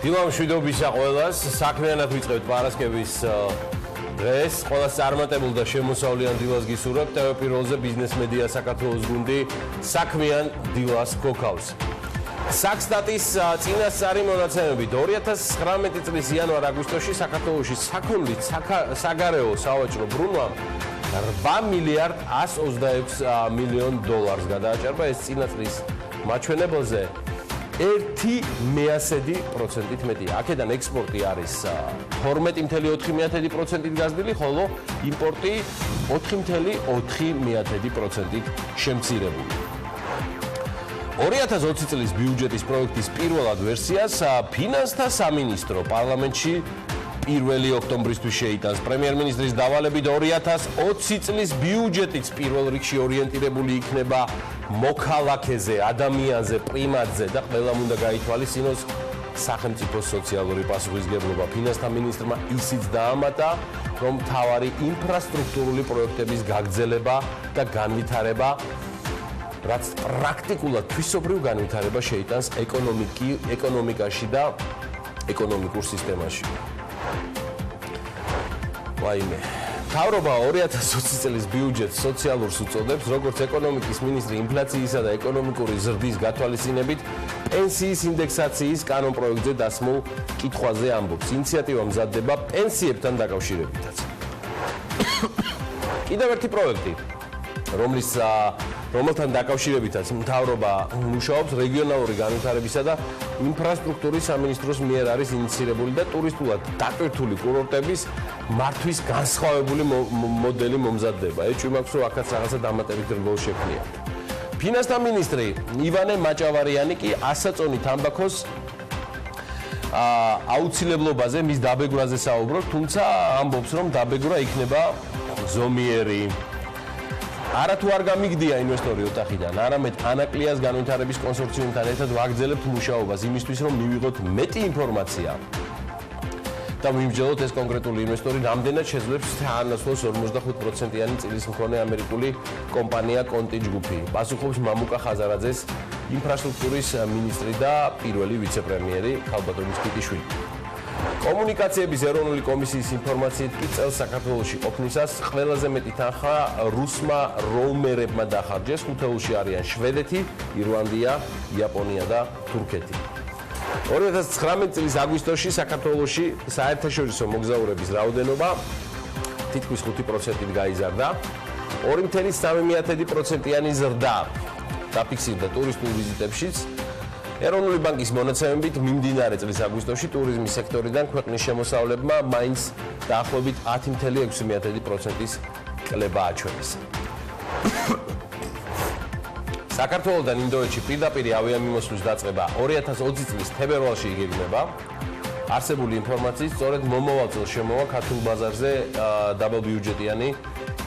დილა მშვიდობისა ყველას, საქმიანად ვიწყებთ პარასკევის დღეს. ყველას წარმატებულ და შემოსავლიან დილას გისურვებთ. Pirveli-ზე ბიზნეს მედია საქართველოს გუნდი საქმიან დილას გქონავს. საქსტატის წინასწარი მონაცემებით 2019 წლის იანვარ-აგვისტოში საქართველოში საქონლით საგარეო სავაჭრო ბრუნვამ 8 მილიარდ 126 მილიონ დოლარს გადააჭარბა. ეს წინა წლის მაჩვენებელზე 1/100%-ით მეტია. აქედან ექსპორტი არის 12.4%-ით გაზრდილი, ხოლო იმპორტი 4.4%-ით შემცირებული. 2020 წლის ბიუჯეტის პროექტის პირველად ვერსიას ფინანსთა სამინისტრო პარლამენტში პირველი ოქტომბრისთვის შეიტანს. პრემიერ-მინისტრის დავალებით 2020 წლის ბიუჯეტიც პირველ რიგში ორიენტირებული იქნება მოქალაქეზე, ადამიანზე, პრიმატზე და ყველამ უნდა გაითვალისწინოს სახელმწიფოს სოციალური პასუხისმგებლობა. ფინანსთა მინისტრმა ისიც დაამატა, რომ მთავარი ინფრასტრუქტურული პროექტების გაგრძელება და განვითარება, რაც პრაქტიკულად თვისობრივ განვითარება შეიტანს ეკონომიკაში და ეკონომიკურ სისტემაში. ვაიმე. მთავრობა 2020 წლის ბიუჯეტს სოციალურს უწოდებს, როგორც ეკონომიკის მინისტრი ინფლაციისა და ეკონომიკური ზრდის გათვალისწინებით პენსიის ინდექსაციის კანონპროექტზე დასმულ კითხვაზე ამბობს. ინიციატივა მზადდება პენსიებთან დაკავშირებითაც. კიდევ ერთი პროექტი, რომელთან დაკავშირებითაც მთავრობა მუშაობს, რეგიონალური განვითარებისა და ინფრასტრუქტურის სამინისტროს მიერ არის ინიციირებული და ტურისტულად დატვირთული კურორტების მართვის განსხვავებული მოდელი მომზადდება. ეჭვი მაქვს, რომ აქაც რაღაცა დამატებით რგოლ შექმნია. ფინანსთა მინისტრი ივანე მაჭავარიანი კი ასაწონი თამბაქოს აუცილებლობაზე, მის დაბეგვრაზე საუბრობს, თუმცა ამბობს, რომ დაბეგვრა იქნება ზომიერი. არათუ არ გამიგდია ინვესტორი ოთახიდან, არამედ ანაკლიას განვითარების კონსორციუმთან ერთად ვაგრძელებთ მუშაობას იმისთვის, რომ მივიღოთ მეტი ინფორმაცია და მიმსჯელოთ ეს კონკრეტული ინვესტორი რამდენად შეძლებს თანასწორს 45%-იანი წილის მქონე ამერიკული კომპანია კონტი ჯგუფი. პასუხობს მამუკა ხაზარაძეს ინფრასტრუქტურის მინისტრი და პირველი ვიცე-პრემიერი ქალბატონის კიტიშვილი. კომუნიკაციების ეროვნული კომისიის ინფორმაციით კი წელს საქართველოში ყოფნისას ყველაზე მეტი თანხა რუსმა როუმერებმა დახარჯეს. ხუთეულში არიან შვედეთი, ირლანდია, იაპონია და თურქეთი. 2019 წლის აგვისტოში საქართველოში საერთაშორისო მოგზაურების რაოდენობა თითქმის 5%-ით გაიზარდა. 2.3%-იანი ზრდა დაფიქსირდა ტურისტულ ვიზიტებშიც. ეროვნული ბანკის მონაცემებით მიმდინარე წლის აგვისტოში ტურიზმის სექტორიდან ქვეყნის შემოსავლებმა მაინც დაახლოებით 10.6%-ის კლება აჩვენეს. საქართველოდან ინდოეთში პირდაპირი ავიამიმოსვლის დაწყება 2020 წლის თებერვალში იგეგმება. არსებული ინფორმაციით სწორედ მომავალ წელს შემოვა ქართულ ბაზარზე დაბალბიუჯეტიანი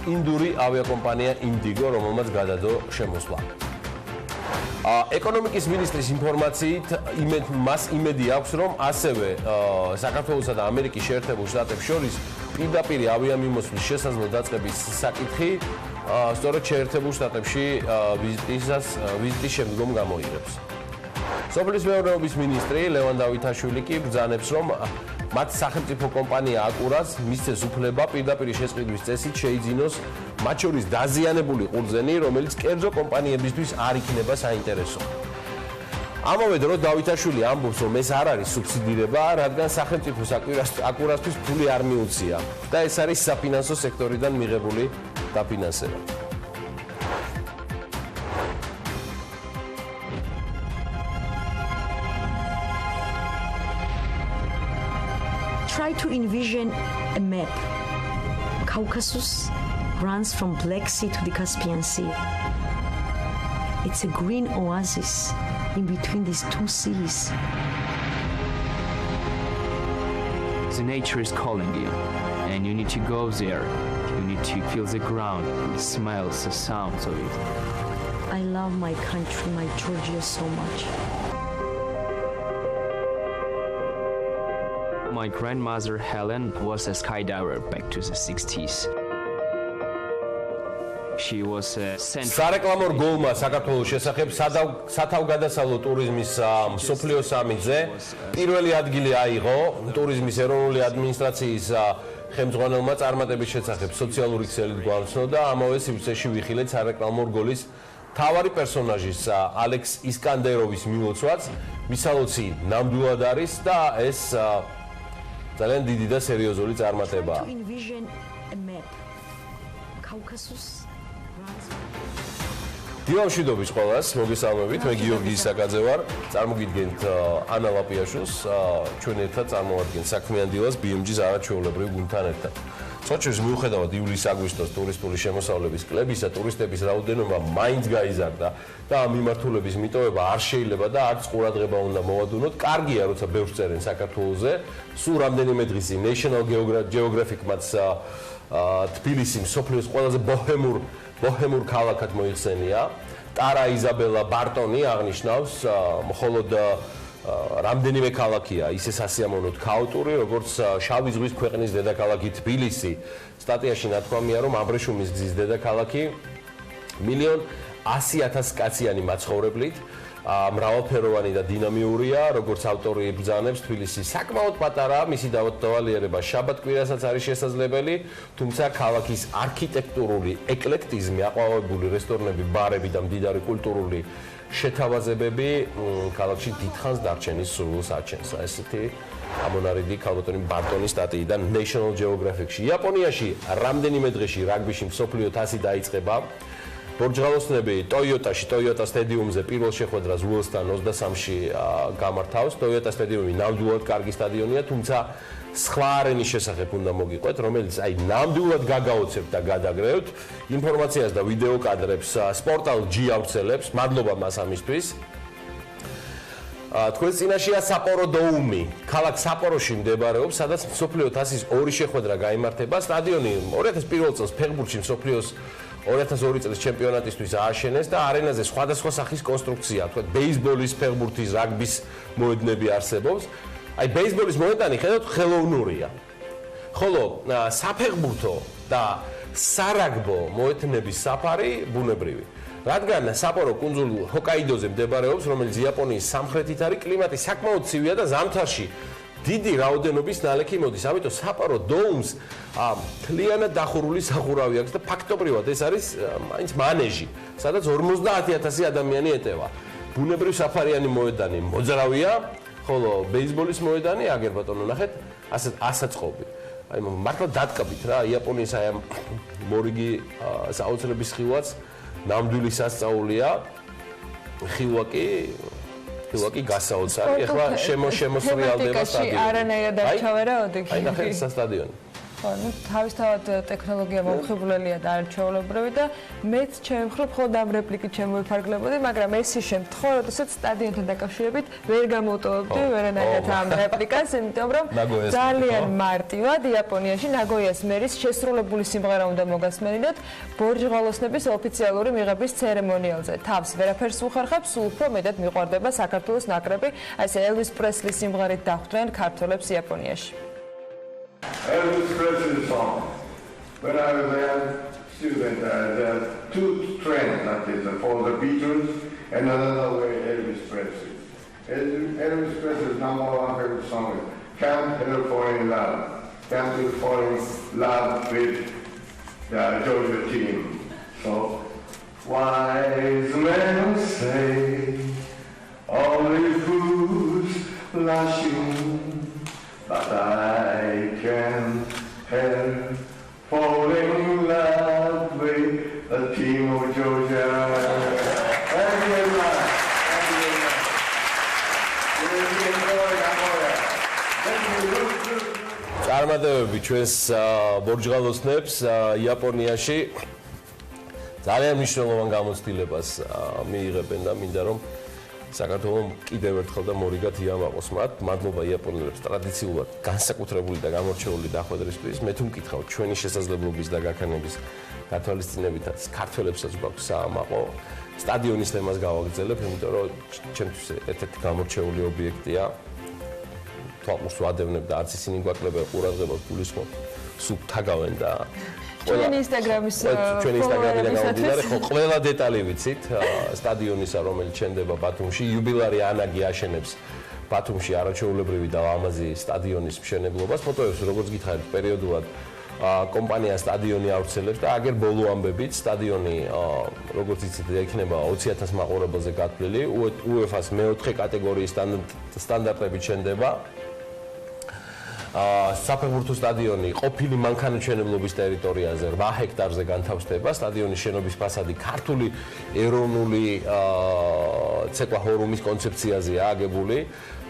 ინდური ავიაკომპანია ინდიგო, რომელმაც გადადო შემოსვლა. ეკონომიკის მინისტრის ინფორმაციით მას იმედი აქვს, რომ ასევე საქართველოსა და ამერიკის შეერთებულ შტატებს შორის პირდაპირი ავიამიმოსვლის შესაძლო დაწყების საკითხი სწორედ შეერთებულ შტატებში ვიზიტის შემდგომ გამოიღებს. სოფლის მეურნეობის მინისტრი ლევან დავითაშვილი კი ბრძანებს, რომ მათ სახელმწიფო კომპანია აკურას მისცეს უფლება პირდაპირი შესყიდვის წესით შეიძინოს მათ შორის დაზიანებული ყურძენი, რომელიც კერძო კომპანიებისთვის არ იქნება საინტერესო. ამავე დროს დავითაშვილი ამბობს, რომ ეს არ არის სუბსიდირება, რადგან სახელმწიფოს აკურასთვის ფული არ მიუწია და ეს არის საფინანსო სექტორიდან მიღებული დაფინანსება. Try to envision a map. Caucasus runs from Black Sea to the Caspian Sea. It's a green oasis in between these two seas. The nature is calling you, and you need to go there. You need to feel the ground, the smells, the sounds of it. I love my country, my Georgia, so much. My grandmother Helen was a skydiver back to the 60s. she was sent სარეკლამო რგოლმა საქართველოს შესახებ სათავგადასავლო ტურიზმის მსოფლიო სამიტზე პირველი ადგილი აიღო ტურიზმის ეროვნული ადმინისტრაციის ხელმძღვანელმა წარმატების შესახებ სოციალური ქსელით გვამცნო და ამავე სივრცეში ვიხილეთ სარეკლამო რგოლის თავარი პერსონაჟის ალექს ისკანდეროვის მიმოცვაც მისალოცი ნამდვილად არის და ეს ძალიან დიდი და სერიოზული წარმატებაა. დილა მშვიდობის ყველას, მოგესალმებით, მე გიორგი ისაკაძე ვარ, წარმოგიდგენთ ანა ლაპიაშვილს, ჩვენ ერთად წარმოვადგენთ საქმიან დილას BMG-ს არაჩვეულებრივ გუნდთან ერთად. სოჭის მიუხედავად ივლիս-აგვისტოს ტურისტული შემოსავლების კლებისა, ტურისტების რაოდენობა მაინც გაიზარდა და ამ მიმართულების მიტოვება არ შეიძლება და არც ყურადღება უნდა მოვადუნოთ. კარგია, როცა ბევრს წერენ საქართველოზე, სულ რამდენიმე დღის წინ National Geographic-მაც თბილისი მსოფლიოს ყველაზე ბოჰემურ ქალაქად მოიხსენია. ტარა იზაბელა ბარტონი აღნიშნავს, მხოლოდ რამდენიმე ქალაქია ისე სასიამოვნოდ ქაოტური, როგორც შავი ზღვის ქვეყნის დედაქალაქი თბილისი. სტატიაში ნათქვამია, რომ აბრეშუმის გზის დედაქალაქი 1,100,000 კაციანი მაცხოვრებლით მრავალფეროვანი და დინამიურია, როგორც ავტორი იბრძანებს, თბილისი საკმაოდ პატარაა, მისი დავალიერება შაბათ-კვირასაც არის შესაძლებელი, თუმცა ქალაქის არქიტექტურული ეკლექტიზმი, აყვავებული რესტორნები, ბარები და მდიდარი კულტურული შეთავაზებები ქალაქში დიდხანს დარჩენის სურვილს აჩენს. ესეთი ამონარიდი ქალბატონი ბარტონის სტატიიდან National Geographic-ში. იაპონიაში რამდენიმე დღეში რაგბიში მსოფლიო თასი დაიწყება. ბორჯღალოსნები ტოიოტაში, ტოიოტა სტადიუმზე პირველ შეხვედრას უელსთან 23-ში გამართავს. ტოიოტა სტადიუმი ნამდვილად კარგი სტადიონია, თუმცა სხვა არენის შესახებ უნდა მოგიყვეთ, რომელიც ნამდვილად გაგაოცებთ და გადაგრევთ. ინფორმაციას და ვიდეო კადრებს სპორტალ G ავრცელებს. მადლობა მას ამისთვის. თქვენ წინაშეა საპორო დოუმი. ქალაქ საპოროში მდებარეობს, სადაც მსოფლიო თასის ორი შეხვედრა გაიმართება. სტადიონი 2001 წელს ფეხბურთში მსოფლიოს 2002 წლის ჩემპიონატისთვის ააშენეს და არენაზე სხვადასხვა სახის კონსტრუქცია, თქვა ბეისბოლის, ფეხბურთის, რაგბის მოედნები არსებობს. ბეისბოლის მოედანი ხედავთ ხელოვნურია. ხოლო საფეხბურთო და სარაგბო მოედნების საფარი ბუნებრივი. რადგან საპორო კუნძულ ჰოკაიდოზე მდებარეობს, რომელიც იაპონიის სამხრეთით არის, კლიმატი საკმაოდ ცივია და ზამთარში დიდი რაოდენობის ნალექი მოდის. ამიტომ საპორო დოუმს მთლიანად დახურული სახურავი აქვს და ფაქტობრივად ეს არის მაინც მანეჟი, სადაც 50,000 ადამიანი ეტევა. ბუნებრივ საფარიანი მოედანი მოძრავია, ხოლო ბეისბოლის მოედანი, აგერ ბატონო ნახეთ, ასაწყობი. მართლა დატკბით რა, იაპონიის ამ მორიგი საოცრების ხილვაც ნამდვილი სასწაულია. ხილვა კი გასაოცარი. ეხლა შემოსრიალდება სტადიონი. არანაირად არ ჩავერაოდი. აი ნახეთ სტადიონი. თავისთავად ტექნოლოგია მომხიბვლელია და არჩეულებრივი და მეც ჩემი მხრივ მხოლოდ ამ რეპლიკით შემოვიფარგლებოდი, მაგრამ ეს ის შემთხვევა, როდესაც სტადიონთან დაკავშირებით ვერ გამოვტოვებდი ვერანაირად ამ რეპლიკას, იმიტომ რომ ძალიან მარტივად იაპონიაში ნაგოიას მერის შესრულებული სიმღერა უნდა მოგასმენინოთ ბორჯღალოსნების ოფიციალური მიღების ცერემონიალზე. თავს ვერაფერს უხერხებს, სულ უფრო მეტად მიყვარდება საქართველოს ნაკრები, ესე ელვის პრესლის სიმღერით დახვდნენ ქართველებს იაპონიაში. Elvis Presley song. When I was a student, there are two trends, that is, for the Beatles and another way Elvis Presley. Elvis Presley's number one favorite song is Can't Help Falling in Love. Can't Help Falling in Love with the Georgia team. So, wise men say, only fools blushing. But I can't help falling in love with the team of Georgia. Thank you very much. წარმატებები ჩვენს ბორჯღალოსნებს იაპონიაში ძალიან მნიშვნელოვან გამოცდილებას მიიღებენ და მინდა რომ საქართველოს კიდევ ერთხელ და მორიგად იამაყოს მათ. მადლობა იაპონელებს ტრადიციულად განსაკუთრებული და გამორჩეული დახვედრისთვის. მე თუ მკითხავთ ჩვენი შესაძლებლობის და გაქანების გათვალისწინებითაც ქართველებსაც გვაქვს საამაყო. სტადიონის თემას გავაგრძელებ, იმიტომ რომ ჩემთვის ერთ-ერთი გამორჩეული ობიექტია. თვალყურს ვადევნებ და არც ისინი გვაკლებენ ყურადღებას გულისხმობ. სულ თაგავენ და ჩვენი ინსტაგრამის ჩვენი ინსტაგრამიდან გამომდინარე, ხო, ყველა დეტალი ვიცით სტადიონისა, რომელიც შენდება ბათუმში, იუბილარი ანაგი აშენებს ბათუმში არაჩვეულებრივი და ლამაზი სტადიონის მშენებლობას. ფოტოებს როგორც გითხარით, პერიოდულად კომპანია სტადიონი ავრცელებს და აგერ ბოლო ამბებით სტადიონი როგორც იცით იქნება 20,000 მაყურებელზე გათვლილი, UEFA-ს მეოთხე კატეგორიის სტანდარტებით შენდება. საფეხბურთო სტადიონი ყოფილი მანქანათმშენებლობის ტერიტორიაზე 8 ჰექტარზე განთავსდება. სტადიონის შენობის ფასადი ქართული ეროვნული ცეკვა ჰორუმის კონცეფციაზეა აგებული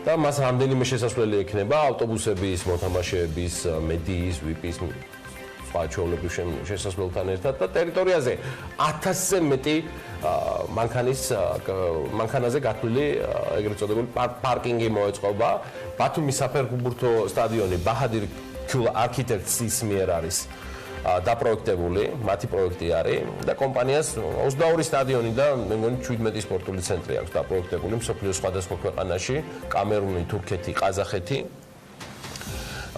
და მას რამდენიმე შესასვლელი ექნება ავტობუსების, მოთამაშეების, მედიის, ვიპის სხვა ჩვეულებრივ შესასვლელთან ერთად და ტერიტორიაზე 1000-ზე მეტი მანქანაზე გათვლილი ეგრეთ წოდებული პარკინგი მოეწყობა. ბათუმის საფეხბურთო სტადიონი ბაჰადირ არქიტექტის მიერ არის დაპროექტებული, მათი პროექტი არის და კომპანიას 22 სტადიონი და მე მგონი 17 სპორტული ცენტრი აქვს დაპროექტებული მსოფლიოს სხვადასხვა ქვეყანაში, კამერუნი, თურქეთი, ყაზახეთი.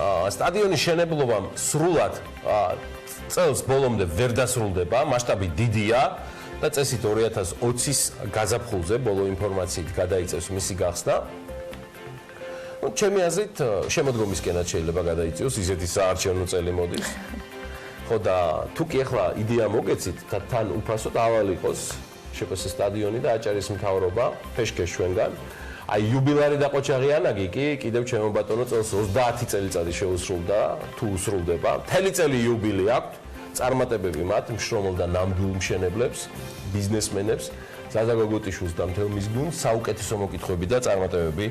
სტადიონის შენებლობა სრულად წელს ბოლომდე ვერ დასრულდება, მასშტაბი დიდია და წესით 2020-ის გაზაფხულზე ბოლო ინფორმაციით გადაიწევს მისი გახსნა. ჩემი აზრით შემოდგომისკენაც შეიძლება გადაიწიოს, ისეთი საარჩევნო წელი მოდის. ხო და თუ კი ახლა იდეა მოგეცით და თან უფასოდ ავალ იყოს შეკოს სტადიონი და აჭარის მთავრობა ფეშქეს ჩვენგან. აი იუბილარი და ყოჩაღიანაგი კი კიდევ ჩემო ბატონო წელს 30 წელიწადი შეუსრულდა, თუ უსრულდება. მთელი წელი იუბილი აქვს. წარმატებები მათ მშრომელ და ნამდვილ მშენებლებს, ბიზნესმენებს, ზაზაგოგოტიშვილს და მთელ მის გუნდს საუკეთესო მოკითხვები და წარმატებები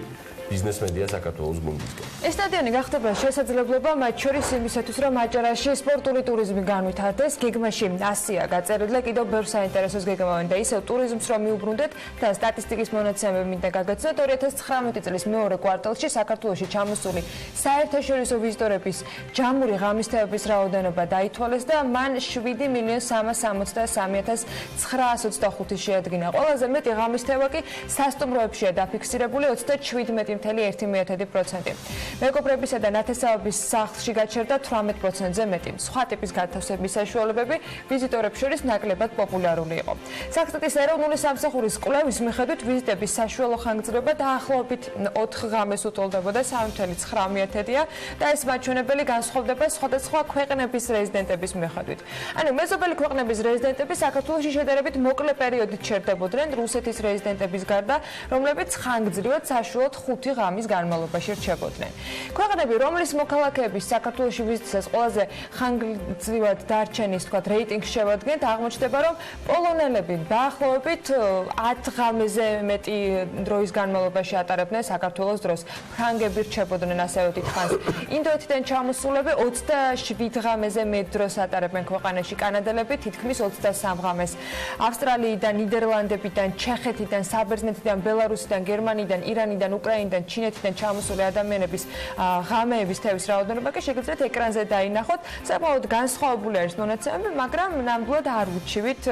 ბიზნეს მედია საქართველოს გუნდისგან. ეს სტადიონი გახდება შესაძლებლობა მათ შორის იმისათვის, რომ აჭარაში სპორტული ტურიზმი განვითარდეს. გეგმაში 100-ია გაწერილი და კიდევ ბევრ საინტერესოს გეგმავენ და ისევ ტურიზმს რომ მიუბრუნდეთ და სტატისტიკის მონაცემები მინდა გაგაცნოთ 2019 წლის მეორე კვარტალში საქართველოში ჩამოსული საერთაშორისო ვიზიტორების ჯამური ღამისთეების რაოდენობა დაითვალეს და მან 7,363,925 შეადგინა. ყველაზე მეტი ღამისთევა კი სასტუმროებშია დაფიქსირებული 37,1%. მეგობრებისა და ნათესაობის სახლში გაჩერდა 18%-ზე მეტი. სხვა ტიპის განთავსების საშუალებები ვიზიტორებს შორის ნაკლებად პოპულარული იყო. საფრანგეთის ეროვნული სამსახურის კვლევის მიხედვით ვიზიტების საშუალო ხანგრძლივობა დაახლოებით 4 ღამეს უტოლდებოდა 3,9-ია და ეს მაჩვენებელი განსხვავდება სხვადასხვა ქვეყნების რეზიდენტების მიხედვით. ანუ მეზობელი ქვეყნების რეზიდენტები საქართველოში შედარებით მოკლე პერიოდით ჩერდებოდნენ რუსეთის რეზიდენტების გარდა, რომლებიც ხანგრძლივად საშუალოდ 5 ღამის განმავლობაში რჩებოდნენ. ქვეყნები, რომლის მოქალაქეების საქართველოში ვიზიტისას ყველაზე ხანგრძლივად დარჩენის, თქვათ, რეიტინგს შევადგენთ, აღმოჩნდება, რომ პოლონელები დაახლოებით 10 ღამეზე მეტი დროის განმავლობაში ატარებდნენ საქართველოს დროს. ფრანგები რჩებოდნენ ასევე დიდხანს. ინდოეთიდან ჩამოსულები 27 ღამეზე მეტ დროს ატარებენ ქვეყანაში, კანადელები თითქმის 23 ღამეს. ავსტრალიიდან, ნიდერლანდებიდან, ჩეხეთიდან, საბერძნეთიდან, ბელარუსიდან, გერმანიიდან, ირანიდან, უკრაინიდან, ჩინეთიდან ჩამოსული ადამიანების ღამეების თევის რაოდენობა კი შეგიძლიათ ეკრანზე დაინახოთ. საკმაოდ განსხვავებული არის მონაცემები, მაგრამ ნამდვილად არ ვუჩივით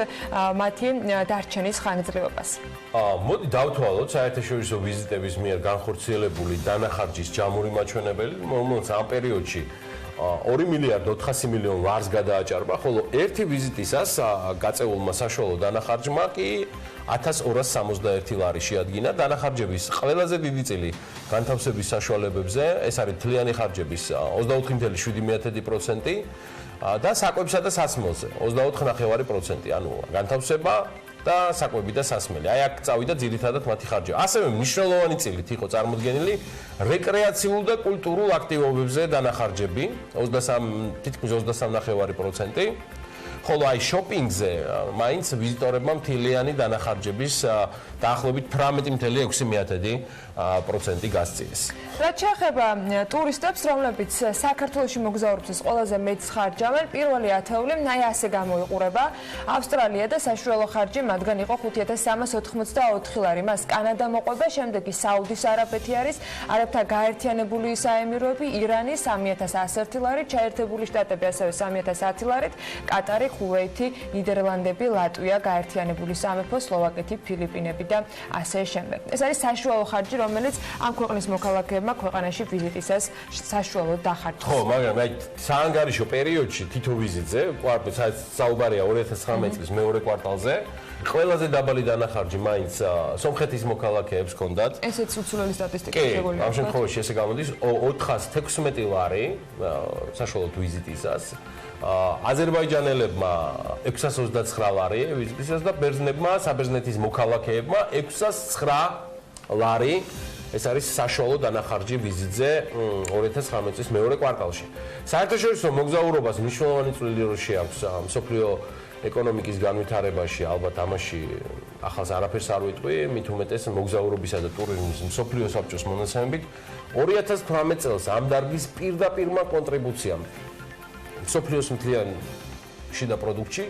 მათი დარჩენის ხანგრძლივობას. მოდი დავთვალოთ საერთაშორისო ვიზიტების მიერ განხორციელებული დანახარჯის ჯამური მაჩვენებელი, რომელიც ამ პერიოდში 2 მილიარდ 400 მილიონ ლარს გადააჭარბა, ხოლო ერთი ვიზიტისას გაწეულმა საშუალო დანახარჯმა კი 1261 ლარი შეადგინა. დანახარჯების ყველაზე დიდი წილი განთავსების საშუალებებზე, ეს არის თლიანი ხარჯების 24,7% და საკვებსა და სასმელზე 24,9%, ანუ განთავსება და საკვები და სასმელი. აი აქ წავიდა ძირითადად მათი ხარჯი. ასევე მნიშვნელოვანი წილით იყო წარმოდგენილი რეკრეაციულ და კულტურულ აქტივობებზე დანახარჯები, თითქმის 23,9%. ხოლო აი შოპინგზე მაინც ვიზიტორებმა მთლიანი დანახარჯების დაახლოებით 18,6% გასწიეს. რაც შეეხება ტურისტებს, რომლებიც საქართველოში მოგზაურობისას ყველაზე მეტს ხარჯავენ, პირველი ათეული აი ასე გამოიყურება. ავსტრალია და საშუალო ხარჯი მათგან იყო 5,384 ლარი. მას კანადა მოყვება, შემდეგი საუდის არაბეთი არის, არაბთა გაერთიანებული საემიროები, ირანი 3,101 ლარი, ჩაერთებული შტატები ასევე 3,110 ლარით, კატარი ხუვეითი, ნიდერლანდები, ლატვია, გაერთიანებული სამეფო, სლოვაკეთი, ფილიპინები და ასე შემდეგ. ეს არის საშუალო ხარჯი, რომელიც ამ ქვეყნის მოქალაქეებმა ქვეყანაში ვიზიტისას საშუალოდ დახარჯეს. ხო, მაგრამ აი საანგარიშო პერიოდში თითო ვიზიტზე, საუბარია 2019 წლის მეორე კვარტალზე, ყველაზე დაბალი დანახარჯი მაინც სომხეთის მოქალაქეებს ჰქონდათ. ესეც უცვლელი სტატისტიკა შეგვიძლია. ამ შემთხვევაში ესე გამოდის 416 ლარი საშუალოდ ვიზიტისას. აზერბაიჯანელებმა 629 ლარი ვიზიტისას და ბერძნებმა, საბერძნეთის მოქალაქეებმა 609 ლარი. ეს არის საშუალო დანახარჯი ვიზიტზე 2019 წლის მეორე კვარტალში. საერთაშორისო მოგზაურობას მნიშვნელოვანი წვლილი რო შეაქვს მსოფლიო ეკონომიკის განვითარებაში, ალბათ ამაში ახალს არაფერს არ ვიტყვი, მით უმეტეს მოგზაურობისა და ტურიზმის მსოფლიო საბჭოს მონაცემებით 2018 წელს ამ დარგის პირდაპირმა კონტრიბუციამ მსოფლიოს მთლიან შიდა პროდუქტში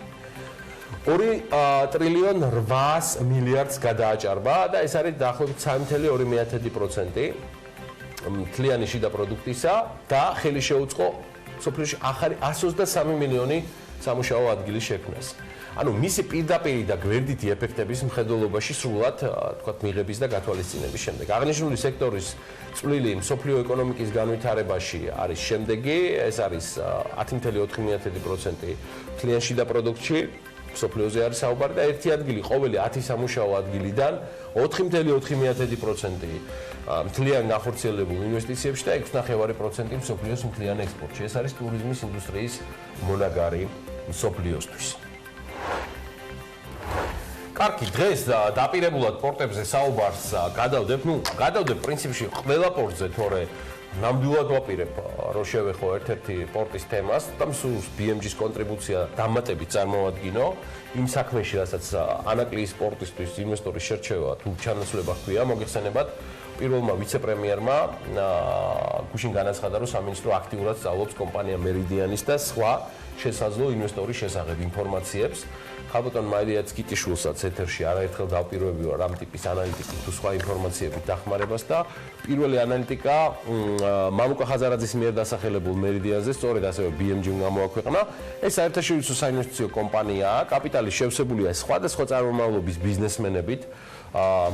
2 ტრილიონ 800 მილიარდს გადააჭარბა და ეს არის დაახლოებით 3.2% მთლიანი შიდა პროდუქტისა და ხელი შეუწყო მსოფლიოში ახალი 123 მილიონი სამუშაო ადგილის შექმნას. ანუ მისი პირდაპირი და გვერდითი ეფექტების მხედველობაში სრულად, თქვათ, მიღების და გათვალისწინების შემდეგ. აღნიშნული სექტორის წვლილი მსოფლიო ეკონომიკის განვითარებაში არის შემდეგი, ეს არის 10.4% მთლიან შიდა პროდუქტში, მსოფლიოზე არის საუბარი და ერთი ადგილი ყოველი 10 სამუშაო ადგილიდან 4.4% მთლიან განხორციელებულ ინვესტიციებში და 6.5% მსოფლიოს მთლიან ექსპორტში. ეს არის ტურიზმის ინდუსტრიის მონაგარი მსოფლიოსთვის. კარგი, დღეს დაპირებულად პორტებზე საუბარს გადავდებ, გადავდებ პრინციპში ყველა პორტზე, თორე ნამდვილად ვაპირებ, რომ შევეხო ერთ-ერთი პორტის თემას და მსურს BMG-ს კონტრიბუცია დამატებით წარმოვადგინო იმ საქმეში, რასაც ანაკლიის პორტისთვის ინვესტორის შერჩევა თუ ჩანაცვლება ჰქვია, მოგეხსენებათ პირველმა ვიცე-პრემიერმა გუშინ განაცხადა, რომ სამინისტრო აქტიურად სწავლობს კომპანია მერიდიანის და სხვა შესაძლო ინვესტორის შესახებ ინფორმაციებს. ხალბატონ მაირიაც კიტიშვილსაც ეთერში არაერთხელ დავპირობები ვარ ამ ტიპის ანალიტიკის თუ სხვა ინფორმაციების დახმარებას და პირველი ანალიტიკა მამუკა ხაზარაძის მიერ დასახელებულ მერიდიანზე სწორედ ასევე BMG-მ გამოაქვეყნა. ეს საერთაშორისო საინვესტიციო კომპანიაა, კაპიტალი შევსებულია სხვადასხვა წარმომავლობის ბიზნესმენებით.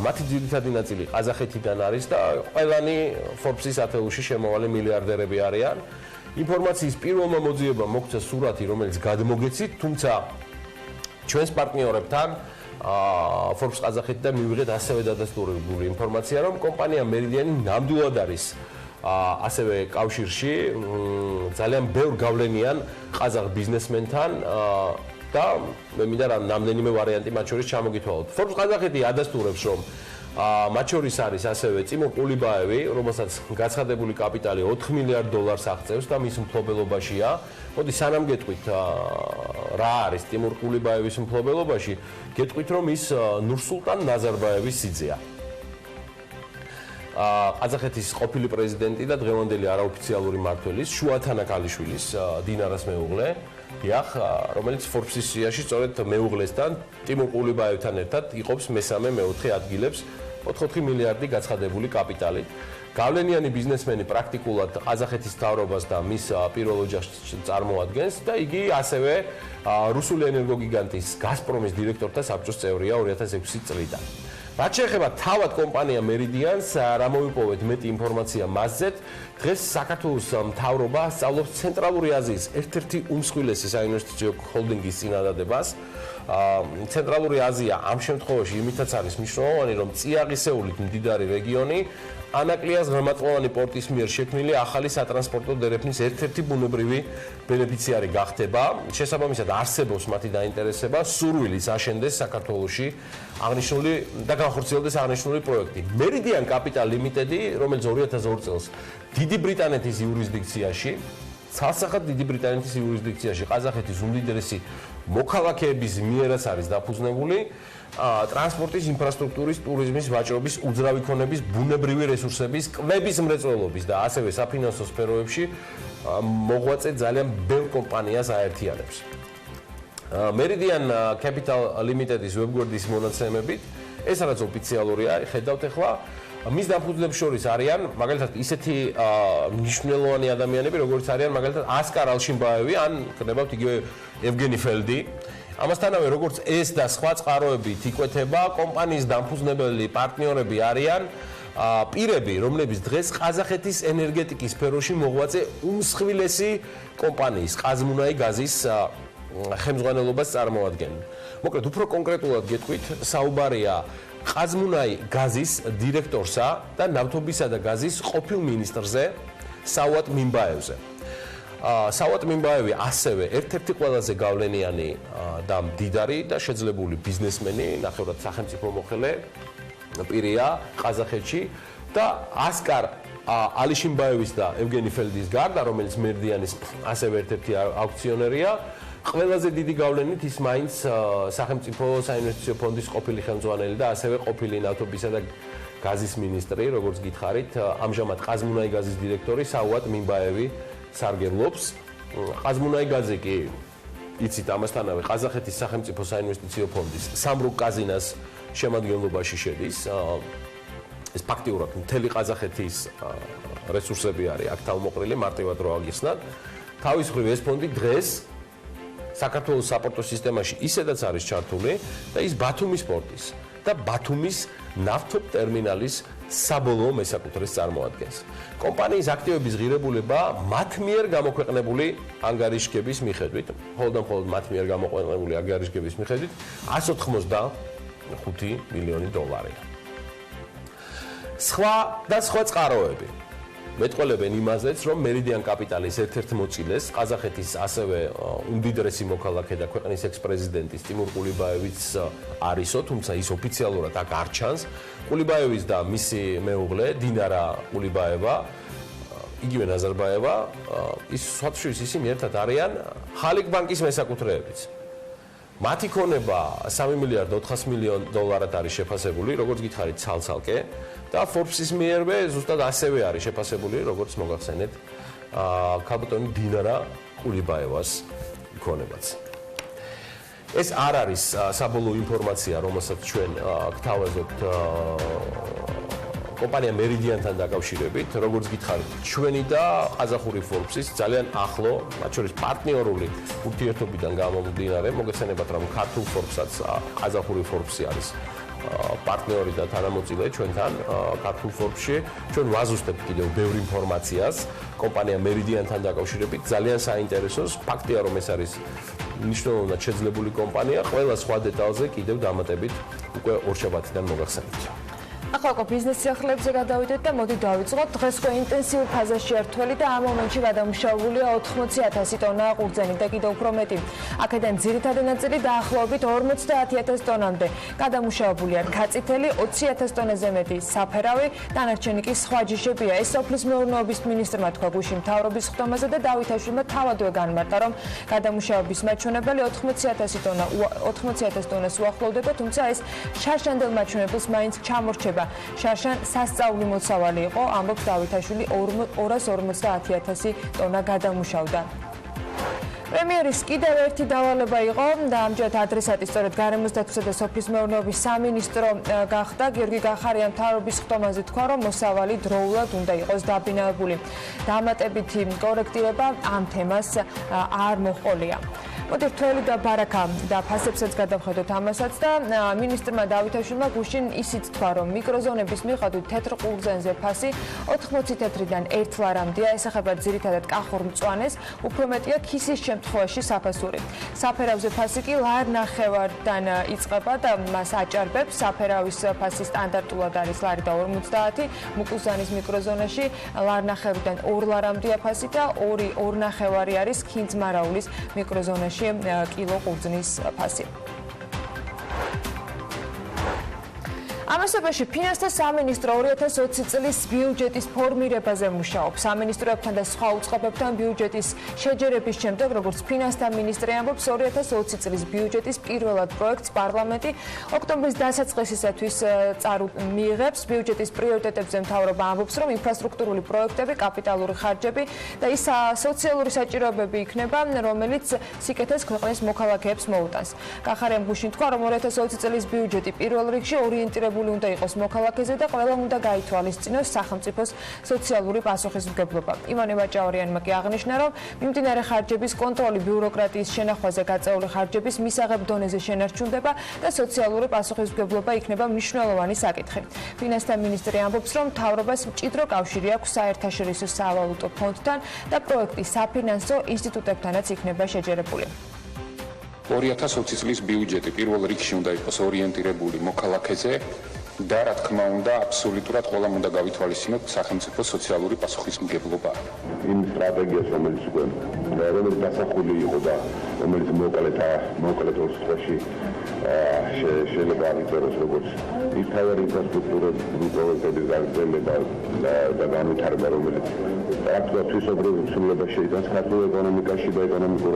მათი ძირითადი ნაწილი ყაზახეთიდან არის და ყველანი Forbes-ის ათეულში შემავალი მილიარდერები არიან. ინფორმაციის პირველმა მოძიებამ მოგვცა სურათი, რომელიც გადმოგეცით, თუმცა ჩვენს პარტნიორებთან Forbes ყაზახეთიდან მივიღეთ ასევე დადასტურებული ინფორმაცია, რომ კომპანია მერიდიანი ნამდვილად არის ასევე კავშირში ძალიან ბევრ გავლენიან ყაზახ ბიზნესმენთან და მე მინდა რა რამდენიმე ვარიანტი მათ შორის ჩამოგითვალოთ. Forbes ყაზახეთი ადასტურებს, რომ მათ შორის არის ასევე ტიმურ ყულიბაევი, რომელსაც გაცხადებული კაპიტალი $4 მილიარდ აღწევს და მის მფლობელობაშია. მოდი სანამ გეტყვით რა არის ტიმურ ყულიბაევის მფლობელობაში, გეტყვით რომ ის ნურსულტან ნაზარბაევის სიძეა. ყაზახეთის ყოფილი პრეზიდენტი და დღევანდელი არაოფიციალური მმართველის შუათანა ქალიშვილის დინარას მეუღლე, დიახ, რომელიც Forbes-ის სიაში სწორედ მეუღლესთან ტიმურ ყულიბაევთან ერთად იყოფს მესამე-მეოთხე ადგილებს 4 მილიარდი გაცხადებული კაპიტალით. გავლენიანი ბიზნესმენი პრაქტიკულად ყაზახეთის მთავრობას და მის პირველ ოჯახს წარმოადგენს და იგი ასევე რუსული ენერგოგიგანტის გაზპრომის დირექტორთა საბჭოს წევრია 2006 წლიდან. რაც შეეხება თავად კომპანია მერიდიანს, რა მოვიპოვეთ მეტი ინფორმაცია მასზე, დღეს საქართველოს მთავრობა სწავლობს ცენტრალური აზიის ერთ-ერთი უმსხვილესი საინვესტიციო ჰოლდინგის წინადადებას. ცენტრალური აზია ამ შემთხვევაში იმითაც არის მნიშვნელოვანი, რომ წიაღისეულით მდიდარი რეგიონი ანაკლიას ღრმაწვოვანი პორტის მიერ შექმნილი ახალი სატრანსპორტო დერეფნის ერთ-ერთი ბუნებრივი ბენეფიციარი გახდება. შესაბამისად არსებობს მათი დაინტერესება სურვილის აშენდეს საქართველოში აღნიშნული და განხორციელდეს აღნიშნული პროექტი. Meridian Capital Limited, რომელიც 2002 წელს დიდი ბრიტანეთის იურისდიქციაში, ცალსახად დიდი ბრიტანეთის იურისდიქციაში ყაზახეთის უმდიდრესი მოქალაქეების მიერაც არის დაფუძნებული ტრანსპორტის ინფრასტრუქტურის, ტურიზმის, ვაჭრობის, უძრავი ქონების, ბუნებრივი რესურსების, კვების მრეწველობის და ასევე საფინანსო სფეროებში მოღვაწე ძალიან ბევრ კომპანიას აერთიანებს. Meridian Capital Limited-ის ვებგვერდის მონაცემებით, ეს რაც ოფიციალურია, ხედავთ ახლა მის დამფუძნებლებს შორის არიან მაგალითად ისეთი მნიშვნელოვანი ადამიანები, როგორც არიან მაგალითად ასკარ ალშინბაევი, ან გქნებავთ იგივე ევგენი ფელდი. ამასთანავე როგორც ეს და სხვა წყაროებით იკვეთება, კომპანიის დამფუძნებელი პარტნიორები არიან პირები, რომლებიც დღეს ყაზახეთის ენერგეტიკის სფეროში მოღვაწე უმსხვილესი კომპანიის ყაზმუნაი გაზის ხელმძღვანელობას წარმოადგენენ. მოკლედ, უფრო კონკრეტულად გეტყვით, საუბარია ყაზმუნაი გაზის დირექტორსა და ნავთობისა და გაზის ყოფილ მინისტრზე საუატ მიმბაევზე. საუატ მიმბაევი ასევე ერთ-ერთი ყველაზე გავლენიანი და მდიდარი და შეძლებული ბიზნესმენი, ნახევრად სახელმწიფო მოხელე პირია ყაზახეთში და ასკარ ალიშინბაევის და ევგენი ფელდის გარდა, რომელიც მერდიანის ასევე ერთ-ერთი აქციონერია, ყველაზე დიდი გავლენით ის მაინც სახელმწიფო საინვესტიციო ფონდის ყოფილი ხელმძღვანელი და ასევე ყოფილი ნავთობისა და გაზის მინისტრი, როგორც გითხარით, ამჟამად ყაზმუნაი გაზის დირექტორი საუატ მიმბაევი სარგებლობს. ყაზმუნაი გაზი კი იცით ამასთანავე ყაზახეთის სახელმწიფო საინვესტიციო ფონდის სამრუგ კაზინას შემადგენლობაში შედის. ეს ფაქტიურად მთელი ყაზახეთის რესურსები არის აქ თავმოყრილი, მარტივად რო აგიხსნათ. თავის მხრივ ეს ფონდი დღეს საქართველოს საპორტო სისტემაში ისედაც არის ჩართული და ის ბათუმის პორტის და ბათუმის ნავთობტერმინალის საბოლოო მესაკუთრეს წარმოადგენს. კომპანიის აქტივების ღირებულება მათ მიერ გამოქვეყნებული ანგარიშგების მიხედვით, მხოლოდ მათ მიერ გამოქვეყნებული ანგარიშგების მიხედვით 185 მილიონი დოლარია. სხვა წყაროები მეტყველებენ იმაზეც, რომ მერიდიან კაპიტალის ერთ-ერთ მოწილეს ყაზახეთის ასევე უმდიდრესი მოქალაქე და ქვეყნის ექს-პრეზიდენტის ტიმურ ყულიბაევიც არისო, თუმცა ის ოფიციალურად აქ არ ჩანს. ყულიბაევის და მისი მეუღლე დინარა ყულიბაევა, იგივე ნაზარბაევა, ის სხვათაშორის ისინი ერთად არიან ხალიქ ბანკის მესაკუთრეებიც. მათი ქონება 3 მილიარდ 400 მილიონ დოლარად არის შეფასებული, როგორც გითხარით, ცალ-ცალკე და Forbes-ის მიერვე ზუსტად ასევე არის შეფასებული, როგორც მოგახსენეთ, ქალბატონი დინარა ყულიბაევას ქონებაც. ეს არ არის საბოლოო ინფორმაცია, რომელსაც ჩვენ გთავაზობთ კომპანია მერიდიანთან დაკავშირებით, როგორც გითხარით, ჩვენი და ყაზახური Forbes-ის ძალიან ახლო, მათ შორის პარტნიორული ურთიერთობიდან გამომდინარე, მოგეცანებათ, რომ ქართულ Forbes-საც ყაზახური Forbes-ი არის პარტნიორი და თანამოწილე ჩვენთან ქართულ Forbes-ში. ჩვენ ვაზუსტებთ კიდევ ბევრ ინფორმაციას კომპანია მერიდიანთან დაკავშირებით, ძალიან საინტერესოს. ფაქტია, რომ ეს არის მნიშვნელოვნად შეძლებული კომპანია, ყველა სხვა დეტალზე კიდევ დამატებით უკვე ორშაბათიდან მოგახსენებთ. ახლა უკვე ბიზნეს სიახლეებზე გადავიდეთ და მოდი დავიწყოთ. დღეს უკვე ინტენსიურ ფაზაში ერთველი და ამ მომენტში გადამუშავებულია 80,000 ტონა ყურძენი და კიდევ უფრო მეტი. აქედან ძირითადი ნაწილი დაახლოებით 50,000 ტონამდე. გადამუშავებული არ გაწითელი 20,000 ტონაზე მეტი საფერავი, დანარჩენი კი სხვა ჯიშებია. ეს სოფლის მეურნეობის მინისტრმა თქვა გუშინ მთავრობის ხდომაზე და დავითაშვილმა თავადვე განმარტა, რომ გადამუშავების მაჩვენებელი 80,000 ტონას უახლოვდება, თუმცა ეს შარშანდელ მაჩვენებელს მაინც ჩამორჩება. შარშან სასწაული მოცავალი იყო, ამბობს დავითაშვილი 250,000 ტონა გადამუშავდა. პრემიერის კიდევ ერთი დავალება იყო და ამჯერად ადრესატი სწორედ გარემოს დაცვისა და სოფლის მეურნეობის სამინისტრო გახდა. გიორგი გახარიამ მთავრობის ხდომაზე თქვა, რომ მოსავალი დროულად უნდა იყოს დაბინავებული. დამატებითი კორექტირება ამ თემას არ მოჰყოლია. მოდი რთველი და ბარაკა და ფასებსაც გადავხედოთ ამასაც და მინისტრმა დავითაშვილმა გუშინ ისიც თქვა, რომ მიკროზონების მიხედვით თეთრ ყურძენზე ფასი 80 თეთრიდან 1 ლარამდეა, ესახება ძირითადად კახურ მწვანეს, უფრო მეტია ქისის შემთხვევაში საფასური. საფერავზე ფასი კი ლარ ნახევარიდან იწყება და მას აჭარბებს. საფერავის ფასი სტანდარტულად არის ლარი და 50, მუკლზანის მიკროზონაში ლარ ნახევრიდან 2 ლარამდეა ფასი და 2 ნახევარი არის ქინძმარაულის მიკროზონაში კილო ყურძნის ფასი. ამასობაში ფინანსთა სამინისტრო 2020 წლის ბიუჯეტის ფორმირებაზე მუშაობს. სამინისტროებთან და სხვა უწყებებთან ბიუჯეტის შეჯერების შემდეგ, როგორც ფინანსთა მინისტრი ამბობს, 2020 წლის ბიუჯეტის პირველად პროექტს პარლამენტი ოქტომბრის დასაწყისისათვის მიიღებს. ბიუჯეტის პრიორიტეტებზე მთავრობა ამბობს, რომ ინფრასტრუქტურული პროექტები, კაპიტალური ხარჯები და ის სოციალური საჭიროებები იქნება, რომელიც სიკეთეს ქვეყნის მოქალაქეებს მოუტანს. გახარიამ გუშინ თქვა, რომ 2020 წლის ბიუჯეტი პირველ რიგში ორიენტირებული განკუთვნილებული უნდა იყოს მოქალაქეზე და ყველამ უნდა გაითვალისწინოს სახელმწიფოს სოციალური პასუხისმგებლობა. ივანე ვაჭაურიანმა კი აღნიშნა, რომ მიმდინარე ხარჯების კონტროლი ბიუროკრატიის შენახვაზე გაწეული ხარჯების მისაღებ დონეზე შენარჩუნდება და სოციალური პასუხისმგებლობა იქნება მნიშვნელოვანი საკითხი. ფინანსთა მინისტრი ამბობს, რომ მთავრობას მჭიდრო კავშირი აქვს საერთაშორისო სავალუტო ფონდთან და პროექტის საფინანსო ინსტიტუტებთანაც იქნება შეჯერებული. 2020 წლის ბიუჯეტი პირველ რიგში უნდა იყოს ორიენტირებული მოქალაქეზე და რა თქმა უნდა აბსოლუტურად ყველამ უნდა გავითვალისწინოთ სახელმწიფოს სოციალური პასუხისმგებლობა. იმ სტრატეგიას, რომელიც დასახული იყო და რომელიც მოკლედ 2 წუთში შეიძლება აღიწეროს როგორც ის თავარი ინფრასტრუქტურული პროექტების გაგრძელება და განვითარება, რომელიც პრაქტიკულად თვისობრივ ცვლილებას შეიტანს ქართულ ეკონომიკაში და ეკონომიკურ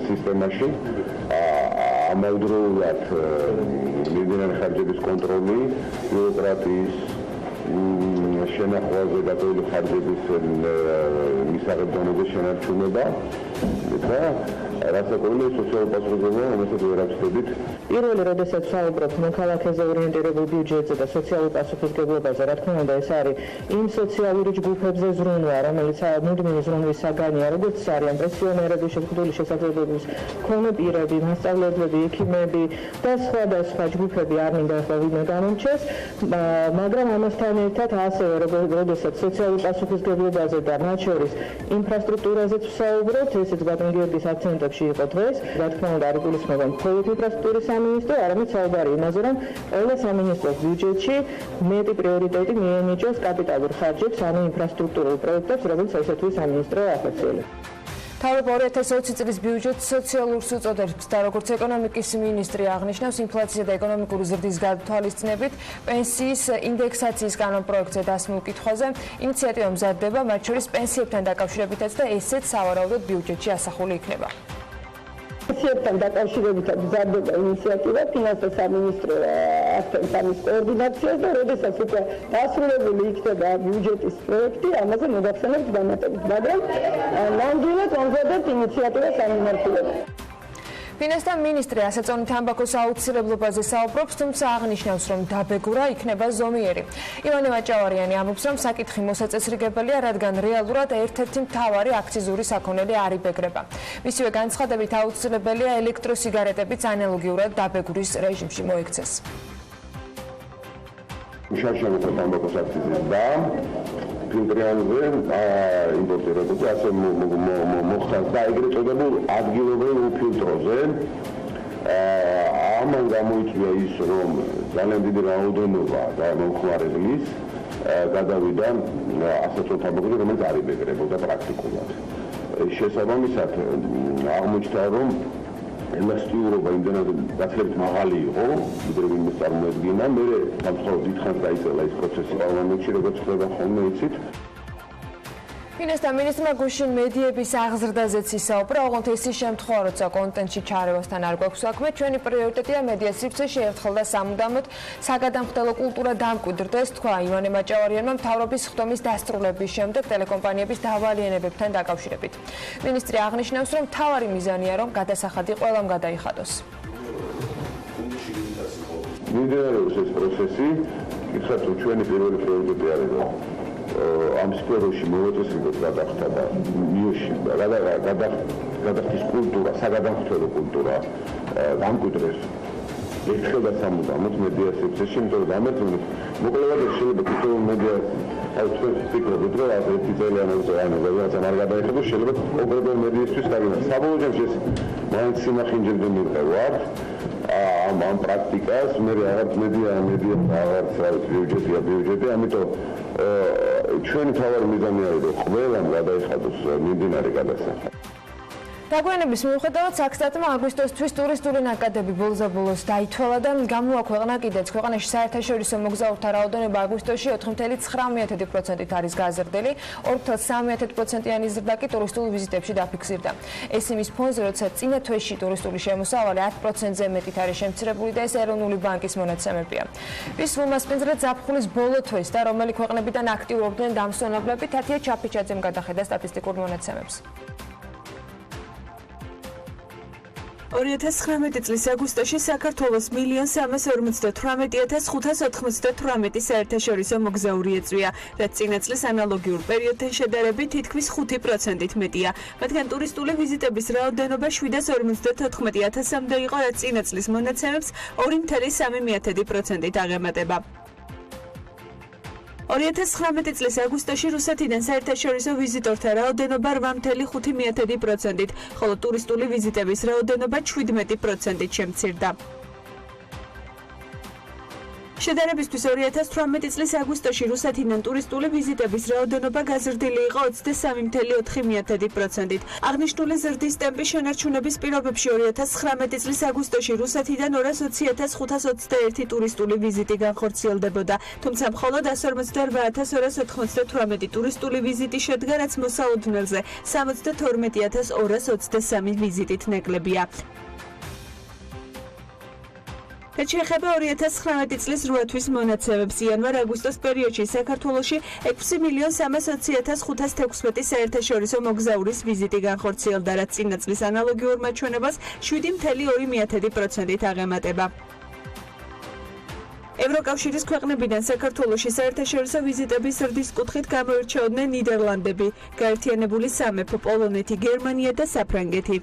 სისტემაში. ამავდროულად მიმდინარე ხარჯების კონტროლი, ბიუროკრატიის შენახვაზე გაწეული ხარჯების მისაღებ დონეზე შენარჩუნება და რასაკვირველია სოციალური პასუხისმგებლობა, რომელსაც ვერ აღწევთ. პირველი, როდესაც საუბრობთ მოქალაქეზე ორიენტირებულ ბიუჯეტზე და სოციალურ პასუხისმგებლობაზე, რა თქმა უნდა, ეს არის იმ სოციალური ჯგუფებზე ზრუნვა, რომელიც მუდმივი ზრუნვის საგანია, როგორც არიან პენსიონერები, შეზღუდული შესაძლებლობების მქონე პირები, მასწავლებლები, ექიმები და სხვა ჯგუფები არ მინდა ახლა ვინმე გამომჩეს, მაგრამ ამასთან ერთად ასევე როდესაც სოციალურ პასუხისმგებლობაზე და მათ შორის ინფრასტრუქტურაზეც ვსაუბრობთ, ესეც ბატონ გიორგის აქცენტებში იყო დღეს, რა თქმა უნდა, არ იგულისხმება მხოლოდ ინფრასტრუქტურის სამინისტრო, არამედ საუბარი იმაზე, რომ ყველა სამინისტროს ბიუჯეტში მეტი პრიორიტეტი მიენიჭოს კაპიტალურ ხარჯებს, ანუ ინფრასტრუქტურულ პროექტებს, როგორც ესეთი სამინისტრო ახორციელებს. მთავრობა 2020 წლის ბიუჯეტს სოციალურს უწოდებს და როგორც ეკონომიკის მინისტრი აღნიშნავს, ინფლაცია და ეკონომიკური ზრდის გათვალისწინებით პენსიის ინდექსაციის კანონპროექტზე დასმულ კითხვაზე ინიციატივა მზადდება, მათ შორის პენსიებთან დაკავშირებითაც და ესეც სავარაუდოდ ბიუჯეტში ასახული იქნება. პენსიებთან დაკავშირებითაც მზადდება ინიციატივა, ფინანსთა სამინისტრო ახდენს ამის კოორდინაციას და როდესაც უკვე დასრულებული იქნება ბიუჯეტის პროექტი, ამაზე მოგახსენებთ განმარტებით, მაგრამ ნამდვილად ამზადებთ ინიციატივას სამმართველოდ. ფინანსთა მინისტრი ასაწონი თამბაქოს აუცილებლობაზე საუბრობს, თუმცა აღნიშნავს, რომ დაბეგურა იქნება ზომიერი. ივანე ვაჭაურიანი ამბობს, რომ საკითხი მოსაწესრიგებელია, რადგან რეალურად ერთ-ერთი მთავარი აქციზური საქონელი არ იბეგრება. მისივე განცხადებით აუცილებელია ელექტროსიგარეტებიც ანალოგიურად დაბეგურის რეჟიმში მოექცეს. შარშანოთა თამბაქოს აქციზის და ფილტრიანზე იმპორტირებოდი ასე მოხდას და ეგრეთ წოდებულ ადგილობრივ უფილტროზე ამან გამოიწვია ის, რომ ძალიან დიდი რაოდენობა და მომხმარებლის გადავიდა ასაწონ თამბაქოზე, რომელიც არ იბეგრებოდა პრაქტიკულად. შესაბამისად აღმოჩნდა, რომ ელასტიურობა იმდენად გაცილებით მაღალი იყო, ვიდრე ვინმე წარმოედგინა, მე სამწუხაროდ დიდხანს დაიწყება ის პროცესი პარლამენტში, როგორც ხდება ხოლმე იცით. ფინანსთა მინისტრმა გუშინ მედიების აღზრდაზეც ისაუბრა, ოღონდ ეს ის შემთხვევა, როცა კონტენტში ჩარევასთან არ გვაქვს საქმე, ჩვენი პრიორიტეტია მედია სივრცეში ერთხელ და სამუდამოდ საგადამხდელო კულტურა დამკვიდრდეს, თქვა ივანე ვაჭაურიანმა მთავრობის ხდომის დასრულების შემდეგ ტელეკომპანიების დავალიანებებთან დაკავშირებით. მინისტრი აღნიშნავს, რომ მთავარი მიზანია, რომ გადასახადი ყველამ გადაიხადოს. მიმდინარეობს ეს პროცესი, იცით, რომ ჩვენი პირველი პრიორიტეტი არის ამ სფეროში მოვაწესრიგოთ გადახდა და მიუში გადახდის კულტურა, საგადამხდელო კულტურა დამკვიდრეს ერთხელ და სამუდამოდ მედია სივრცეში, იმიტომ რომ დამეწუნეთ მოკლედ შეიძლება თითოეულ მედია აუცილებლად ფიქრობთ, რომ ერთი წელიანზე რაღაცა არ გადაიხადოს, შეიძლება კონკრეტულ მედიისთვის გაგინა. საბოლოო ჯამში ეს მაინც სიმახინჯებდა მიყევათ ამ პრაქტიკას, მე რაღაც მედია რაღაც ბიუჯეტი, ამიტომ ჩვენი მთავარი მიზანი არის, რომ ყველამ გადაიხადოს მიმდინარე გადასახადი. დაგვიანების მიუხედავად საქსტატმა აგვისტოსთვის ტურისტული ნაკადები ბოლოს დაითვალა და გამოაქვეყნა კიდეც. ქვეყანაში საერთაშორისო მოგზაურთა რაოდენობა აგვისტოში 4.9%-ით არის გაზრდილი, 2.3%-იანი ზრდა კი ტურისტულ ვიზიტებში დაფიქსირდა. ეს იმის ფონზე, როცა წინა თვეში ტურისტული შემოსავალი 10%-ზე მეტით არის შემცირებული და ეს ეროვნული ბანკის მონაცემებია. ვის უმასპინძლად ზაფხულის ბოლო თვეს და რომელი ქვეყნებიდან აქტიურობდნენ დამსვენებლები, თათია ჩაფიჩაძემ გადახედა სტატისტიკურ მონაცემებს. 2019 წლის აგვისტოში საქართველოს 1,358,588 საერთაშორისო მოგზაური ეწვია, რაც წინა წლის ანალოგიურ პერიოდთან შედარებით თითქმის 5%-ით მეტია. მათგან ტურისტული ვიზიტების რაოდენობა 754,000-მდე იყო, რაც წინა წლის მონაცემებს 2,3%-ით აღემატება. 2019 წლის აგვისტოში რუსეთიდან საერთაშორისო ვიზიტორთა რაოდენობა 8,5%-ით, ხოლო ტურისტული ვიზიტების რაოდენობა 17%-ით შემცირდა. შედარებისთვის 2018 წლის აგვისტოში რუსეთიდან ტურისტული ვიზიტების რაოდენობა გაზრდილი იყო 23,4%-ით. აღნიშნული ზრდის ტემპი შენარჩუნების პირობებში 2019 წლის აგვისტოში რუსეთიდან 220,521 ტურისტული ვიზიტი განხორციელდებოდა, თუმცა მხოლოდ 148,298 ტურისტული ვიზიტი შედგა, რაც მოსალოდნელზე 72,223 ვიზიტით ნაკლებია. რაც შეეხება 2019 წლის 8 თვის მონაცემებს, იანვარ-აგვისტოს პერიოდში საქართველოში 6,320,516 საერთაშორისო მოგზაურის ვიზიტი განხორციელდა, რაც წინა წლის ანალოგიურ მაჩვენებას 7,2%-ით აღემატება. ევროკავშირის ქვეყნებიდან საქართველოში საერთაშორისო ვიზიტების ზრდის კუთხით გამოირჩეოდნენ ნიდერლანდები, გაერთიანებული სამეფო, პოლონეთი, გერმანია და საფრანგეთი.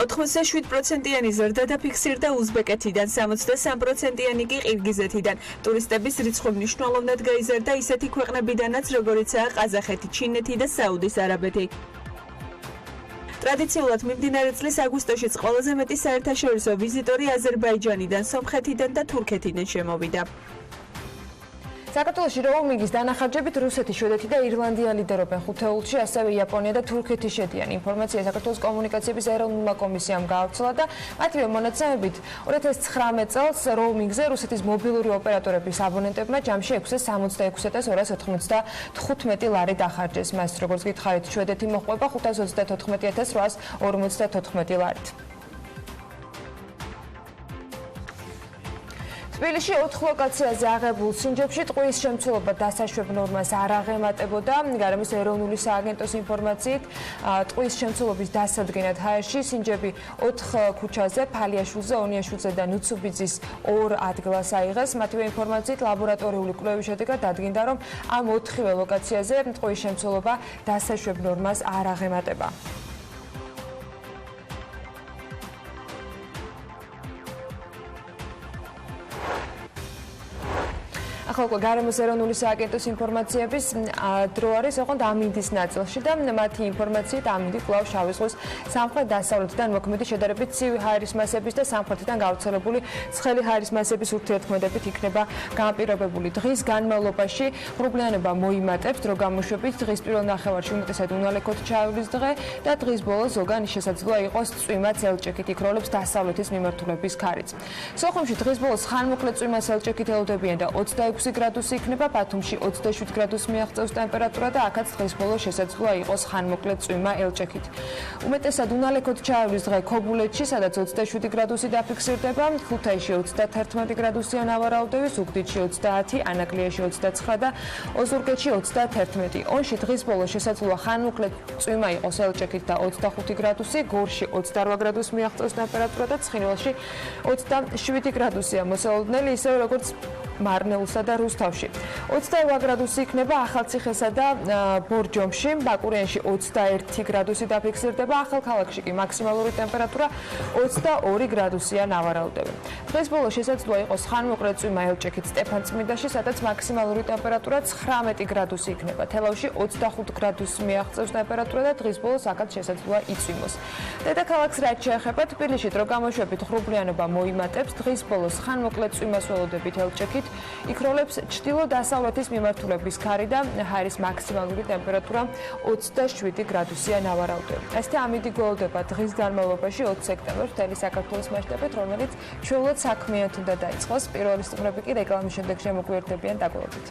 87%-იანი ზრდა დაფიქსირდა უზბეკეთიდან, 63%-იანი კი ყირგიზეთიდან. ტურისტების რიცხვი მნიშვნელოვნად გაიზარდა ისეთი ქვეყნებიდანაც, როგორიცაა ყაზახეთი, ჩინეთი და საუდის არაბეთი. ტრადიციულად მიმდინარე წლის აგვისტოშიც ყველაზე მეტი საერთაშორისო ვიზიტორი აზერბაიჯანიდან, სომხეთიდან და თურქეთიდან შემოვიდა. საქართველოში როუმინგის დანახარჯებით რუსეთი, შვედეთი და ირლანდია ლიდერობენ ხუთეულში, ასევე იაპონია და თურქეთი შედიან. ინფორმაცია საქართველოს კომუნიკაციების ეროვნულმა კომისიამ გაავრცელა და მათივე მონაცემებით 2019 წელს როუმინგზე რუსეთის მობილური ოპერატორების აბონენტებმა ჯამში 666,495 ლარი დახარჯეს. მას, როგორც გითხარით, შვედეთი მოჰყვება 534,854 ლარით. თბილისში 4 ლოკაციაზე აღებულ სინჯებში ტყუის შემცველობა დასაშვებ ნორმას არ აღემატებოდა. გარემოს ეროვნული სააგენტოს ინფორმაციით, ტყუის შემცველობის დასადგენად ჰაერში სინჯები 4 ქუჩაზე, ფალიაშვილზე, ონიაშვილზე და ნუცუბიძის 2 ადგილას აიღეს. მათივე ინფორმაციით, ლაბორატორიული კვლევის შედეგად დადგინდა, რომ ამ 4-ვე ლოკაციაზე ტყუის შემცველობა დასაშვებ ნორმას არ აღემატება. ახალ გარემოს ეროვნული სააგენტოს ინფორმაციების დრო არის ოღონდ ამინდის ნაწილში და მათი ინფორმაციით ამინდი კვლავ შავი ზღვის სამხრეთ-დასავლეთიდან მოქმედი შედარებით ცივი ჰაერის მასების და სამხრეთიდან გავრცელებული ცხელი ჰაერის მასების ურთიერთქმედებით იქნება განპირობებული. დღის განმავლობაში ღრუბლიანობა მოიმატებს, დრო გამოშვებით დღის პირველ ნახევარში უმეტესად უნალექოდ ჩაივლის დღე და დღის ბოლოს ზოგან შესაძლოა იყოს წვიმაც ელჭექით, იქროლებს დასავლეთის მიმართულების ქარიც. სოხუმში დღის ბოლოს ხანმოკლე წვიმას ელჭექით ელოდებიან და 26 გრადუსი იქნება, ბათუმში 27 გრადუსს მიაღწევს ტემპერატურა და აქაც დღის ბოლოს შესაძლოა იყოს ხანმოკლე წვიმა ელჭექით. უმეტესად უნალექოდ ჩაივლის დღე ქობულეთში, სადაც 27 გრადუსი დაფიქსირდება, ხუთაისში 31 გრადუსია ნავარაუდევი, ზუგდიდში 30, ანაკლიაში 29 და ოზურგეთში 31. ონში დღის ბოლოს შესაძლოა ხანმოკლე წვიმა იყოს ელჭექით და 25 გრადუსი, გორში 28 გრადუსს მიაღწევს ტემპერატურა და ცხინვალში 27 გრადუსია მოსალოდნელი, ისევე როგორც მარნეულსა და რუსთავში. 28 გრადუსი იქნება ახალციხესა და ბორჯომში, ბაკურიანში 21 გრადუსი დაფიქსირდება, ახალქალაქში კი მაქსიმალური ტემპერატურა 22 გრადუსია ნავარაუდევი. დღეს ბოლოს შესაძლოა იყოს ხანმოკლე წვიმა ელჭექით სტეფანწმინდაში, სადაც მაქსიმალური ტემპერატურა 19 გრადუსი იქნება. თელავში 25 გრადუსს მიაღწევს ტემპერატურა და დღის ბოლოს აქაც შესაძლოა იწვიმოს. დედაქალაქს რაც შეეხება, თბილისში დრო გამოშვებით ღრუბლიანობა მოიმატებს, დღის ბოლოს ხანმოკლე წვიმას ველოდებით ელჭექით, იქროლებს ჩრდილო-დასავლეთის მიმართულების ქარი და ჰაერის მაქსიმალური ტემპერატურა 27 გრადუსია ნავარაუდევი. ესეთი ამინდი გველოდება დღის განმავლობაში 20 სექტემბერს მთელი საქართველოს მასშტაბით, რომელიც ჩვეულად საქმიანად უნდა დაიწყოს. პირველი სტუმრები კი რეკლამის შემდეგ შემოგვიერთებიან დაგვრობით.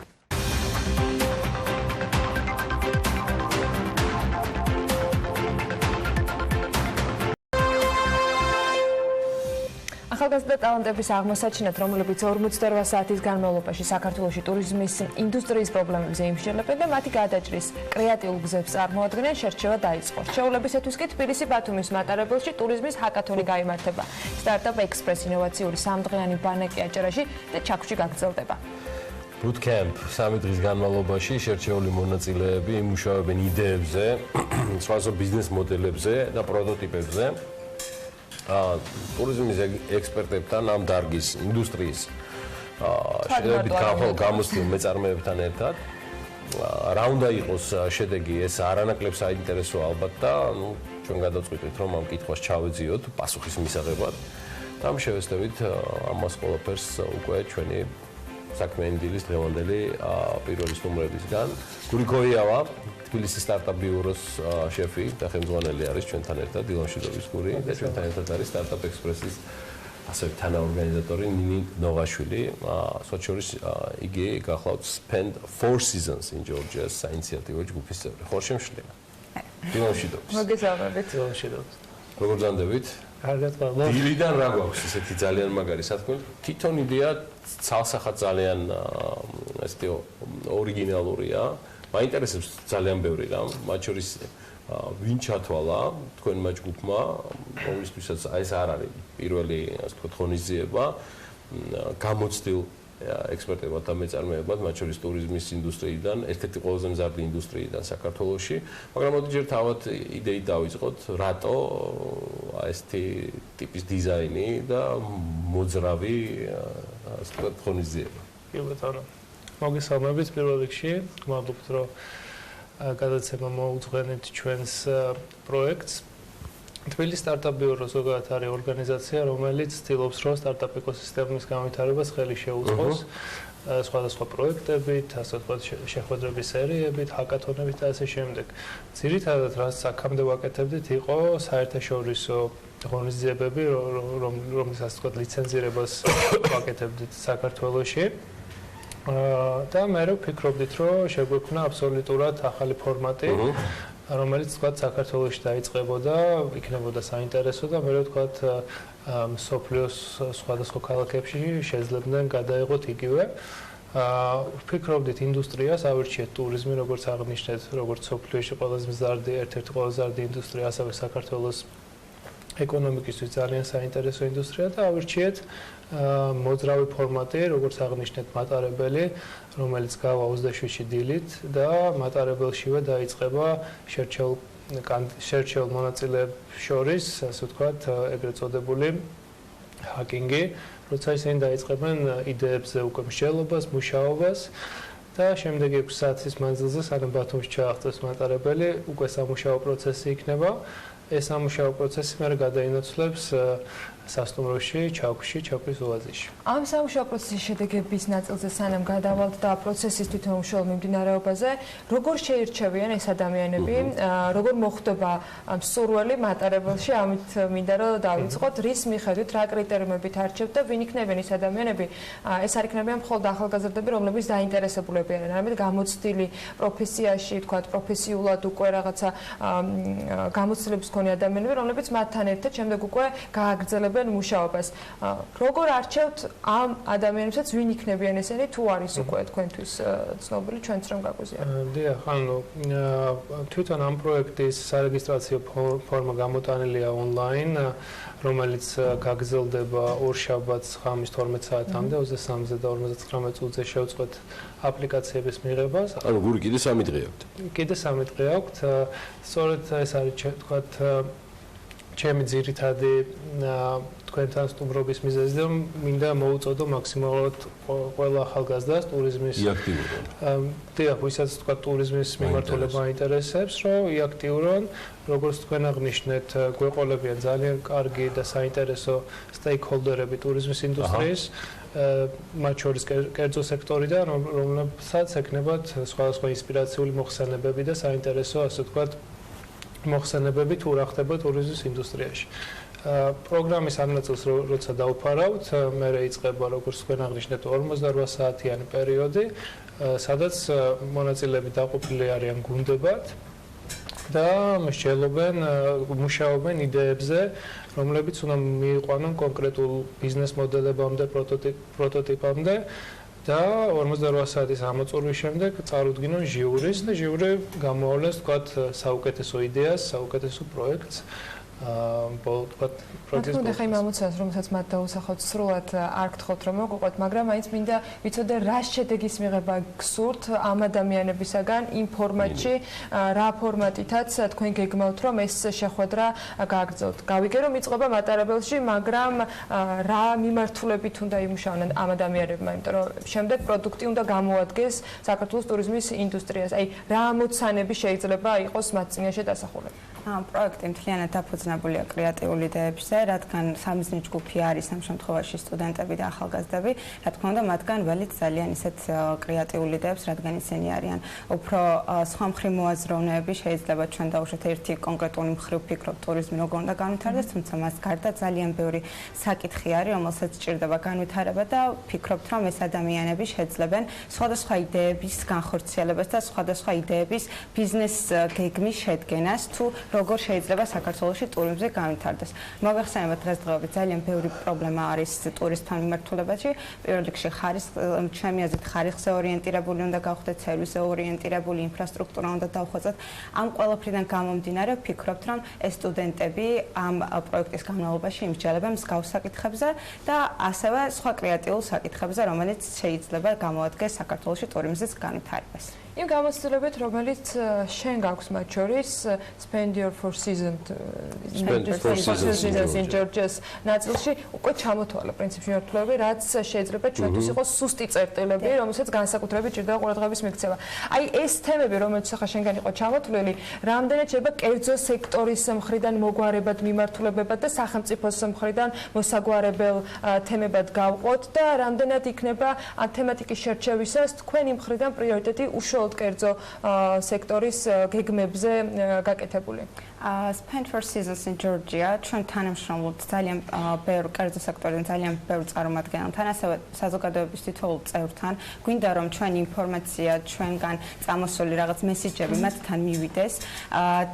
ახალგაზრდა ტალანტების აღმოსაჩინად, რომლებიც 48 საათის განმავლობაში საქართველოში ტურიზმის ინდუსტრიის პრობლემებზე იმსჯელებენ და მათი გადაჭრის კრეატიულ გზებს წარმოადგენენ, შერჩევა დაიწყო. რჩეულებისათვის კი თბილისი ბათუმის მატარებელში ტურიზმის ჰაკათონი გაიმართება. სტარტაპ ექსპრეს ინოვაციური 3დღიანი ბანაკი აჭარაში და ჩაქვში გაგრძელდება. Bootcamp 3 დღის განმავლობაში შერჩეული მონაწილეები იმუშავებენ იდეებზე, სხვადასხვა ბიზნეს მოდელებზე და პროტოტიპებზე. ტურიზმის ექსპერტებთან ამ დარგის ინდუსტრიის შედარებით გამოცდილ მეწარმეებთან ერთად. რა უნდა იყოს შედეგი, ეს არანაკლებ საინტერესო ალბათ და ჩვენ გადავწყვიტეთ, რომ ამ კითხვას ჩავეძიოთ პასუხის მისაღებად და ამ შევეცდებით ამას ყველაფერს უკვე ჩვენი საქმიანი დილის დღევანდელი პირველი ნომრებისგან. გურიქოიავა, თბილისის სტარტაპ ბიუროს შეფი და ხელმძღვანელი არის ჩვენთან ერთად დილონშიდობის გური და ჩვენთან ერთად არის სტარტაპ ექსპრესის ასევე თანაორგანიზატორი ნინი ნოღაშვილი. სოციალურ იგი გახლავთ Spend 4 Seasons in Georgia-ს საინიციატივო ჯგუფის წევრი. ხორ შემშლება. დილონშიდობის. მოგესალმებით. დილონშიდობის. როგორ გრძანდებით? კარგად ყავ. დილიდან რა გვაქვს ესეთი ძალიან მაგარი სათქმელი. თვითონ იდეა ცალსახად ძალიან ესეთი ორიგინალურია. მაინტერესებს ძალიან ბევრი რამ, მათ შორის ვინ ჩათვალა თქვენმა ჯგუფმა, რომლისთვისაც ეს არ არის პირველი, ასე ვთქვათ, ღონისძიება, გამოცდილ ექსპერტებად და მეწარმეებად, მათ შორის ტურიზმის ინდუსტრიიდან, ერთ-ერთი ყველაზე მზარდი ინდუსტრიიდან საქართველოში, მაგრამ მოდი ჯერ თავად იდეით დავიწყოთ, რატო ესეთი ტიპის დიზაინი და მოძრავი, ასე ვთქვათ, ღონისძიება. კი ბატონო. მოგესალმებით პირველ რიგში, მადლობთ რომ გადაცემა მოუძღვენით ჩვენს პროექტს. თბილისის სტარტაპ ბიურო ზოგადად არის ორგანიზაცია, რომელიც ცდილობს რომ სტარტაპ ეკოსისტემის განვითარებას ხელი შეუწყოს სხვადასხვა პროექტებით, ასე ვთქვათ, შეხვედრების სერიებით, ჰაკათონებით და ასე შემდეგ. ძირითადად რაც აქამდე ვაკეთებდით, იყო საერთაშორისო ღონისძიებები, რომლის ასე ვთქვათ, ლიცენზირებას ვაკეთებდით საქართველოში. და მე ვფიქრობდით, რომ შეგვექმნა აბსოლუტურად ახალი ფორმატი, რომელიც თქვათ საქართველოში დაიწყებოდა, იქნებოდა საინტერესო და მე ვთქვათ მსოფლიოს სხვადასხვა ქალაქებში შეძლებდნენ გადაეღოთ იგივე. ვფიქრობდით ინდუსტრიას, ავირჩიეთ ტურიზმი, როგორც აღნიშნეთ, როგორც მსოფლიოში ყველაზე მზარდი, ერთ-ერთი ყველაზე მზარდი ინდუსტრია, ასევე საქართველოს ეკონომიკისთვის ძალიან საინტერესო ინდუსტრია და ავირჩიეთ მოძრავი ფორმატი, როგორც აღნიშნეთ, მატარებელი, რომელიც გავა 27-ში დილით და მატარებელშივე დაიწყება შერჩეულ მონაწილეებს შორის, ასე ვთქვათ, ეგრეთ წოდებული ჰაკინგი, როცა ისინი დაიწყებენ იდეებზე უკვე მსჯელობას, მუშაობას და შემდეგ 6 საათის მანძილზე, სანამ ბათუმში ჩააღწევს მატარებელი, უკვე სამუშაო პროცესი იქნება. ეს სამუშაო პროცესი მე გადაინაცვლებს სასტუმროში, ჩაქვის ოაზისში. ამ სამუშაო პროცესის შედეგების ნაწილზე სანამ გადავალთ და პროცესის თვითმმართველ მიმდინარეობაზე, როგორ შეირჩევიან ეს ადამიანები, როგორ მოხდება მსურველი მატარებელში, ამით მინდა რომ დავიწყოთ, რის მიხედვით, რა კრიტერიუმებით არჩევთ და ვინ იქნებიან ეს ადამიანები? ეს არ იქნებიან მხოლოდ ახალგაზრდები, რომლებიც დაინტერესებულები არიან, არამედ გამოცდილი პროფესიაში, თქვათ, პროფესიულად უკვე რაღაცა გამოცდილების მქონე ადამიანები, რომლებიც მათთან ერთად შემდეგ უკვე გააგრძელებენ მუშაობას. როგორ არჩევთ ამ ადამიანებსაც, ვინ იქნებიან ესენი, თუ არის უკვე თქვენთვის ცნობილი, ჩვენც რომ გაგვიზიაროთ? დიახ, ანუ თვითონ ამ პროექტის სარეგისტრაციო ფორმა გამოტანილია ონლაინ, რომელიც გაგრძელდება ორშაბათს ღამის 12 საათამდე, 23-ზე და 59 წუთზე შევწყვეტ აპლიკაციების მიღებას. ანუ გური კიდე 3 დღე აქვთ. კიდე 3 დღე აქვთ. სწორედ ეს არის თქვათ ჩემი ძირითადი თქვენთან სტუმრობის მიზეზი და მინდა მოუწოდო მაქსიმალურად ყველა ახალგაზრდას ტურიზმის იაქტიურონ. დიახ, ვისაც თქვა ტურიზმის მიმართულება აინტერესებს, რომ იაქტიურონ, როგორც თქვენ აღნიშნეთ, გვეყოლებიან ძალიან კარგი და საინტერესო სტეიქჰოლდერები ტურიზმის ინდუსტრიის, მათ შორის კერძო სექტორიდან, რომლებსაც ექნებათ სხვადასხვა ინსპირაციული მოხსენებები და საინტერესო, ასე ვთქვათ, მოხსენებები თუ რა ხდება ტურიზმის ინდუსტრიაში. პროგრამის ამ ნაწილს როცა დავფარავთ, მე იწყება როგორც თქვენ აღნიშნეთ 48 საათიანი პერიოდი, სადაც მონაწილეები დაყოფილი არიან გუნდებად და მსჯელობენ, მუშაობენ იდეებზე, რომლებიც უნდა მიიყვანონ კონკრეტულ ბიზნეს მოდელებამდე, პროტოტიპამდე და 48 საათის ამოწურვის შემდეგ წარუდგინონ ჟიურის და ჟიური გამოავლეს თქვათ საუკეთესო იდეას, საუკეთესო პროექტს. თქო და ხა იმ ამოცანას, რომელსაც მათ დაუსახავთ, სრულად არ გთხოვთ რომ მოგყვათ, მაგრამ მაინც მინდა ვიცოდე რა შედეგის მიღება გსურთ ამ ადამიანებისაგან იმ ფორმატში, რა ფორმატითაც თქვენ გეგმავთ რომ ეს შეხვედრა გააგრძელოთ. გავიგე რომ იწყება მატარებელში, მაგრამ რა მიმართულებით უნდა იმუშაონ ამ ადამიანებმა, იმიტომ რომ შემდეგ პროდუქტი უნდა გამოადგეს საქართველოს ტურიზმის ინდუსტრიას. აი, რა ამოცანები შეიძლება იყოს მათ წინაშე დასახულები? პროექტი მთლიანად დაფუძნებულია კრეატიულ იდეებზე, რადგან სამიზნე ჯგუფი არის ამ შემთხვევაში სტუდენტები და ახალგაზრდები, რა თქმა უნდა, მათგან ველით ძალიან ისეთ კრეატიულ იდეებს, რადგან ისინი არიან უფრო სხვა მხრივ მოაზროვნეები, შეიძლება ჩვენ დავუშვათ ერთი კონკრეტული მხრივ ფიქრობ ტურიზმი როგორ უნდა განვითარდეს, თუმცა მას გარდა ძალიან ბევრი საკითხი არის, რომელსაც სჭირდება განვითარება და ფიქრობთ, რომ ეს ადამიანები შეძლებენ სხვადასხვა იდეების განხორციელებას და სხვადასხვა იდეების ბიზნეს გეგმის შედგენას თუ როგორ შეიძლება საქართველოში ტურიზმზე განვითარდეს. მოგეხსენებათ დღესდღეობით ძალიან ბევრი პრობლემა არის ტურისტთან მიმართულებაში. პირველ რიგში ჩემი აზრით ხარისხზე ორიენტირებული უნდა გავხდეთ, სერვისზე ორიენტირებული ინფრასტრუქტურა უნდა დავხვეწოთ. ამ ყველაფრიდან გამომდინარე ვფიქრობთ, რომ ეს სტუდენტები ამ პროექტის განმავლობაში იმსჯელებენ მსგავს საკითხებზე და ასევე სხვა კრეატიულ საკითხებზე, რომელიც შეიძლება გამოადგეს საქართველოში ტურიზმის განვითარებას. იმ გამოცდილებით, რომელიც შენ გაქვს მათ შორის Spend Your Four Seasons in Georgia's ნაწილში უკვე ჩამოთვალა პრინციპში მიმართულები, რაც შეიძლება ჩვენთვის იყოს სუსტი წერტილები, რომელსაც განსაკუთრებით ჭირდება ყურადღების მიქცევა. აი ეს თემები, რომელიც ახლა შენგან იყო ჩამოთვლილი, რამდენად შეიძლება კერძო სექტორის მხრიდან მოგვარებად მიმართულებებად და სახელმწიფოს მხრიდან მოსაგვარებელ თემებად გავყოთ და რამდენად იქნება ამ თემატიკის შერჩევისას თქვენი მხრიდან პრიორიტეტი უშუალოდ კერძო სექტორის გეგმებზე გაკეთებული. Spend Four Seasons in Georgia ჩვენ თანამშრომლობთ ძალიან ბევრ კერძო სექტორიდან ძალიან ბევრ წარმომადგენელთან, ასევე საზოგადოების თითოეულ წევრთან. გვინდა რომ ჩვენი ინფორმაცია ჩვენგან წამოსული რაღაც მესიჯები მათთან მივიდეს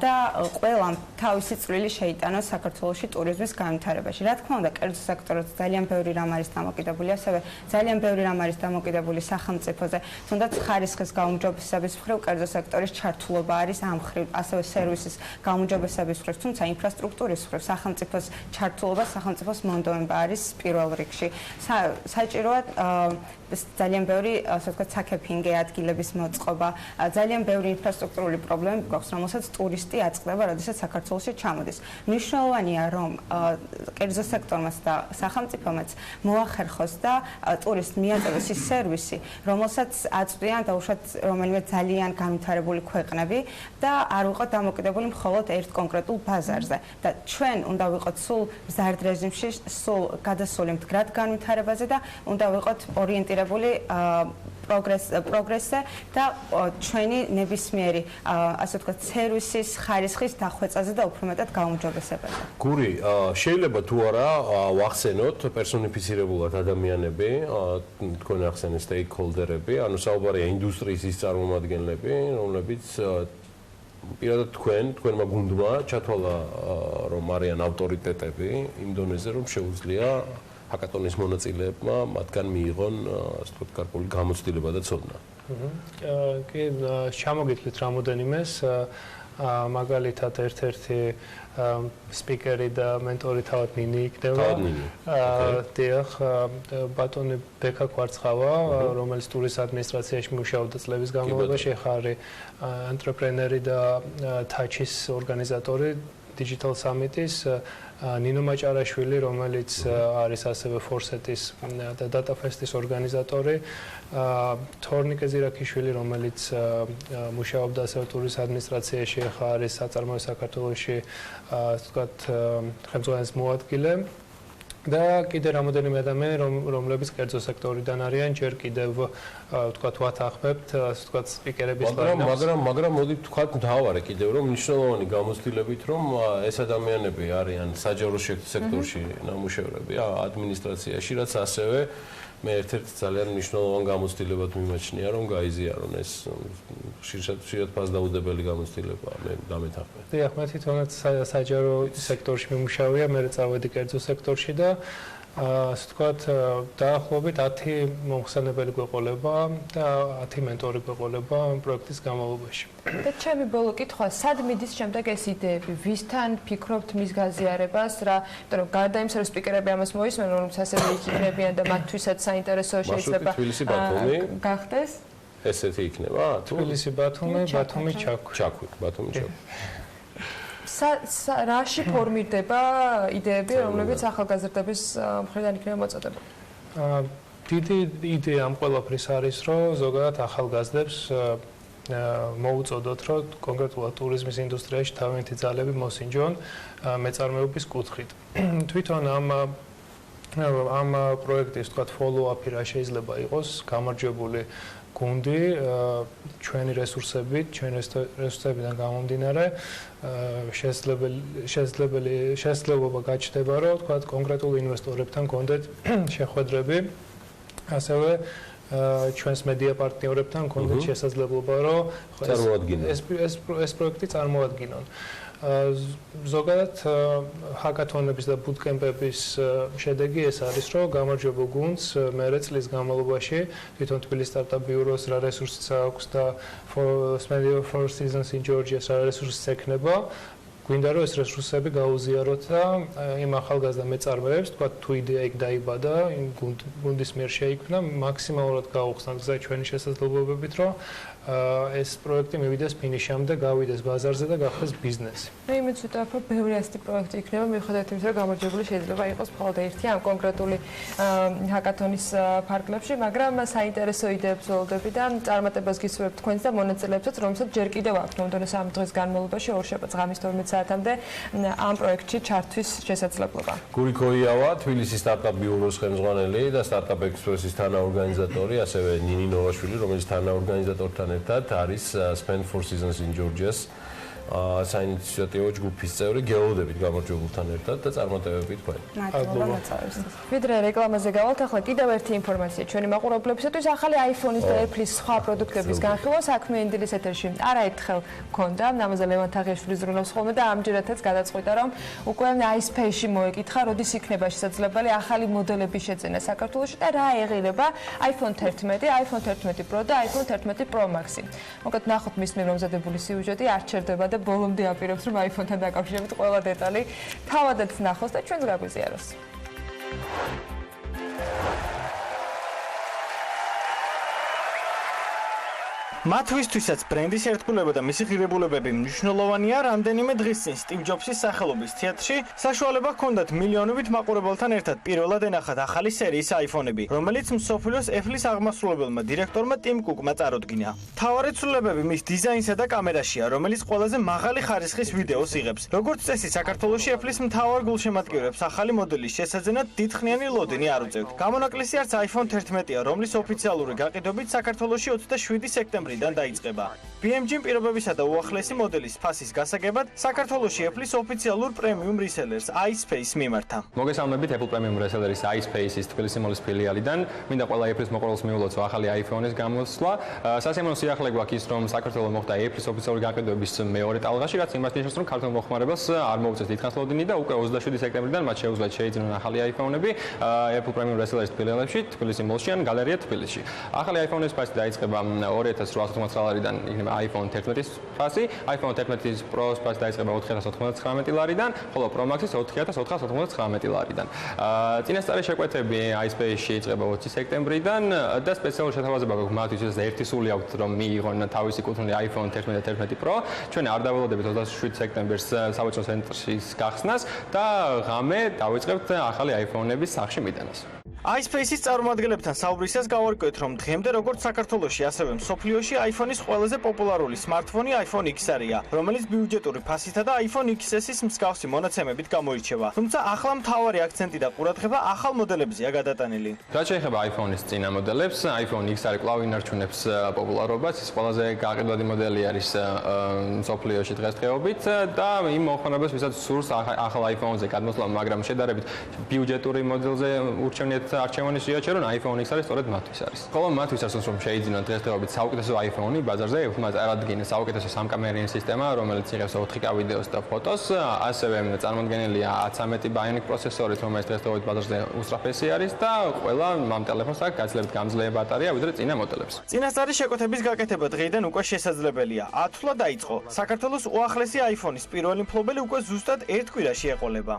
და ყველამ თავისი წვლილი შეიტანოს საქართველოში ტურიზმის განვითარებაში. რა თქმა უნდა, კერძო სექტორზე ძალიან ბევრი რამ არის დამოკიდებული, ასევე ძალიან ბევრი რამ არის დამოკიდებული სახელმწიფოზე, თუნდაც ხარისხის გაუმჯობესების მხრივ კერძო სექტორის ჩართულობა არის ამ მხრივ, ასევე სერვისის გაუმჯობესების მხრივ, თუმცა ინფრასტრუქტურის მხრივ სახელმწიფოს ჩართულობა, სახელმწიფოს მონდომება არის პირველ რიგში. საჭიროა ძალიან ბევრი, ასე ვთქვათ, საქეფინგე ადგილების მოწყობა, ძალიან ბევრი ინფრასტრუქტურული პრობლემები გვაქვს, რომელსაც ტურისტი აწყდება, როდესაც საქართველოში ჩამოდის. მნიშვნელოვანია, რომ კერძო სექტორმაც და სახელმწიფომაც მოახერხოს და ტურისტს მიაწევოს ის სერვისი, რომელსაც აწვდიან დაუშვათ რომელიმე ძალიან განვითარებული ქვეყნები და არ ვიყოთ დამოკიდებული მხოლოდ ერთ კონკრეტულ ბაზარზე. და ჩვენ უნდა ვიყოთ სულ მზარდ რეჟიმში, სულ გადასული მდგრად განვითარებაზე და უნდა ვიყოთ ორიენტირებული პროგრესზე და ჩვენი ნებისმიერი, ასე ვთქვათ, სერვისის ხარისხის დახვეწაზე და უფრო მეტად გაუმჯობესებაზე. გური, შეიძლება თუ არა ვახსენოთ პერსონიფიცირებულად ადამიანები, თქვენ ახსენეთ სტეიკჰოლდერები, ანუ საუბარია ინდუსტრიის ის წარმომადგენლები, რომლებიც პირადად თქვენმა გუნდმა ჩათვალა რომ არიან ავტორიტეტები იმ დონეზე, რომ შეუძლია ჰაკათონის მონაწილეებმა მათგან მიიღონ ასე ვთქვათ გარკვეული გამოცდილება და ცოდნა. კი, ჩამოგითვლით რამოდენიმეს, მაგალითად ერთ-ერთი სპიკერი და მენტორი თავად ნინი იქნება. დიახ, ბატონი ბექა კვარცხავა, რომელიც ტურისტ ადმინისტრაციაში მუშაობდა წლების განმავლობაში, ხა არის ანტრეპრენერი და თაჩის ორგანიზატორი Digital Summit-ის, ნინო მაჭარაშვილი, რომელიც არის ასევე Forset-ის და Data Fest-ის ორგანიზატორი, თორნიკე ზირაქიშვილი, რომელიც მუშაობდა ასევე ტურისტ ადმინისტრაციაში, ხა არის საწარმოო საქართველოში, ასე ვთქვათ, ხელმძღვანელის მოადგილე. და კიდე რამოდენიმე ადამიანი, რომლებიც კერძო სექტორიდან არიან, ჯერ კიდევ ვთქვათ, ვათანხმებთ, ასე ვთქვათ, სპიკერების პლანს. მაგრამ მოდი ვთქვათ მთავარი კიდევ რომ მნიშვნელოვანი გამოცდილებით, რომ ეს ადამიანები არიან საჯარო სექტორში ნამუშევრები, ადმინისტრაციაში, რაც ასევე მე ერთ-ერთი ძალიან მნიშვნელოვანი გამოცდილებად მიმაჩნია, რომ გაიზიარონ ეს ხშირად ფასდაუდებელი გამოცდილებაა, მე დამეთანხმე. დიახ, მე თვითონაც საჯარო სექტორში მიმუშავია, მე წავედი კერძო სექტორში და ასე ვთქვათ, დაახლოებით 10 მომხსენებელი გვეყოლება და 10 მენტორი გვეყოლება პროექტის განმავლობაში. და ჩემი ბოლო კითხვა, სად მიდის შემდეგ ეს იდეები? ვისთან ფიქრობთ მის გაზიარებას რა? იმიტომ რომ გარდა იმისა, რომ სპიკერები ამას მოისმენენ, რომლებიც ასევე იქნებიან და მათთვისაც საინტერესო შეიძლება გახდეს? ესეთი იქნება? თბილისი, ბათუმი, ჩაქვი. რაში ფორმირდება იდეები, რომლებიც ახალგაზრდების მხრიდან იქნება მოწოდებული? დიდი იდეა ამ ყველაფრის არის, რომ ზოგადად ახალგაზრდებს მოუწოდოთ, რომ კონკრეტულად ტურიზმის ინდუსტრიაში თავიანთი ძალები მოსინჯონ მეწარმეობის კუთხით. თვითონ ამ პროექტის თქვათ follow-up-ი რა შეიძლება იყოს გამარჯვებული გუნდი ჩვენი რესურსებიდან გამომდინარე შესაძლებლობა გაჩნდება, რომ თქვათ კონკრეტულ ინვესტორებთან გქონდეთ შეხვედრები, ასევე ჩვენს მედია პარტნიორებთან გქონდეთ შესაძლებლობა, რომ ეს პროექტი წარმოადგინონ. ზოგადად ჰაკათონების და ბუტკემპების შედეგი ეს არის, რომ გამარჯვებულ გუნდს მერე წლის განმავლობაში თვითონ თბილისის სტარტაპ ბიუროს რა რესურსიც აქვს და for seasons in Georgia რა რესურსიც ექნება. გვინდა რომ ეს რესურსები გაუზიაროთ და იმ ახალგაზრდა მეწარმეებს, თქვა თუ იდეა იქ დაიბადა, იმ გუნდის მიერ შეიქმნა, მაქსიმალურად გაუხსნათ გზა ჩვენი შესაძლებლობებით, რომ ეს პროექტი მივიდეს ფინიშამდე, გავიდეს ბაზარზე და გახდეს ბიზნესი. მე იმით ვიტყოდ, რომ ბევრი ასეთი პროექტი იქნება, მიუხედავად იმისა, რომ გამარჯვებული შეიძლება იყოს მხოლოდ ერთი ამ კონკრეტული ჰაკათონის ფარგლებში, მაგრამ საინტერესო იდეებს ველოდები და წარმატებას გისურვებთ თქვენს და მონაწილეებსაც, რომელსაც ჯერ კიდევ აქვს მომდევნო 3 დღის განმავლობაში ორშაბათს ღამის 12 საათამდე ამ პროექტში ჩართვის შესაძლებლობა. გური ქოიავა, თბილისის სტარტაპ ბიუროს ხელმძღვანელი და სტარტაპ ექსპრესის თანაორგანიზატორი, ასევე ნინი ნოვაშვილი, რომელიც თანაორგანიზატორთან ერთად არის Spend for Seasons in Georgia-ს საინიციატივო ჯგუფის წევრი, გეოლოდებით გამარჯვებულთან ერთად და წარმატებები თქვენ. მადლობა მოწვევისთვის. ვიდრე რეკლამაზე გავალთ, ახლა კიდევ ერთი ინფორმაცია ჩვენი მაყურებლებისათვის, ახალი iPhone-ის და Apple-ის სხვა პროდუქტების განხილვა საქმიანი დილის ეთერში არაერთხელ გქონდა, ამაზე ლევან თაღიაშვილი ზრუნავს ხოლმე და ამჯერადაც გადაწყვიტა, რომ უკვე iSpace-ში მოეკითხა, როდის იქნება შესაძლებელი ახალი მოდელების შეძენა საქართველოში და რა ეღირება iPhone 11, iPhone 11 Pro და iPhone 11 Pro Max-ი. მოკეთ ნახოთ მის მიერ მომზადებული სიუჟეტი, არ ჩერდება და ბოლომდე აპირებს, რომ iPhone-თან დაკავშირებით ყველა დეტალი თავადაც ნახოს და ჩვენს გაგვიზიაროს. მათთვისთვისაც ბრენდის ერთგულება და მისი ღირებულებები მნიშვნელოვანია. რამდენიმე დღის წინ სტივ ჯობსის სახელობის თეატრში საშუალება ჰქონდათ მილიონობით მაყურებელთან ერთად პირველად ენახათ ახალი სერიის iPhone-ები, რომელიც მსოფლიოს Apple-ის აღმასრულებელმა დირექტორმა ტიმ კუკმა წარუდგინა. მთავარი ცვლილებები მის დიზაინსა და კამერაშია, რომელიც ყველაზე მაღალი ხარისხის ვიდეოს იღებს. როგორც წესი, საქართველოში Apple-ის მთავარ გულშემატკივრებს ახალი მოდელის შესაძენად დიდხნიანი ლოდინი არ უწევთ. გამონაკლისი არც iPhone 11-ია, რომლის ოფიციალური გაყიდვებით საქართველოში 27 სექტემბრიდან დაიწყება. BMG-მ პირობებისა და უახლესი მოდელის ფასის გასაგებად საქართველოში Apple-ის ოფიციალურ პრემიუმ რისელერს iSpace მიმართა. მოგესალმებით Apple პრემიუმ რისელერის iSpace-ის თბილისის მოლის ფილიალიდან. მინდა ყველა Apple-ის მოყოლს მიულოცო ახალი iPhone-ის გამოსვლა. სასიამოვნო სიახლე გვაქვს ის, რომ საქართველოს მოხდა Apple-ის ოფიციალური გაყიდვების მეორე ტალღაში, რაც იმას ნიშნავს, რომ ქართულ მოხმარებელს არ მოუწეს დიდხანს ლოდინი და უკვე 27 სექტემბრიდან მათ შეუძლიათ შეიძინონ ახალი iPhone-ები Apple პრემიუმ რისელერის ფილიალებში, თბილისის მოლში ან გალერეა თბილისში. ახალი iPhone-ის ფასი დაიწყება 2890 ლარიდან იქნება iPhone 11-ის ფასი, iPhone 11-ის Pro-ს ფასი დაიწყება 4099 ლარიდან, ხოლო Pro Max-ის 4499 ლარიდან. წინასწარი შეკვეთები iSpace-ში იწყება 20 სექტემბრიდან და სპეციალური შეთავაზება გვაქვს მათთვის, ეს ერთი სული აქვთ, რომ მიიღონ თავისი კუთვნილი iPhone 11 და 11 Pro. ჩვენ არ დაველოდებით 27 სექტემბერს სავაჭრო ცენტრის გახსნას და ღამე დავიწყებთ ახალი iPhone-ების სახში მიდანას. iSpace-ის წარმომადგენლებთან საუბრისას გავარკვიეთ, რომ დღემდე როგორც საქართველოში, ასევე მსოფლიოში მსოფლიოში iPhone-ის ყველაზე პოპულარული smartphone iPhone X-არია, რომელიც ბიუჯეტური ფასითა და iPhone XS-ის მსგავსი მონაცემებით გამოირჩევა. თუმცა ახლა მთავარი აქცენტი და ყურადღება ახალ მოდელებზეა გადატანილი. რაც შეეხება iPhone-ის წინა მოდელებს, iPhone X-არი კვლავ ინარჩუნებს პოპულარობას, ის ყველაზე გაყიდვადი მოდელი არის მსოფლიოში დღესდღეობით და იმ მოხმარებას, ვისაც სურს ახალ iPhone-ზე გადმოსვლა, მაგრამ შედარებით ბიუჯეტური მოდელზე ურჩევნიათ არჩევანის შეაჩერონ iPhone X-არი სწორედ მათთვის არის. ხოლო მათ ვისაც რომ შეიძინონ დღესდღეობით საუკეთესო iPhone-ი ბაზარზე, მათ არადგინეს საუკეთესო სამკამერიანი სისტემა, რომელიც იღებს 4K ვიდეოს და ფოტოს, ასევე წარმოდგენილია 13 Bionic პროცესორით, რომელიც დღესდღეობით ბაზარზე უსწრაფესი არის და ყველა ამ ტელეფონს აქვს გაცილებით გამძლეები ბატარეა, ვიდრე წინა მოდელებს. წინასწარი შეკეთების გაკეთება დღეიდან უკვე შესაძლებელია. ათვლა დაიწყო. საქართველოს უახლესი iPhone-ის პირველი მფლობელი უკვე ზუსტად 1 კვირაში ეყოლება.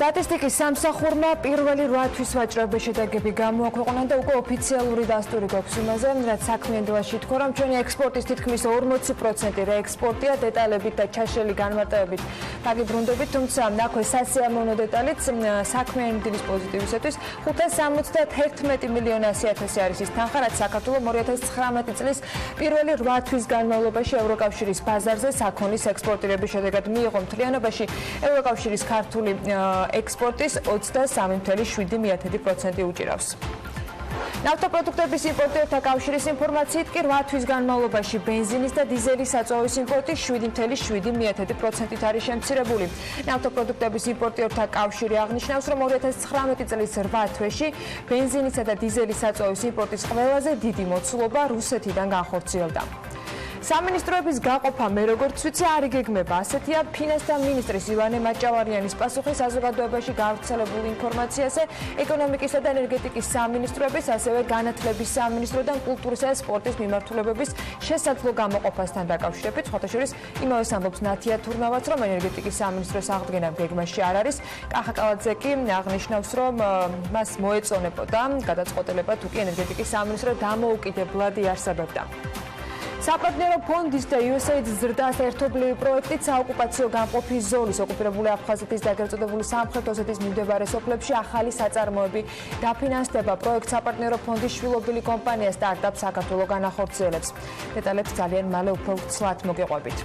სტატისტიკის სამსახურმა პირველი 8 თვის ვაჭრობის შედეგები გამოაქვეყნა და უკვე ოფიციალური დასტური გვაქვს იმაზე, რაც საქმიანობაში თქვა, რომ ჩვენი ექსპორტის თითქმის 40% რეექსპორტია, დეტალებით და ჩაშელი განმარტებებით დაგიბრუნდებით, თუმცა აქვე სასიამოვნო დეტალიც საქმიანი დილის პოზიტივისათვის 571 მილიონი 100.000 არის ის თანხა, რაც საქართველოს 2019 წლის პირველი 8 თვის განმავლობაში ევროკავშირის ბაზარზე საქონლის ექსპორტირების შედეგად მიიღო. მთლიანობაში ევროკავშირის ქართული ექსპორტის 23.7% უჭირავს. ნავთობპროდუქტების იმპორტერთა კავშირის ინფორმაციით კი 8 თვის განმავლობაში ბენზინის და დიზელის საწვავის იმპორტი 7.7% არის შემცირებული. ნავთობპროდუქტების იმპორტერთა კავშირი აღნიშნავს, რომ 2019 წლის 8 თვეში ბენზინისა და დიზელის საწვავის იმპორტის ყველაზე დიდი მოცულობა რუსეთიდან განხორციელდა. სამინისტროების გაყოფა მე როგორც ვიცი არ იგეგმება. ასეთია ფინანსთა მინისტრის ივანე მაჭავარიანის პასუხი საზოგადოებაში გავრცელებულ ინფორმაციაზე ეკონომიკისა და ენერგეტიკის სამინისტროების, ასევე განათლების სამინისტროდან კულტურისა და სპორტის მიმართულებების შესაძლო გამოყოფასთან დაკავშირებით. ხოთაშორის იმავეს ამბობს ნათია თურნავაც, რომ ენერგეტიკის სამინისტროს აღდგენა გეგმაში არ არის. კახაკალაძე კი აღნიშნავს, რომ მას მოეწონებოდა გადაწყვეტილება თუ კი ენერგეტიკის სამინისტრო დამოუკიდებლად იარსებებდა. საპარტნიორო ფონდის და USAID-ს ზრდას ერთობლივი პროექტით საოკუპაციო გამყოფის ზოლის ოკუპირებული აფხაზეთის და ეგრეთწოდებული სამხრეთ ოსეთის მიმდებარე სოფლებში ახალი საწარმოები დაფინანსდება. პროექტ საპარტნიორო ფონდის შვილობილი კომპანია სტარტაპ საქართველო განახორციელებს. დეტალებს ძალიან მალე უფრო ცლად მოგეყვებით.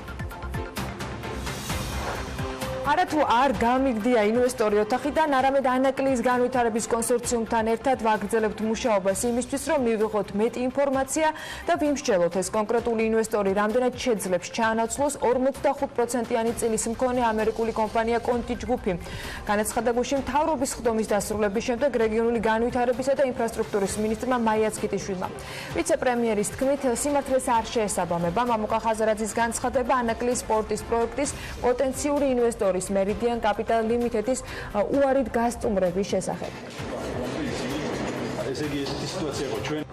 არათუ არ გამიგდია ინვესტორი ოთახიდან, არამედ ანაკლიის განვითარების კონსორციუმთან ერთად ვაგრძელებთ მუშაობას იმისთვის, რომ მივიღოთ მეტი ინფორმაცია და ვიმსჯელოთ ეს კონკრეტული ინვესტორი რამდენად შეძლებს ჩაანაცვლოს 45%-იანი წილის მქონე ამერიკული კომპანია კონტი ჯგუფი. განაცხადა გუშინ მთავრობის ხდომის დასრულების შემდეგ რეგიონული განვითარებისა და ინფრასტრუქტურის მინისტრმა მაიაცკიტიშვილმა. ვიცე-პრემიერის თქმით, სიმართლეს არ შეესაბამება მამუკა ხაზარაძის განცხადება ანაკლიის სპორტის პროექტის პოტენციური ინვესტორი Meridian Capital Limited-ის უარით გასტუმრების შესახებ.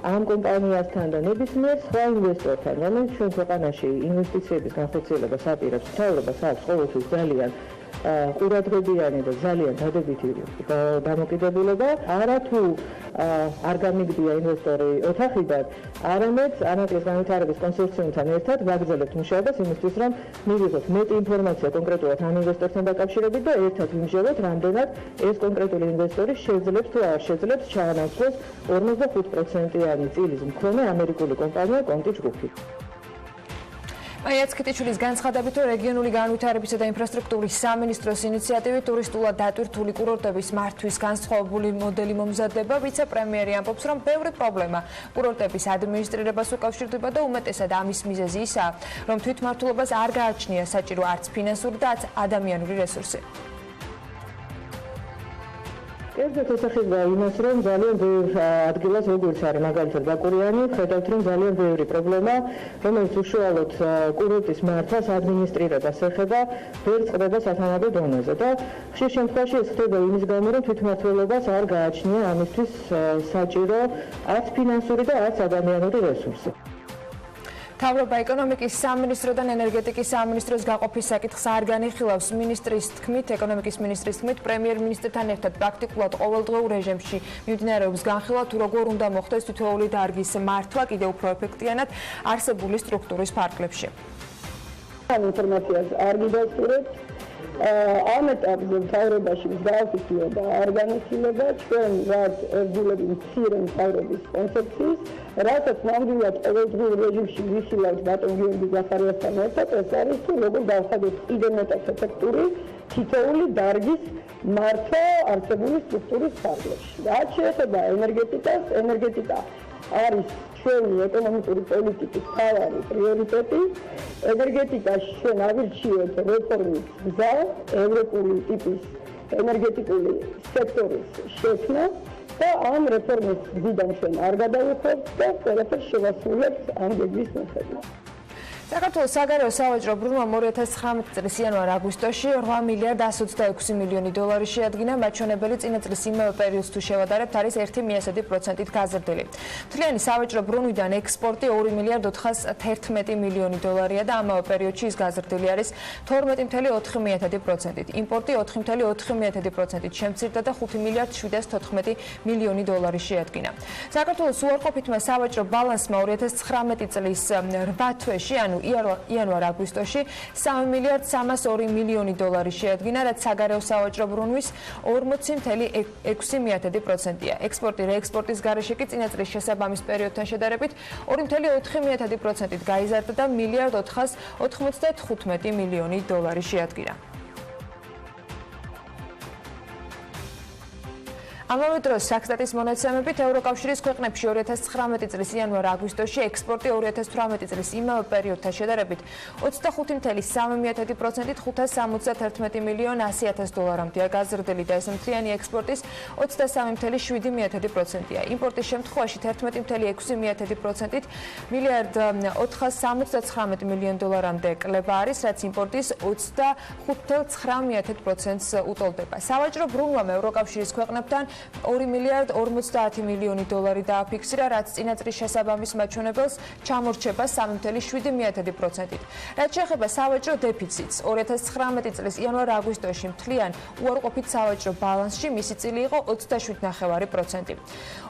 ამ კომპანიასთან და ნებისმიერ სხვა ინვესტორთან, რომელიც ჩვენ ქვეყანაში ინვესტიციების განხორციელებას აპირებს, მთავრობას აქვს ყოველთვის ძალიან ყურადღებიანი და ძალიან დადებითი დამოკიდებულება. არათუ არ გამიგდია ინვესტორი ოთახიდან, არამედ ანაკლიის განვითარების კონსორციუმთან ერთად ვაგრძელებთ მუშაობას იმისთვის, რომ მივიღოთ მეტი ინფორმაცია კონკრეტულად ამ ინვესტორთან დაკავშირებით და ერთად ვიმსჯელოთ, რამდენად ეს კონკრეტული ინვესტორი შეძლებს თუ არ შეძლებს ჩაანაცვლოს 45%-იანი წილის მქონე ამერიკული კომპანია კონტი ჯგუფი. მაიაცკიტიშვილის განცხადებით, რომ რეგიონული განვითარებისა და ინფრასტრუქტურის სამინისტროს ინიციატივით ტურისტულად დატვირთული კურორტების მართვის განსხვავებული მოდელი მომზადდება. ვიცე-პრემიერი ამბობს, რომ ბევრი პრობლემა კურორტების ადმინისტრირებას უკავშირდება და უმეტესად ამის მიზეზი ისაა, რომ თვითმმართველობას არ გააჩნია საჭირო არც ფინანსური და არც ადამიანური რესურსი. კერძოდ ესახება იმას, რომ ძალიან ბევრ ადგილას, როგორც არის მაგალითად ბაკურიანი, ხედავთ, რომ ძალიან ბევრი პრობლემა, რომელიც უშუალოდ კურორტის მართვას ადმინისტრირებას ეხება, ვერ წყდება სათანადო დონეზე და ხშირ შემთხვევაში ეს ხდება იმის გამო, რომ თვითმმართველობას არ გააჩნია ამისთვის საჭირო არც ფინანსური და არც ადამიანური რესურსი. მთავრობა ეკონომიკის სამინისტროდან ენერგეტიკის სამინისტროს გაყოფის საკითხს არ განიხილავს. მინისტრის თქმით, ეკონომიკის მინისტრის თქმით, პრემიერ-მინისტრთან ერთად პრაქტიკულად ყოველდღიურ რეჟიმში მიმდინარეობს განხილვა, თუ როგორ უნდა მოხდეს თითოეული დარგის მართვა კიდევ უფრო ეფექტიანად არსებული სტრუქტურის ფარგლებში. ინფორმაციას არ გიდასტურებთ. ამ ეტაპზე მთავრობაში მსგავსია და არ განიხილება ჩვენ რაც ერთგულები მცირე მთავრობის კონცეფციის, რასაც ნამდვილად ყოველდღიურ რეჟიმში ვიხილავთ ბატონ გიორგი ზახარიასთან ერთად, ეს არის თუ როგორ დავხადოთ კიდევ მეტად ეფექტური თითოეული დარგის მართვა არსებული სტრუქტურის ფარგლებში. რაც შეეხება ენერგეტიკას, ენერგეტიკა არის ჩვენი ეკონომიკური პოლიტიკის მთავარი პრიორიტეტი. ენერგეტიკაში ჩვენ ავირჩიეთ რეფორმის გზა, ევროპული ტიპის ენერგეტიკული სექტორის შექმნა და ამ რეფორმის გზიდან ჩვენ არ გადავიხებთ და ყველაფერს შევასრულებთ ამ გეგმის მიხედვით. საქართველოს საგარეო სავაჭრო ბრუნვა 2019 წლის იანვარ-აგვისტოში 8 მილიარდ 126 მილიონი დოლარი შეადგინა, მათ შენებელი წინა წლის იმავე პერიოდს თუ შევადარებთ არის 1.1%-ით გაზრდილი. მთლიანი სავაჭრო ბრუნვიდან ექსპორტი 2 მილიარდ 411 მილიონი დოლარია და ამავე პერიოდში ის გაზრდილი არის 12.4%-ით. იმპორტი 4.4%-ით შემცირდა და 5 მილიარდ 714 მილიონი დოლარი შეადგინა. საქართველოს უარყოფითმა სავაჭრო ბალანსმა 2019 წლის 8 თვეში, ანუ იანვარ-აგვისტოში 3 მილიარდ 302 მილიონი დოლარი შეადგინა, რაც საგარეო სავაჭრო ბრუნვის 40.6%-ია. ექსპორტი რეექსპორტის გარეშე კი წინა წლის შესაბამის პერიოდთან შედარებით 2.4%-ით გაიზარდა და მილიარდ 495 მილიონი დოლარი შეადგინა. ამავე დროს საქსტატის მონაცემებით ევროკავშირის ქვეყნებში 2019 წლის იანვარ-აგვისტოში ექსპორტი 2018 წლის იმავე პერიოდთან შედარებით 25.3%-ით 571 მილიონ 100.000 დოლარამდეა გაზრდილი და ეს მთლიანი ექსპორტის 23.7%-ია. იმპორტის შემთხვევაში 11.6%-ით მილიარდ 479 მილიონ დოლარამდე კლება არის, რაც იმპორტის 25.9%-ს უტოლდება. სავაჭრო ბრუნვამ ევროკავშირის ქვეყნებთან 2 მილიარდ 50 მილიონი დოლარი დააფიქსირა, რაც წინა წლის შესაბამის მაჩვენებელს ჩამორჩება 3.7%-ით. რაც შეეხება სავაჭრო დეფიციტს, 2019 წლის იანვარ-აგვისტოში მთლიან უარყოფით სავაჭრო ბალანსში მისი წილი იყო 27.9%.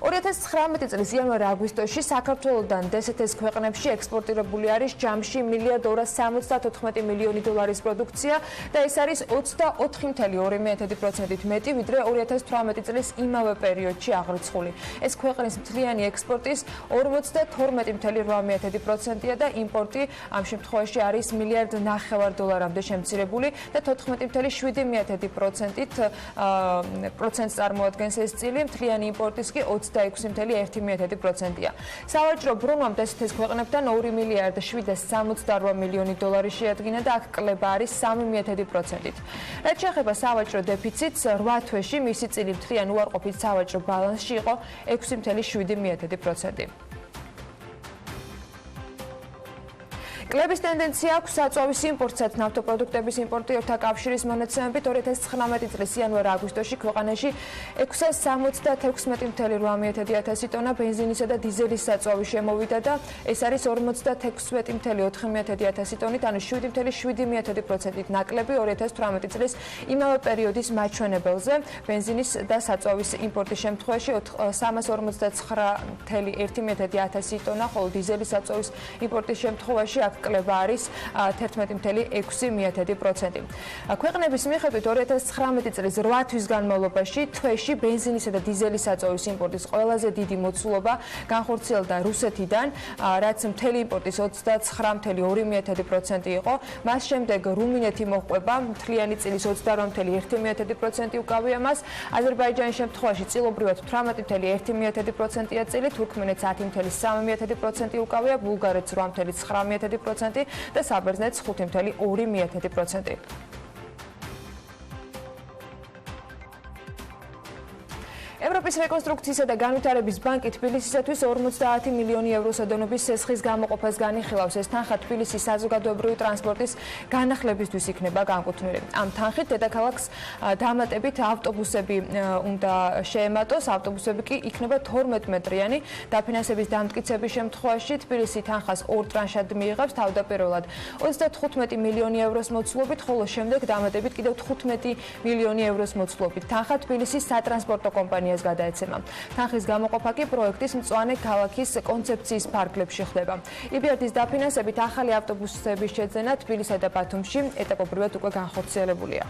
2019 წლის იანვარ-აგვისტოში საქართველოდან DST-ს ქვეყნებში ექსპორტირებული არის ჯამში მილიარდ 274 მილიონი დოლარის პროდუქცია და ეს არის 24.2%-ით მეტი, ვიდრე 2018 წლის იმავე პერიოდში აღრიცხული. ეს ქვეყნის მთლიანი ექსპორტის 52.8%-ია და იმპორტი ამ შემთხვევაში არის მილიარდ 9 დოლარამდე შემცირებული და 14.7%-ით წარმოადგენს ეს წილი, მთლიანი იმპორტის კი 26.1%-ია. სავაჭრო ბრუნვამ DST-ს ქვეყნებთან 2 მილიარდ 768 მილიონი დოლარი შეადგინა და აქ კლება არის 3.1%-ით. რაც შეეხება სავაჭრო დეფიციტს, 8 თვეში მისი წილი მთლიან უარყოფით სავაჭრო ბალანსში იყო 6.7%. კლების ტენდენცია აქვს საწვავის იმპორტსაც. ნავთობპროდუქტების იმპორტიორთა კავშირის მონაცემებით 2019 წლის იანვარ-აგვისტოში ქვეყანაში 676.8 ტონა ბენზინისა და დიზელის საწვავი შემოვიდა და ეს არის 56.4 ტონით, ანუ 7.7%-ით ნაკლები 2018 წლის იმავე პერიოდის მაჩვენებელზე. ბენზინის და საწვავის იმპორტის შემთხვევაში 349.1 ტონა, ხოლო დიზელის საწვავის იმპორტის შემთხვევაში კლება არის 11.6%. ქვეყნების მიხედვით 2019 წლის 8 თვის განმავლობაში თვეში ბენზინისა და დიზელის საწვავის იმპორტის ყველაზე დიდი მოცულობა განხორციელდა რუსეთიდან, რაც მთელი იმპორტის 29.2% იყო. მას შემდეგ რუმინეთი მოჰყვება, მთლიანი წილის 28.1% უკავია მას. აზერბაიჯანის შემთხვევაში წილობრივად 18.1%-ია წილი, თურქმენეთს 10.3% უკავია, ბულგარეთს 8.9% და საბერძნეთს 5.2%. ევროპის რეკონსტრუქციისა და განვითარების ბანკი თბილისისათვის 50 მილიონი ევროს ოდენობის სესხის გამოყოფას განიხილავს. ეს თანხა თბილისის საზოგადოებრივი ტრანსპორტის განახლებისთვის იქნება განკუთვნილი. ამ თანხით დედაქალაქს დამატებით ავტობუსები უნდა შეემატოს, ავტობუსები კი იქნება 12 მეტრიანი. დაფინანსების დამტკიცების შემთხვევაში თბილისი თანხას 2 ტრანშად მიიღებს, თავდაპირველად 35 მილიონი ევროს მოცულობით, ხოლო შემდეგ დამატებით კიდევ 15 მილიონი ევროს მოცულობით. თანხა თბილისის სატრანსპორტო კომპანია კომპანიას გადაეცემა. თანხის გამოყოფა კი პროექტის მწვანე ქალაქის კონცეფციის ფარგლებში ხდება. EBRD-ის დაფინანსებით ახალი ავტობუსების შეძენა თბილისსა და ბათუმში ეტაპობრივად უკვე განხორციელებულია.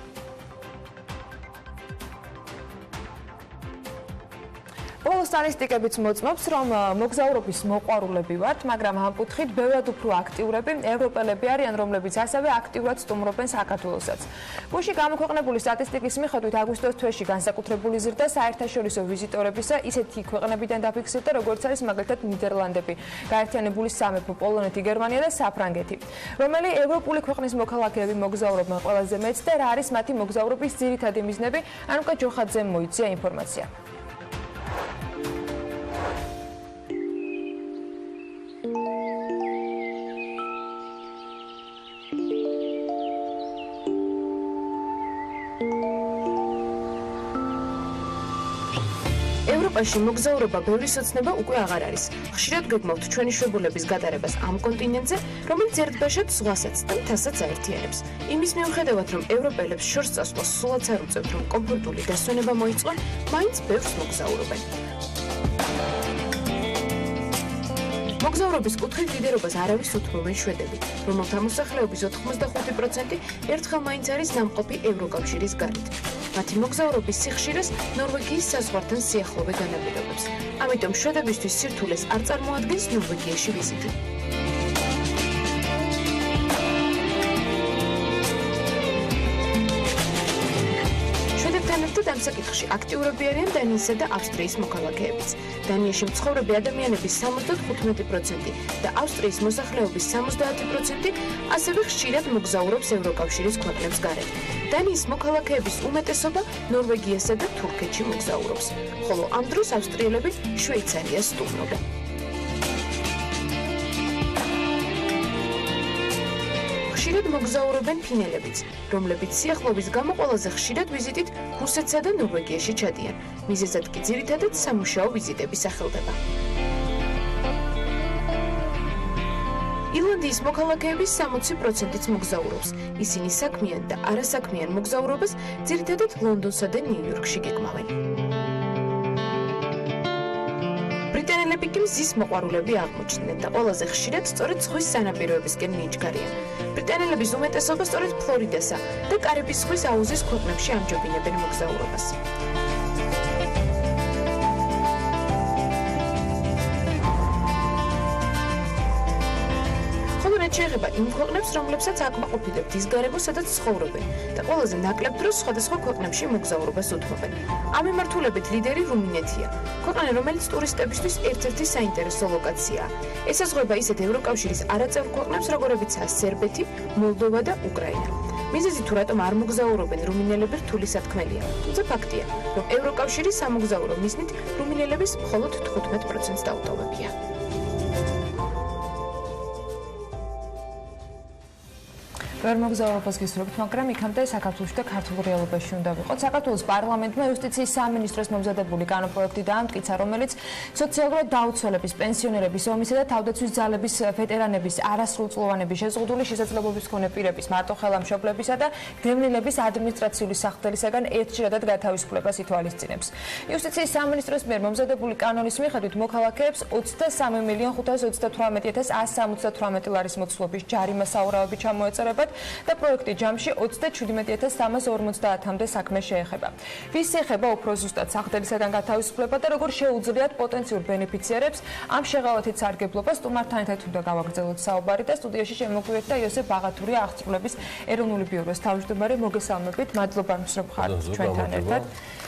ბოლო სტატისტიკებიც მოწმობს, რომ მოგზაურობის მოყვარულები ვართ, მაგრამ ამ კუთხით ბევრად უფრო აქტიურები ევროპელები არიან, რომლებიც ასევე აქტიურად სტუმრობენ საქართველოსაც. გუშინ გამოქვეყნებული სტატისტიკის მიხედვით აგვისტოს თვეში განსაკუთრებული ზრდა საერთაშორისო ვიზიტორებისა ისეთი ქვეყნებიდან დაფიქსირდა, როგორც არის მაგალითად ნიდერლანდები, გაერთიანებული სამეფო, პოლონეთი, გერმანია და საფრანგეთი. რომელი ევროპული ქვეყნის მოქალაქეები მოგზაურობენ ყველაზე მეტს და რა არის მათი მოგზაურობის ძირითადი მიზნები, ანუკა ჯოხაძემ მოიწია ინფორმაცია. ევროპაში მოგზაურობა ბევრი სოცნება უკვე აღარ არის. ხშირად გეგმავთ ჩვენი შვებულების გატარებას ამ კონტინენტზე, რომელიც ერთბაშად ზღვასაც და მთასაც აერთიანებს. იმის მიუხედავად, რომ ევროპელებს შორს წასვლა სულაც არ უწევთ, რომ კომფორტული დასვენება მოიწყონ, მაინც ბევრს მოგზაურობენ. მოგზაურობის კუთხით ლიდერობას არავის უთმობენ შვედები, რომელთა მოსახლეობის 85% ერთხელ მაინც არის ნამყოფი ევროკავშირის გარეთ. მათი მოგზაურობის სიხშირეს ნორვეგიის საზღვართან სიახლოვე განაპირობებს. ამიტომ შვედებისთვის სირთულეს არ წარმოადგენს ნორვეგიაში ვიზიტი. ამ საკითხში აქტიურები არიან დანიისა და ავსტრიის მოქალაქეებიც. დანიაში მცხოვრები ადამიანების 75% და ავსტრიის მოსახლეობის 70% ასევე ხშირად მოგზაურობს ევროკავშირის ქვეყნებს გარეთ. დანიის მოქალაქეების უმეტესობა ნორვეგიასა და თურქეთში მოგზაურობს, ხოლო ამ დროს ავსტრიელები შვეიცარიას სტუმრობენ. ხშირად მოგზაურობენ ფინელებიც, რომლებიც სიახლოვის გამო ყველაზე ხშირად ვიზიტით რუსეთსა და ნორვეგიაში ჩადიან. მიზეზად კი ძირითადად სამუშაო ვიზიტები სახელდება. ირლანდიის მოქალაქეების 60%-იც მოგზაურობს. ისინი საქმიან და არასაქმიან მოგზაურობას ძირითადად ლონდონსა და ნიუ-იორკში გეგმავენ. ბრიტანელები კი მზის მოყვარულები აღმოჩნდნენ და ყველაზე ხშირად სწორედ ზღვის სანაპიროებისკენ მიიჩქარიან. ბრიტანელების უმეტესობა სწორედ ფლორიდასა და კარიბის ზღვის აუზის ქვეყნებში ამჯობინებენ მოგზაურობას. შეეხება იმ ქვეყნებს, რომლებსაც აკმაყოფილებთ ის გარემო, სადაც ცხოვრობენ და ყველაზე ნაკლებ დროს სხვადასხვა ქვეყნებში მოგზაურობას უთმობენ. ამ მიმართულებით ლიდერი რუმინეთია, ქვეყანა, რომელიც ტურისტებისთვის ერთ-ერთი საინტერესო ლოკაციაა. ესაზღვრება ისეთ ევროკავშირის არაწევრ ქვეყნებს, როგორებიცაა სერბეთი, მოლდოვა და უკრაინა. მიზეზი თუ რატომ არ მოგზაურობენ რუმინელები რთული სათქმელია, თუმცა ფაქტია, რომ ევროკავშირის სამოგზაურო მიზნით რუმინელების მხოლოდ 15%-ს დაუტოვებია. ვერ მოგზაურობას გისურვებთ, მაგრამ იქამდე საქართველოში და ქართულ რეალობაში უნდა ვიყოთ. საქართველოს პარლამენტმა იუსტიციის სამინისტროს მომზადებული კანონპროექტი დაამტკიცა, რომელიც სოციალურად დაუცველების, პენსიონერების, ომისა და თავდაცვის ძალების ვეტერანების, არასრულწლოვანების, შეზღუდული შესაძლებლობის მქონე პირების, მარტოხელამშობლებისა და დევნილების ადმინისტრაციული სახდელისაგან ერთჯერადად გათავისუფლებას ითვალისწინებს. იუსტიციის სამინისტროს მიერ მომზადებული კანონის მიხედვით მოქალაქეებს 23,528,178 ლარის მოცულობის ჯარიმა საურავები ჩამოეწერებათ და პროექტი ჯამში 37,350-მდე საქმე შეეხება. ვის ეხება უფრო ზუსტად სახდელისაგან გათავისუფლება და როგორ შეუძლიათ პოტენციურ ბენეფიციარებს ამ შეღავათით სარგებლობას სტუმართან ერთად უნდა გავაგრძელოთ საუბარი და სტუდიაში შემოგვიერთდა იოსებ ბაღათურია აღწრულების ეროვნული ბიუროს თავმჯდომარე. მოგესალმებით, მადლობა რომ ხართ ჩვენთან ერთად.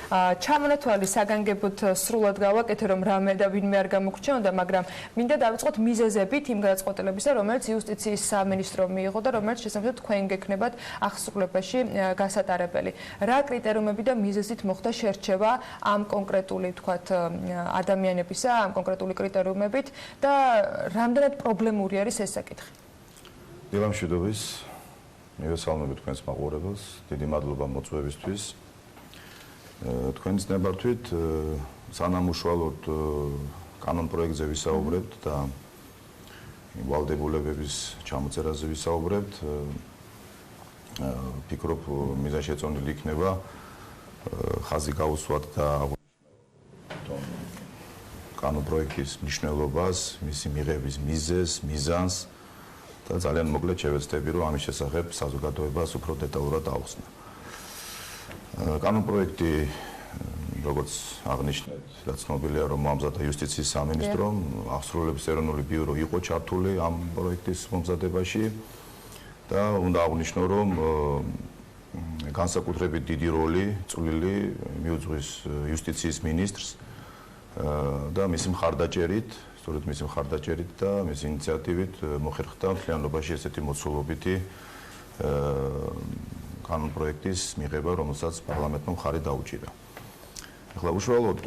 ჩამონათვალი საგანგებოდ სრულად გავაკეთე, რომ რამე და ვინმე არ გამოგრჩეოდა, მაგრამ მინდა დავიწყოთ მიზეზებით იმ გადაწყვეტილებისა, რომელიც იუსტიციის სამინისტრო მიიღო და რომელიც შესაბამისად თქვენ გექნებათ აღსრულებაში გასატარებელი. რა კრიტერიუმები და მიზეზით მოხდა შერჩევა ამ კონკრეტული, თქვათ, ადამიანებისა, ამ კონკრეტული კრიტერიუმებით და რამდენად პრობლემური არის ეს საკითხი? დილა მშვიდობის, მივესალმებით თქვენს მაყურებელს, დიდი მადლობა მოწვევისთვის. თქვენს ნებართვით სანამ უშუალოდ კანონპროექტზე ვისაუბრებთ და ვალდებულებების ჩამოწერაზე ვისაუბრებთ, ვფიქრობ მიზანშეწონილი იქნება ხაზი გაუსვათ და კანონპროექტის მნიშვნელობას, მისი მიღების მიზეზს, მიზანს და ძალიან მოკლედ შევეცდები, რომ ამის შესახებ საზოგადოებას უფრო დეტალურად აუხსნა. კანონპროექტი, როგორც აღნიშნეთ, რაც ცნობილია, რომ მოამზადა იუსტიციის სამინისტრომ, აღსრულების ეროვნული ბიურო იყო ჩართული ამ პროექტის მომზადებაში და უნდა აღვნიშნო, რომ განსაკუთრებით დიდი როლი წვლილი მიუძღვის იუსტიციის მინისტრს და მისი მხარდაჭერით, სწორედ მისი მხარდაჭერით და მისი ინიციატივით მოხერხდა მთლიანობაში ესეთი მოცულობითი კანონპროექტის მიღება, რომელსაც პარლამენტმა მხარი დაუჭირა. ახლა უშუალოდ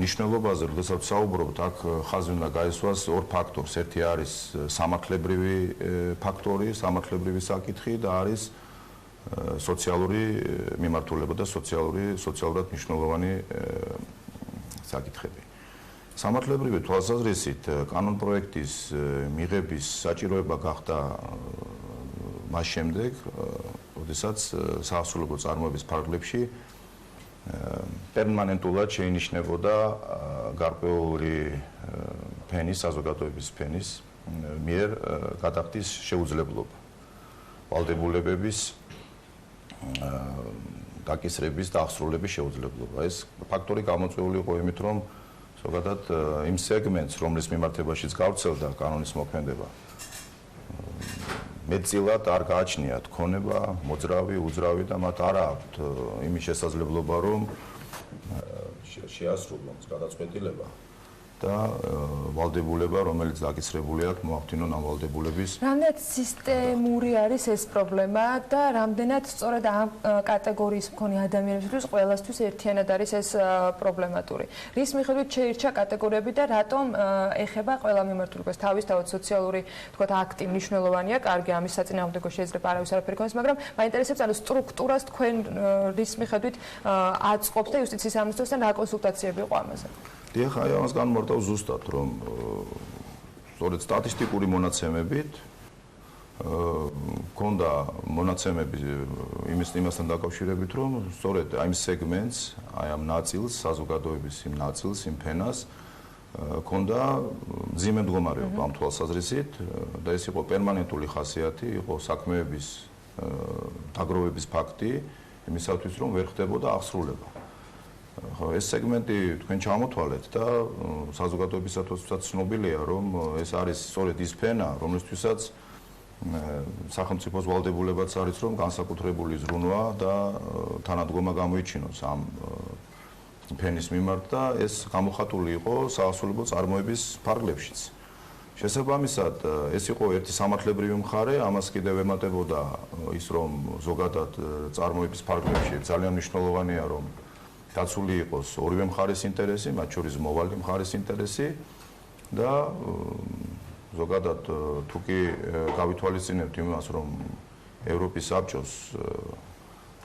მნიშვნელობაზე, როდესაც საუბრობთ, აქ ხაზი უნდა გაესვას ორ ფაქტორს. ერთი არის სამართლებრივი ფაქტორი, სამართლებრივი საკითხი და არის სოციალური მიმართულება და სოციალურად მნიშვნელოვანი საკითხები. სამართლებრივი თვალსაზრისით კანონპროექტის მიღების საჭიროება გახდა მას შემდეგ, როდესაც საავსრულებო წარმოების ფარგლებში პერმანენტულად შეინიშნებოდა გარკვეული ფენის, საზოგადოების ფენის მიერ გადახდის შეუძლებლობა. ვალდებულებების დაკისრების და აღსრულების შეუძლებლობა. ეს ფაქტორი გამოწვეული იყო იმით, რომ ზოგადად იმ სეგმენტს, რომლის მიმართებაშიც გავრცელდა კანონის მოქმედება, მეტწილად არ გააჩნიათ ქონება, მოძრავი, უძრავი და მათ არ აქვთ იმის შესაძლებლობა, რომ შეასრულონ გადაწყვეტილება და ვალდებულება, რომელიც დაკისრებული აქვს, მოახდინონ ამ ვალდებულების. რამდენად სისტემური არის ეს პრობლემა და რამდენად სწორედ ამ კატეგორიის მქონე ადამიანებისთვის ყველასთვის ერთიანად არის ეს პრობლემატური. რის მიხედვით შეირჩა კატეგორიები და რატომ ეხება ყველა მიმართულებას? თავისთავად სოციალური, თქვათ, აქტი მნიშვნელოვანია, კარგი, ამის საწინააღმდეგო შეიძლება არავის არაფერი ქონდეს, მაგრამ მაინტერესებს ანუ სტრუქტურას თქვენ რის მიხედვით აწყობთ და იუსტიციის სამინისტროსთან რა კონსულტაციები იყო ამაზე? დიახ, აი ამას განმარტავ ზუსტად, რომ სწორედ სტატისტიკური მონაცემებით ქონდა მონაცემები იმასთან დაკავშირებით, რომ სწორედ აი ამ სეგმენტს, აი ამ ნაწილს, საზოგადოების იმ ნაწილს, იმ ფენას ქონდა მძიმე მდგომარეობა ამ თვალსაზრისით და ეს იყო პერმანენტული ხასიათი, იყო საქმეების დაგროვების ფაქტი იმისათვის, რომ ვერ ხდებოდა აღსრულება. ეს სეგმენტი თქვენ ჩამოთვალეთ და საზოგადოებისათვის ცნობილია, რომ ეს არის სწორედ ის ფენა, რომლისთვისაც სახელმწიფოს ვალდებულებაც არის, რომ განსაკუთრებული ზრუნვა და თანადგომა გამოიჩინოს ამ ფენის მიმართ და ეს გამოხატული იყო საავსრულებო წარმოების ფარგლებშიც. შესაბამისად, ეს იყო ერთი სამართლებრივი მხარე, ამას კიდევ ემატებოდა ის, რომ ზოგადად წარმოების ფარგლებში ძალიან მნიშვნელოვანია, რომ დაცული იყოს ორივე მხარის ინტერესი, მათ შორის მოვალე მხარის ინტერესი და ზოგადად თუ კი გავითვალისწინებთ იმას, რომ ევროპის საბჭოს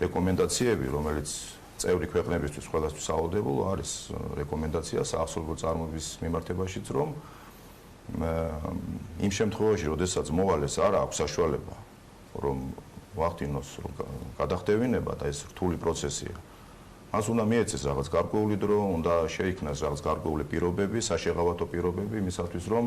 რეკომენდაციები, რომელიც წევრი ქვეყნებისთვის ყველასთვის სავალდებულო არის რეკომენდაცია საავსრულებო წარმოების მიმართებაშიც, რომ იმ შემთხვევაში, როდესაც მოვალეს არ აქვს საშუალება, რომ ვახდინოს გადახდევინება და ეს რთული პროცესია. მას უნდა მიეცეს რაღაც გარკვეული დრო, უნდა შეიქმნას რაღაც გარკვეული პირობები, საშეღავათო პირობები იმისათვის, რომ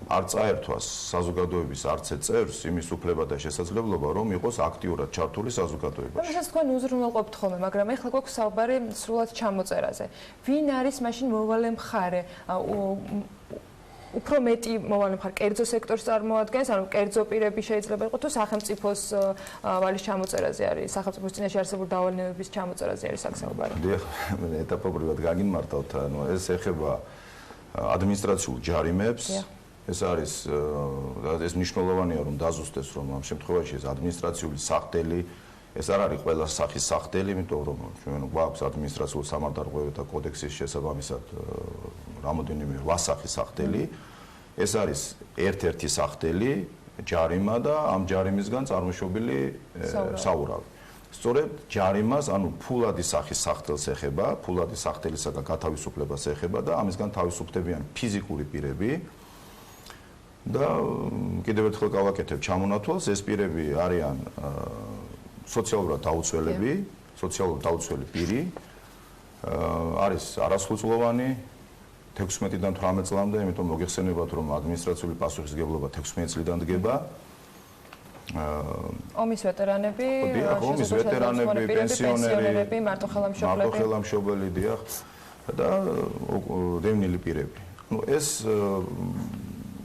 არ წაერთვას საზოგადოების არც წევრს იმის უფლება და შესაძლებლობა, რომ იყოს აქტიურად ჩართული საზოგადოებაში. ამასაც თქვენ უზრუნველყოფთ ხოლმე, მაგრამ ეხლა გვაქვს საუბარი სრულად ჩამოწერაზე. ვინ არის მაშინ მოვალე მხარე? უფრო მეტი მოვალე მხარე კერძო სექტორს წარმოადგენს, ანუ კერძო პირები შეიძლება იყოს თუ სახელმწიფოს ვალის ჩამოწერაზე არის, სახელმწიფოს წინაშე არსებული დავალებების ჩამოწერაზე არის აქ საუბარი. დიახ, ეტაპობრივად გაგიმართავთ, ანუ ეს ეხება ადმინისტრაციულ ჯარიმებს. ეს არის ეს მნიშვნელოვანია, რომ დაზუსტდეს, რომ ამ შემთხვევაში ეს ადმინისტრაციული სახდელი, ეს არ არის ყველა სახის სახდელი, იმიტომ რომ ჩვენ გვაქვს ადმინისტრაციულ სამართალდარღვევათა კოდექსის შესაბამისად რამოდენიმე 8 სახის სახდელი. ეს არის ერთ-ერთი სახდელი, ჯარიმა და ამ ჯარიმისგან წარმოშობილი საურავი. სწორედ ჯარიმას, ანუ ფულადი სახის სახდელს ეხება, ფულადი სახდელისაგან გათავისუფლებას ეხება და ამისგან თავისუფლებიან ფიზიკური პირები. და კიდევ ერთხელ გავაკეთებ ჩამონათვალს, ეს პირები არიან სოციალურად დაუცველები, სოციალურად დაუცველი პირი არის არასრულწლოვანი 16-დან 18 წლამდე, იმიტომ მოგეხსენებათ, რომ ადმინისტრაციული პასუხისმგებლობა 16 წლიდან დგება. ომის ვეტერანები, ომის ვეტერანები, პენსიონერები, მარტო ხელამშობელი, დიახ, და დევნილი პირები. ნუ ეს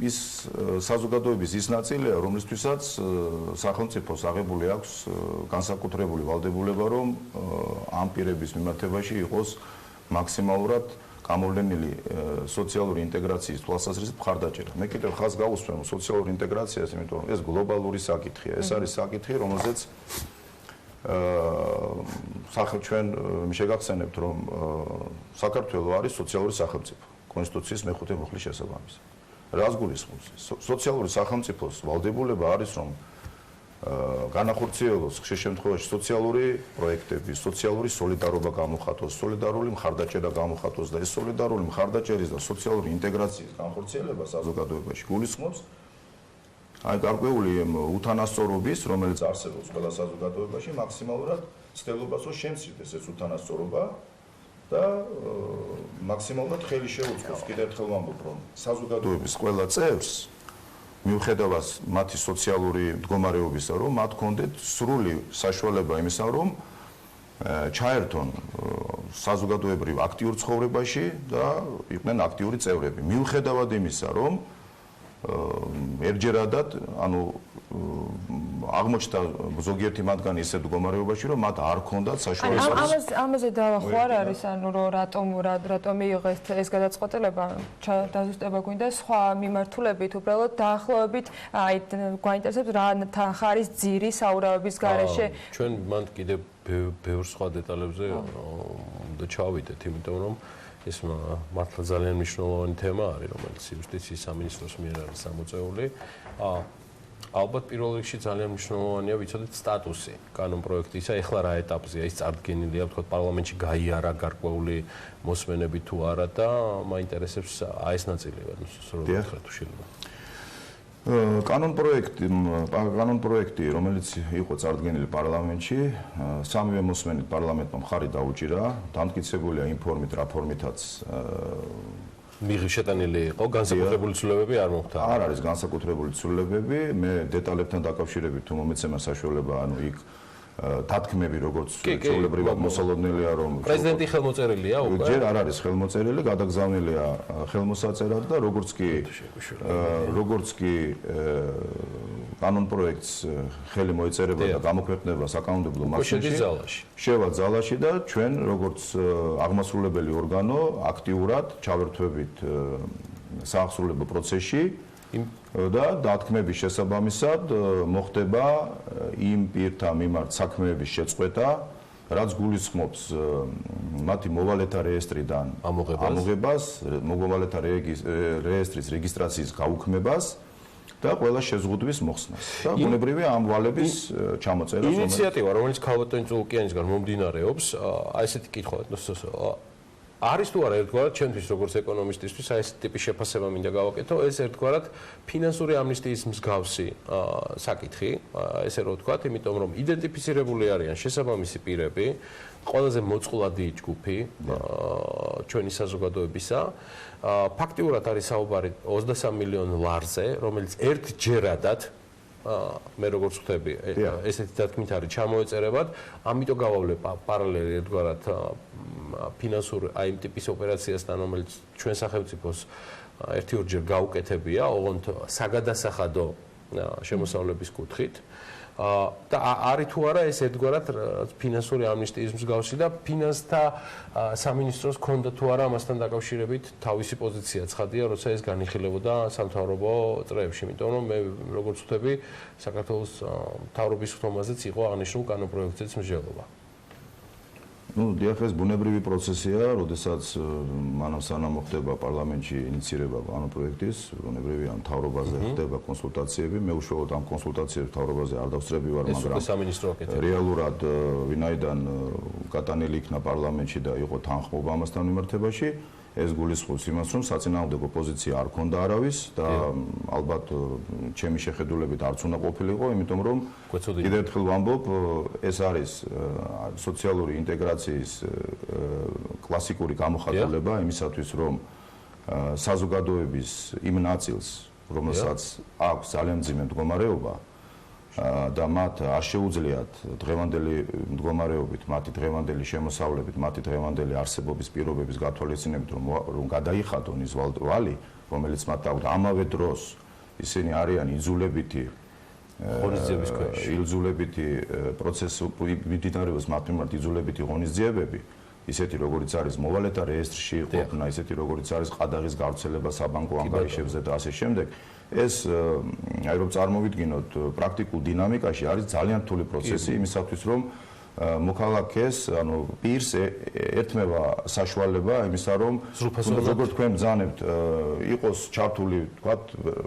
ის საზოგადოების ის ნაწილია, რომლისთვისაც სახელმწიფოს აღებული აქვს განსაკუთრებული ვალდებულება, რომ ამ პირების მიმართებაში იყოს მაქსიმალურად გამოვლენილი სოციალური ინტეგრაციის თვალსაზრისით მხარდაჭერა. მე კიდევ ხაზს გავუსვენ სოციალურ ინტეგრაციას, იმიტომ რომ ეს გლობალური საკითხია. ეს არის საკითხი, რომელზეც ჩვენ შეგახსენებთ, რომ საქართველოს არის სოციალური სახელმწიფო კონსტიტუციის მე-5 მუხლის შესაბამისად. რას გულისხმობს? სოციალური სახელმწიფოს ვალდებულება არის, რომ განახორციელოს ხშირ შემთხვევაში სოციალური პროექტები, სოციალური სოლიდარობა გამოხატოს, სოლიდარული მხარდაჭერა გამოხატოს და ეს სოლიდარული მხარდაჭერის და სოციალური ინტეგრაციის განხორციელება საზოგადოებაში გულისხმობს აი გარკვეული უთანასწორობის, რომელიც არსებობს ყველა საზოგადოებაში, მაქსიმალურად ცდილობას, რომ შემცირდეს ეს უთანასწორობა და მაქსიმალურად ხელი შეუწყოს. კიდევ ერთხელ ვამბობ, რომ საზოგადოების ყველა წევრს მიუხედავად მათი სოციალური მდგომარეობისა, რომ მათ ჰქონდეთ სრული საშუალება იმისა, რომ ჩაერთონ საზოგადოებრივ აქტიურ ცხოვრებაში და იყვნენ აქტიური წევრები. მიუხედავად იმისა, რომ ერთჯერადად, აღმოჩნდა ზოგიერთი მათგანი ისეთ მდგომარეობაში, რომ მათ არ ჰქონდათ საშუალება. ამაზე დავახო არ არის, რომ რატომ მიიღო ეს გადაწყვეტილება, დაზუსტება გვინდა სხვა მიმართულებით, უბრალოდ დაახლოებით, აი გვაინტერესებს რა ხარის ძირი საურავების გარეშე. ჩვენ მანდ კიდევ ბევრ სხვა დეტალებზე უნდა ჩავიდეთ, იმიტომ რომ ეს მართლა ძალიან მნიშვნელოვანი თემა არის, რომელიც იუსტიციის სამინისტროს მიერ არის გამოწვეული. ალბათ პირველ რიგში ძალიან მნიშვნელოვანია ვიცოდეთ სტატუსი კანონპროექტისა, ეხლა რა ეტაპზეა, ის წარდგენილია, ვთქვათ, პარლამენტში გაიარა გარკვეული მოსმენები თუ არა და მაინტერესებს აი ეს ნაწილი, სრულად თუ შეიძლება. კანონპროექტი, რომელიც იყო წარდგენილი პარლამენტში, სამივე მოსმენით პარლამენტმა მხარი დაუჭირა, დამტკიცებულია იმ ფორმით, რა ფორმითაც მიღშეტანილი იყო, განსაკუთრებული ცვლილებები არ მოხდა. არ არის განსაკუთრებული ცვლილებები, მე დეტალებთან დაკავშირებით თუ მომეცემა საშუალება, იქ დათქმები, როგორც ჩვეულებრივად მოსალოდნელია, რომ პრეზიდენტი ხელმოწერილია უკვე? ჯერ არ არის ხელმოწერილი, გადაგზავნილია ხელმოსაწერად და როგორც კი კანონპროექტს ხელი მოეწერება და გამოქვეყნება საკანონმდებლო მასში, შევა ძალაში და ჩვენ როგორც აღმასრულებელი ორგანო აქტიურად ჩავერთვებით საახსრულებო პროცესში და დათქმების შესაბამისად მოხდება იმ პირთა მიმართ საქმეების შეწყვეტა, რაც გულისხმობს მათი მოვალეთა რეესტრიდან ამოღებას, მოვალეთა რეესტრის რეგისტრაციის გაუქმებას და ყველა შეზღუდვის მოხსნას. და ბუნებრივია ამ ვალების ჩამოწერა. ინიციატივა, რომელიც ქალბატონი წულკიანისგან მომდინარეობს, აი ესეთი კითხვა არის თუ არა ერთგვარად ჩემთვის როგორც ეკონომისტისთვის აი ეს ტიპის შეფასება მინდა გავაკეთო, ეს ერთგვარად ფინანსური ამნისტიის მსგავსი საკითხი, ესე რომ ვთქვათ, იმიტომ რომ იდენტიფიცირებული არიან შესაბამისი პირები, ყველაზე მოწყვლადი ჯგუფი ჩვენი საზოგადოებისა. ფაქტიურად არის საუბარი 23 მილიონ ლარზე, რომელიც ერთჯერადად მე როგორც ხვდები, ესეთი დათქმით არის ჩამოეწერებად, ამიტომ გავავლე პარალელი ერთგვარად ფინანსურ აი იმ ტიპის ოპერაციასთან, რომელიც ჩვენ სახელმწიფოს ერთი-ორჯერ გაუკეთებია, ოღონდ საგადასახადო შემოსავლების კუთხით. და არის თუ არა ეს ერთგვარად ფინანსური ამნისტიის მსგავსი და ფინანსთა სამინისტროს ქონდა თუ არა ამასთან დაკავშირებით თავისი პოზიცია ცხადია, როცა ეს განიხილებოდა სამთავრობო წრეებში, იმიტომ რომ მე როგორც ხვდები, საქართველოს მთავრობის ხდომაზეც იყო აღნიშნულ კანონპროექტზეც მსჯელობა. დიახ, ეს ბუნებრივი პროცესია, როდესაც მანამ სანამ მოხდება პარლამენტში ინიცირება კანონპროექტის, ბუნებრივია მთავრობაზე ხდება კონსულტაციები, მე უშუალოდ ამ კონსულტაციებს მთავრობაზე არ დავსწრები ვარ, მაგრამ რეალურად ვინაიდან გატანილი იქნა პარლამენტში და იყო თანხმობა ამასთან მიმართებაში, ეს გულისხმობს იმას, რომ საწინააღმდეგო პოზიცია არ ქონდა არავის და ალბათ ჩემი შეხედულებით არც უნდა ყოფილიყო, იმიტომ რომ კიდევ ერთხელ ვამბობ, ეს არის სოციალური ინტეგრაცია კოოპერაციის კლასიკური გამოხატულება იმისათვის, რომ საზოგადოების იმ ნაწილს, რომელსაც აქვს ძალიან მძიმე მდგომარეობა და მათ არ შეუძლიათ დღევანდელი მდგომარეობით, მათი დღევანდელი შემოსავლებით, მათი დღევანდელი არსებობის პირობების გათვალისწინებით, რომ გადაიხადონ ის ვალი, რომელიც მათ აქვს ამავე დროს ისინი არიან იძულებითი პროცესში მიმდინარეობს მათ მიმართ იძულებითი ღონისძიებები, ისეთი როგორიც არის მოვალეთა რეესტრში ყოფნა, ისეთი როგორიც არის ყადაღის გავრცელება საბანკო ანგარიშებზე და ასე შემდეგ. ეს აი რომ წარმოვიდგინოთ პრაქტიკულ დინამიკაში არის ძალიან რთული პროცესი იმისათვის, რომ მოქალაქეს, ანუ პირს ერთმევა საშუალება იმისა, რომ როგორც თქვენ ბრძანებთ, იყოს ჩართული, თქვათ,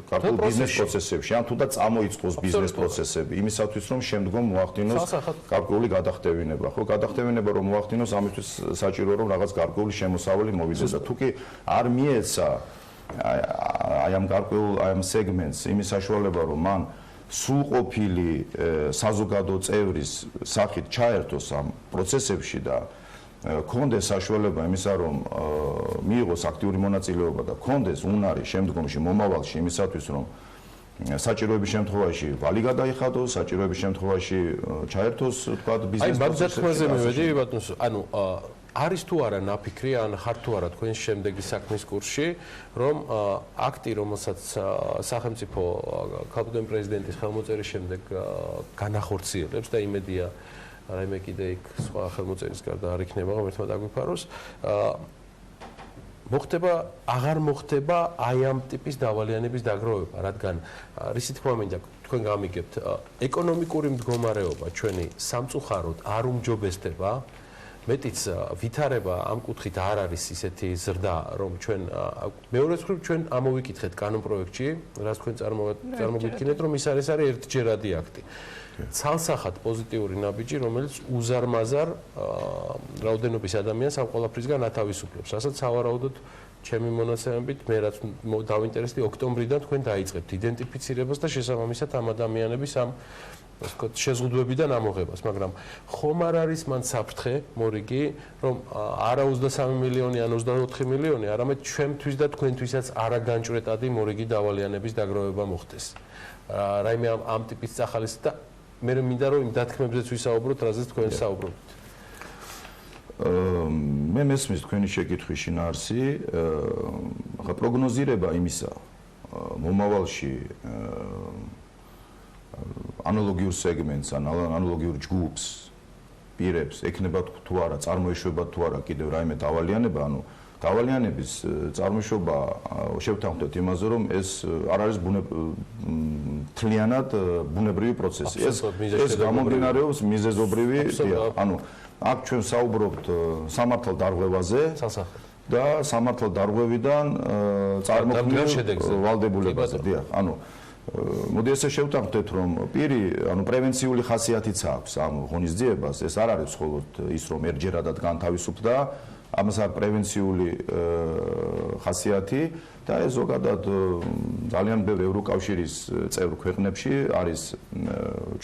გარკვეულ ბიზნეს პროცესებში, ან თუნდაც წამოიწყოს ბიზნეს პროცესები, იმისათვის, რომ შემდგომ მოახდინოს გარკვეული გადახდევინება. ხო, გადახდევინება რომ მოახდინოს, ამისთვის საჭიროა, რომ რაღაც გარკვეული შემოსავალი მოვიდეს და თუ კი არ მიეცა აი ამ სეგმენტს იმის საშუალება, რომ მან სრულყოფილი საზოგადო წევრის სახით ჩაერთოს ამ პროცესებში და კონდეს საშუალება იმისა, რომ მიიღოს აქტიური მონაწილეობა და კონდეს უნარი შემდგომში მომავალში იმისათვის, რომ საჭიროების შემთხვევაში ვალი გადაიხადოს, საჭიროების შემთხვევაში ჩაერთოს, თქვა ბიზნეს პროცესებში. ანუ არის თუ არა ნაფიქრი, ან ხარ თუ არა თქვენ შემდეგი საქმის კურსში, რომ აქტი, რომელსაც სახელმწიფო ქალბატონი პრეზიდენტის ხელმოწერის შემდეგ განახორციელებს და იმედია რაიმე კიდე იქ სხვა ხელმოწერის გარდა არ იქნება, ღმერთმა დაგვიფაროს, აღარ მოხდება აი ამ ტიპის დავალიანების დაგროვება, რადგან რისი თქმა მინდა თქვენ გამიგებთ, ეკონომიკური მდგომარეობა ჩვენი სამწუხაროდ არ უმჯობესდება. მეტიც ვითარება ამ კუთხით არ არის ისეთი ზრდა, რომ ჩვენ მეორე მხრივ ჩვენ ამოვიკითხეთ კანონპროექტში, რაც თქვენ წარმოგიდგინეთ, რომ ის არის ერთჯერადი აქტი. ცალსახად პოზიტიური ნაბიჯი, რომელიც უზარმაზარ რაოდენობის ადამიანს ამ ყველაფრისგან ათავისუფლებს. რასაც სავარაუდოდ ჩემი მონაცემებით მე რაც დავინტერესდი ოქტომბრიდან თქვენ დაიწყებთ იდენტიფიცირებას და შესაბამისად ამ ადამიანების ამ შეზღუდვებიდან ამოღებას, მაგრამ ხომ არ არის მან საფრთხე მორიგი, რომ არა 23 მილიონი ან 24 მილიონი, არამედ ჩვენთვის და თქვენთვისაც არაგანჭვრეტადი მორიგი დავალიანების დაგროვება მოხდეს. რაიმე ამ ტიპის სახალისით და მე მინდა რომ იმ დათქმებზეც ვისაუბროთ, რაზეც თქვენ საუბრობთ. მე მესმის თქვენი შეკითხვის შინაარსი, ახლა პროგნოზირება იმისა მომავალში ანალოგიურ სეგმენტს ან ანალოგიურ ჯგუფს პირებს ექნება თუ არა, წარმოეშვება თუ არა კიდევ რაიმე დავალიანება, ანუ დავალიანების წარმოეშვება შევთანხმდეთ იმაზე, რომ ეს არ არის თლიანად ბუნებრივი პროცესი. ეს გამომდინარეობს მიზეზობრივი, ანუ აქ ჩვენ საუბრობთ სამართალ დარღვევაზე და სამართალ დარღვევიდან წარმოქმნილ ვალდებულებაზე. ანუ მოდი ესე შევთანხმდეთ, რომ პირი, ანუ პრევენციული ხასიათიც აქვს ამ ღონისძიებას, ეს არ არის მხოლოდ ის, რომ ერთჯერადად განთავისუფლდა, ამას აქვს პრევენციული ხასიათი და ეს ზოგადად ძალიან ბევრ ევროკავშირის წევრ ქვეყნებში არის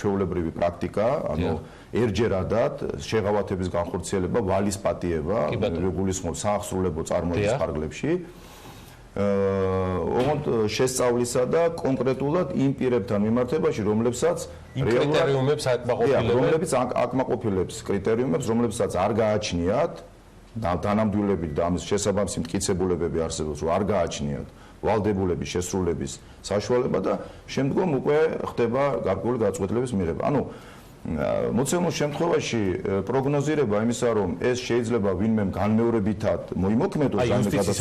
ჩვეულებრივი პრაქტიკა, ანუ ერთჯერადად შეღავათების განხორციელება, ვალის პატიება, გულისხმობს საახსრულებო წარმოების ფარგლებში. ოღონდ შესწავლისა და კონკრეტულად იმ პირებთან მიმართებაში, რომლებსაც კრიტერიუმებს აკმაყოფილებს კრიტერიუმებს, რომლებსაც არ გააჩნიათ დანამდვილებით და ამის შესაბამისი მტკიცებულებები არსებობს, რომ არ გააჩნიათ ვალდებულების შესრულების საშუალება და შემდგომ უკვე ხდება გარკვეული გაწყვეტილების მიღება. ანუ მოცემულ შემთხვევაში პროგნოზირება იმისა, რომ ეს შეიძლება ვინმე განმეორებითად მოიმოქმედოს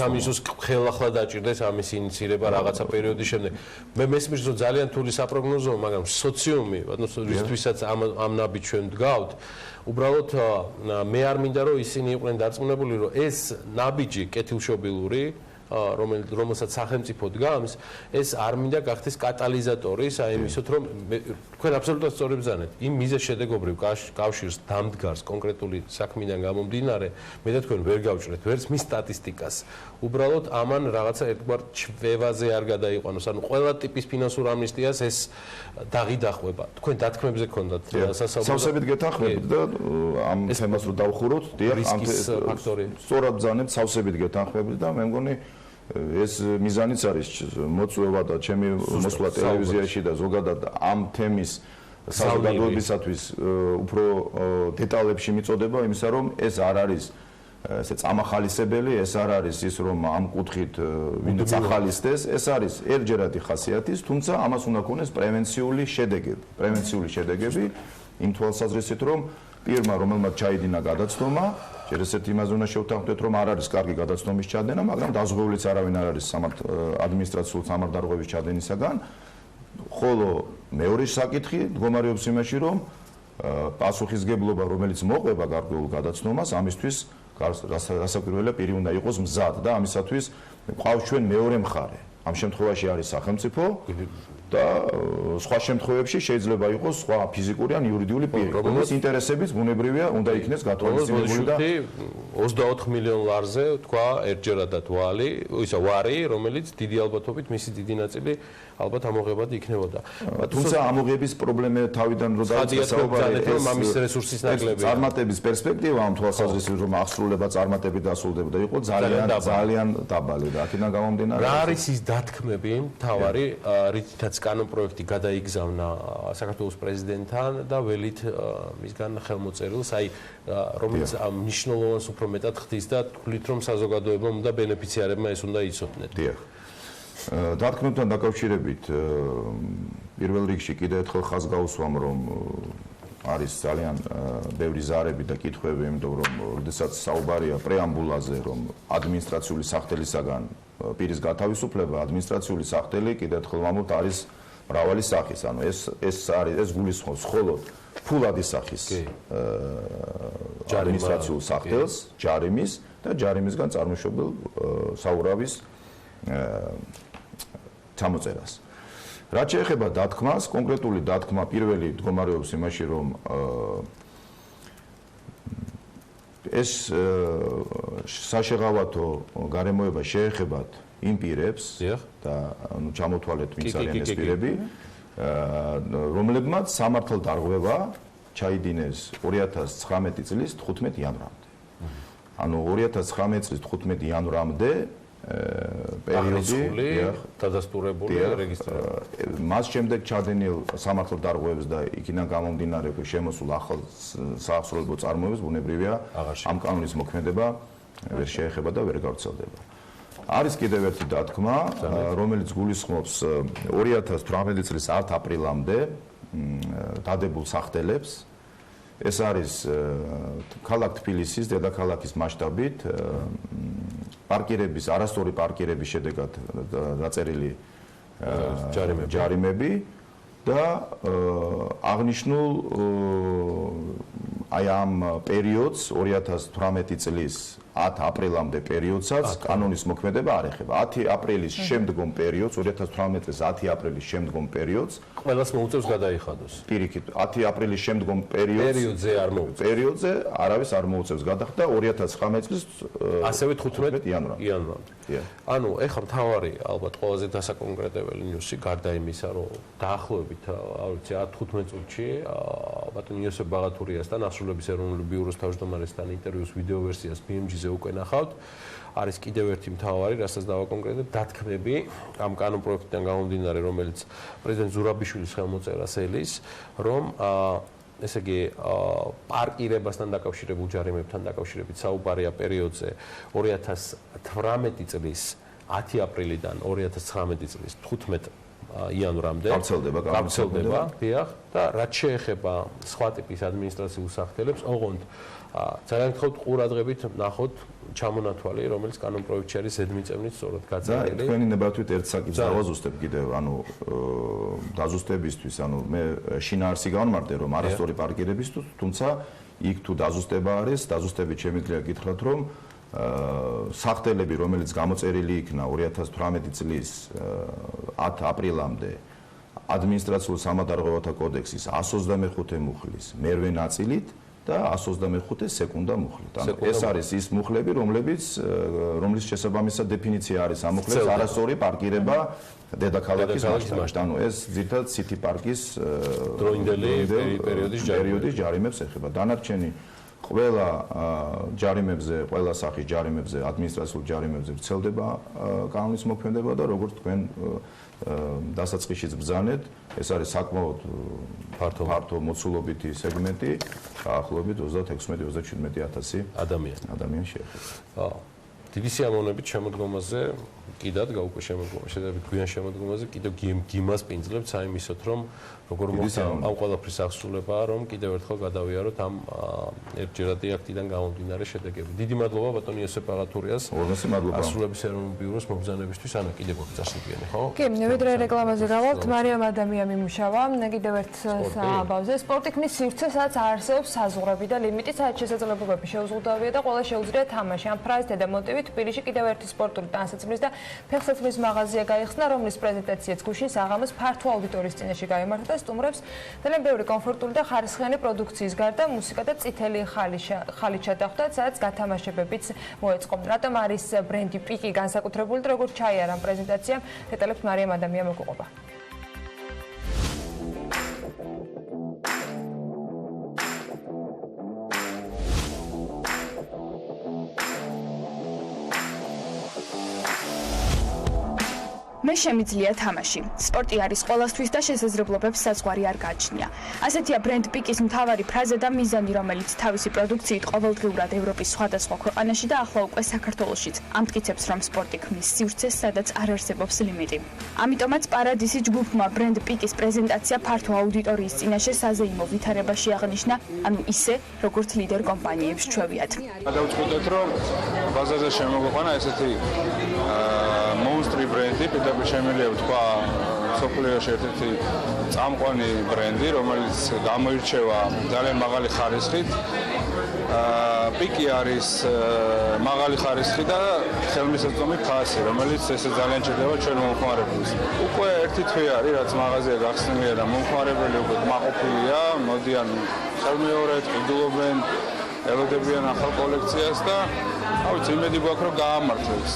ამის ხელახლა დაჭირდეს ამის ინიციირება რაღაცა პერიოდის შემდეგ. მე მესმის, რომ ძალიან რთული საპროგნოზოა, მაგრამ სოციუმი, რისთვისაც ამ ნაბიჯს ჩვენ ვდგავთ, უბრალოდ მე არ მინდა, რომ ისინი იყვნენ დარწმუნებული, რომ ეს ნაბიჯი კეთილშობილური რომელსაც სახელმწიფო დგამს, ეს არ მინდა გახდეს კატალიზატორი იმისოთ, რომ თქვენ აბსოლუტურად სწორად ბრძანეთ. იმ მიზეზ-შედეგობრივ კავშირს დამდგარს კონკრეტული საქმიდან გამომდინარე, მე და თქვენ ვერ გავჭრეთ ვერც მის სტატისტიკას. უბრალოდ ამან რაღაცა ერთგვარ ჩვევაზე არ გადაიყვანოს. ანუ ყველა ტიპის ფინანსურ ამნისტიას ეს დაღიდახვება. თქვენ დათქმებზე გქონდათ სასაუბრო. სავსებით გეთანხმებით და ამ თემას რო დავხუროთ, ამ ფაქტორი. სწორად ბრძანებთ, სავსებით გეთანხმებით და მე მგონი ეს მიზანიც არის მოწვევა და ჩემი მოსვლა ტელევიზიაში და ზოგადად ამ თემის საზოგადოებისათვის უფრო დეტალებში მიწოდება იმისა, რომ ეს არ არის ესე წამახალისებელი, ეს არ არის ის, რომ ამ კუთხით ვინც ახალისდეს, ეს არის ერთჯერადი ხასიათის, თუმცა ამას უნდა ქონდეს პრევენციული შედეგები, იმ თვალსაზრისით, რომ პირმა, რომელმაც ჩაიდინა გადაცნობა, ჯერ ესეთ იმაზე უნდა შევთანხმდეთ, რომ არ არის კარგი გადაცნობის ჩადენა, მაგრამ დაზღვევლიც არავინ არ არის ადმინისტრაციულ სამართალდარღვევის ჩადენისაგან, ხოლო მეორე საკითხი მდგომარეობს იმაში, რომ პასუხისგებლობა, რომელიც მოყვება გარკვეულ გადაცნობას, ამისთვის რასაკვირველია პირი უნდა იყოს მზად და ამისათვის ყავს ჩვენ მეორე მხარე. ამ შემთხვევაში არის სახელმწიფო და სხვა შემთხვევებში შეიძლება იყოს სხვა ფიზიკური ან იურიდიული პირი, რომელის ინტერესებიც ბუნებრივია უნდა იქნეს გათვალისწინებული და 24 მილიონ ლარზე თქვა ერთჯერადად ვარი, რომელიც დიდი ალბათობით მისი დიდი ნაწილი ალბათ ამოღებადი იქნებოდა. თუმცა ამოღების პრობლემა თავიდან რო დაიწყება, ამის რესურსის ნაკლებია. წარმატების პერსპექტივა ამ თვალსაზრისით, რომ აღსრულება წარმატებით დასრულდებოდა, იყო ძალიან დაბალი და აქედან გამომდინარე. რა არის ის დათქმები მთავარი, რითაც კანონპროექტი გადაიგზავნა საქართველოს პრეზიდენტთან და ველით მისგან ხელმოწერილს, რომელიც ამ მნიშვნელოვანს უფრო მეტად ხდის და თვლით, რომ საზოგადოებამ და ბენეფიციარებმა ეს უნდა იცოდნენ. დიახ. დათქმებთან დაკავშირებით პირველ რიგში კიდევ ერთხელ ხაზს გავუსვამ, რომ არის ძალიან ბევრი ზარები და კითხვები, იმიტომ რომ როდესაც საუბარია პრეამბულაზე, რომ ადმინისტრაციული სახთელისაგან პირის გათავისუფლება, ადმინისტრაციული სახთელი კიდევ ერთხელ ვამბობთ, არის მრავალი სახის, ანუ ეს გულისხმობს მხოლოდ ფულადი სახის ადმინისტრაციულ სახთელს, ჯარიმის და ჯარიმისგან წარმოშობილ საურავის ჩამოწერას. რაც შეეხება დათქმას, კონკრეტული დათქმა პირველი მდგომარეობს იმაში, რომ ეს საშეღავათო გარემოება შეეხებათ იმ პირებს და ჩამოთვალეთ ვინც არიან ეს პირები, რომლებმაც სამართალდარღვევა ჩაიდინეს 2019 წლის 15 იანვრამდე. ანუ 2019 წლის 15 იანვრამდე პერიოდი დადასტურებული რეგისტრირებული. მას შემდეგ ჩადენილ სამართალდარღვევებს და იქიდან გამომდინარე შემოსულ ახალ საახსრუებო წარმოებებს ბუნებრივია ამ კანონის მოქმედება ვერ შეეხება და ვერ გავრცელდება. არის კიდევ ერთი დათქმა, რომელიც გულისხმობს 2018 წლის 10 აპრილამდე დადებულ სახთელებს. ეს არის ქალაქ თბილისის დედაქალაქის მასშტაბით პარკირების, არასწორი პარკირების შედეგად დაწერილი ჯარიმები და აღნიშნულ ამ პერიოდს 2018 წლის 10 აპრილამდე პერიოდსაც კანონის მოქმედება არ ეხება. 10 აპრილის შემდგომ პერიოდს, 2018 წლის 10 april's შემდგომ პერიოდს ყველას მოუწევს გადაიხადოს. პირიქით, 10 april's შემდგომ პერიოდზე არ მოუწევს. პერიოდზე არავის არ მოუწევს გადახდა 2019 წლის ასევე 15 იანვრამდე. ანუ ეხლა მთავარი ალბათ ყველაზე დასაკონკრეტებელი ნიუსი გარდა იმისა, რომ დაახლოებით, არ ვიცი, 15 წუთში ბატონ იოსებ ბაღათურიასთან ასრულების ეროვნული ბიუროს თავმჯდომარესთან ინტერვიუს ვიდეო ვერსიას BMG-ზე უკვე ნახავთ. არის კიდევ ერთი მთავარი, რასაც დავაკონკრეტებ, დათქმები ამ კანონპროექტიდან გამომდინარე, რომელიც პრეზიდენტ ზურაბიშვილის ხელმოწერას ელის, რომ ესე იგი პარკირებასთან დაკავშირებულ ჯარიმებთან დაკავშირებით საუბარია პერიოდზე 2018 წლის 10 აპრილიდან 2019 წლის 15 იანვრამდე გავრცელდება, დიახ, და რაც შეეხება სხვა ტიპის ადმინისტრაციულ სახთელებს, ოღონდ ძალიან გთხოვთ ყურადღებით ნახოთ ჩამონათვალი, რომელიც კანონპროექტში არის ზედმიწევნით სწორად გაწერილი. და თქვენი ნებართვით ერთ საკითხს დავაზუსტებ კიდევ, ანუ დაზუსტებისთვის, ანუ მე შინაარსი გავმარტე, რომ არასწორი პარკირებისთვის, თუმცა იქ თუ დაზუსტება არის, დაზუსტებით შემიძლია გითხრათ, რომ სახტელები, რომელიც გამოწერილი იქნა 2018 წლის 10 აპრილამდე ადმინისტრაციულ სამადარღებათა კოდექსის 125 მუხლის მერვე ნაწილით და 125 სეკუნდა მუხლით. ანუ ეს არის ის მუხლები, რომლის შესაბამისად დეფინიცია არის ამ მუხლებს არასწორი პარკირება დედაქალაქის მასშტაბში. ანუ ეს ძირითადად city park-ის დროინდელი პერიოდის ჯარიმებს ეხება. დანარჩენი ყველა ჯარიმებზე, ყველა სახის ჯარიმებზე, ადმინისტრაციულ ჯარიმებზე ვრცელდება კანონის მოქმედება და როგორც თქვენ დასაწყისშიც ბრძანეთ, ეს არის საკმაოდ ფართო მოცულობითი სეგმენტი, დაახლოებით 36-37 ადამიანი შეეხება. დიდი სიამოვნებით შემოდგომაზე, კიდევ გაუკვე შემოდგომაზე, შედარებით გვიან შემოდგომაზე, კიდევ გიმას პინძლებთ საიმისოთ, რომ როგორ მოხდა ამ ყველაფრის აღსრულება, რომ კიდევ ერთხელ გადავიაროთ ამ ერთჯერადი აქტიდან გამომდინარე შედეგები. დიდი მადლობა ბატონი იოსებ აღათურიას. ასრულების ეროვნულ ბიუროს მობრძანებისთვის, ანა კიდევ გვაქვს წასულიანი, ხო? კი, ვიდრე რეკლამაზე დავალთ, მარიამ ადამია მიმუშავა, კიდევ ერთ საბავზე. სპორტი ქმნის სივრცეს, სადაც არსებობს საზღვრები და ლიმიტი, სადაც შესაძლებლობები შეუზღუდავია და ყველა შეუძლია თამაში. ამ ფრაზითა და მოტივით თბილისში კიდევ ერთი სპორტული ტანსაცმლის და ფეხსაცმლის მაღაზია გაიხსნა, რომლის პრეზენტაციაც გუშინ საღამოს ფართო აუდიტორიის წინაშე გაიმართა და სტუმრებს ძალიან ბევრი კომფორტული და ხარისხიანი პროდუქციის გარდა მუსიკა და წითელი ხალი ჩადახვდათ, სადაც გათამაშებებიც მოეწყო. რატომ არის ბრენდი პიკი განსაკუთრებული და როგორ ჩაიარა ამ პრეზენტაციამ, დეტალებს მარიამ ადამია მოგუყობა. მე შემიძლია თამაში. სპორტი არის ყველასთვის და შესაძლებლობებს საზღვარი არ გააჩნია. ასეთია ბრენდ პიკის მთავარი ფრაზა და მიზანი, რომელიც თავისი პროდუქციით ყოველდღიურად ევროპის სხვადასხვა ქვეყანაში და ახლა უკვე საქართველოშიც ამტკიცებს, რომ სპორტი ქმნის სივრცეს, სადაც არ არსებობს ლიმიტი. ამიტომაც პარადისი ჯგუფმა ბრენდ პიკის პრეზენტაცია ფართო აუდიტორიის წინაშე საზეიმო ვითარებაში აღნიშნა, ანუ ისე, როგორც ლიდერ კომპანიებს ჩვევიათ. გადავწყვიტეთ, რომ ბაზარზე შემოგვიყვანა ესეთი მონსტრი ბრენდი, შემიძლია ვთქვა სოფლიოში ერთ-ერთი წამყვანი ბრენდი, რომელიც გამოირჩევა ძალიან მაღალი ხარისხით. პიკი არის მაღალი ხარისხი და ხელმისაწვდომი ფასი, რომელიც ესე ძალიან ჭირდება ჩვენ მომხმარებელს. უკვე ერთი თვე არის, რაც მაღაზია გახსნილია და მომხმარებელი უკვე კმაყოფილია, მოდიან ხელმეორედ, ყიდულობენ, ელოდებიან ახალ კოლექციას და ავიცი, იმედი გვაქვს, რომ გაამართლებს.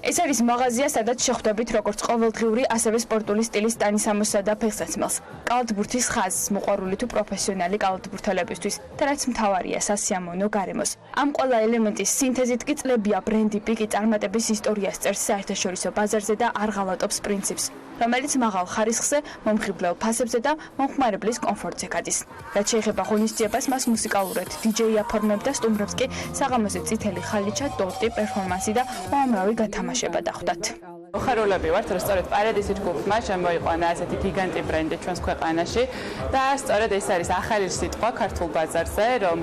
ეს არის მაღაზია, სადაც შეხვდებით როგორც ყოველდღიური, ასევე სპორტული სტილის ტანისამოსსა და ფეხსაცმელს. კალათბურთის ხაზს, მოყვარული თუ პროფესიონალი კალათბურთელებისთვის და რაც მთავარია, სასიამოვნო გარემოს. ამ ყველა ელემენტის სინთეზით კი წლებია ბრენდი პიკი წარმატების ისტორიას წერს საერთაშორისო ბაზარზე და არ ღალატობს პრინციპს, რომელიც მაღალ ხარისხზე, მომხიბლელ ფასებზე და მომხმარებლის კომფორტზე გადის. რაც შეეხება ღონისძიებას, მას მუსიკალურად DJ-ი აფორმებდა, სტუმრებს კი საღამოზე წითელი ხალიჩა, ტორტი, პერფორმანსი და უამრავი გათამაშება დახვდათ. მოხარულები ვართ, რომ სწორედ პარადისი ჯგუფმა შემოიყვანა ასეთი გიგანტი ბრენდი ჩვენს ქვეყანაში და სწორედ ეს არის ახალი სიტყვა ქართულ ბაზარზე, რომ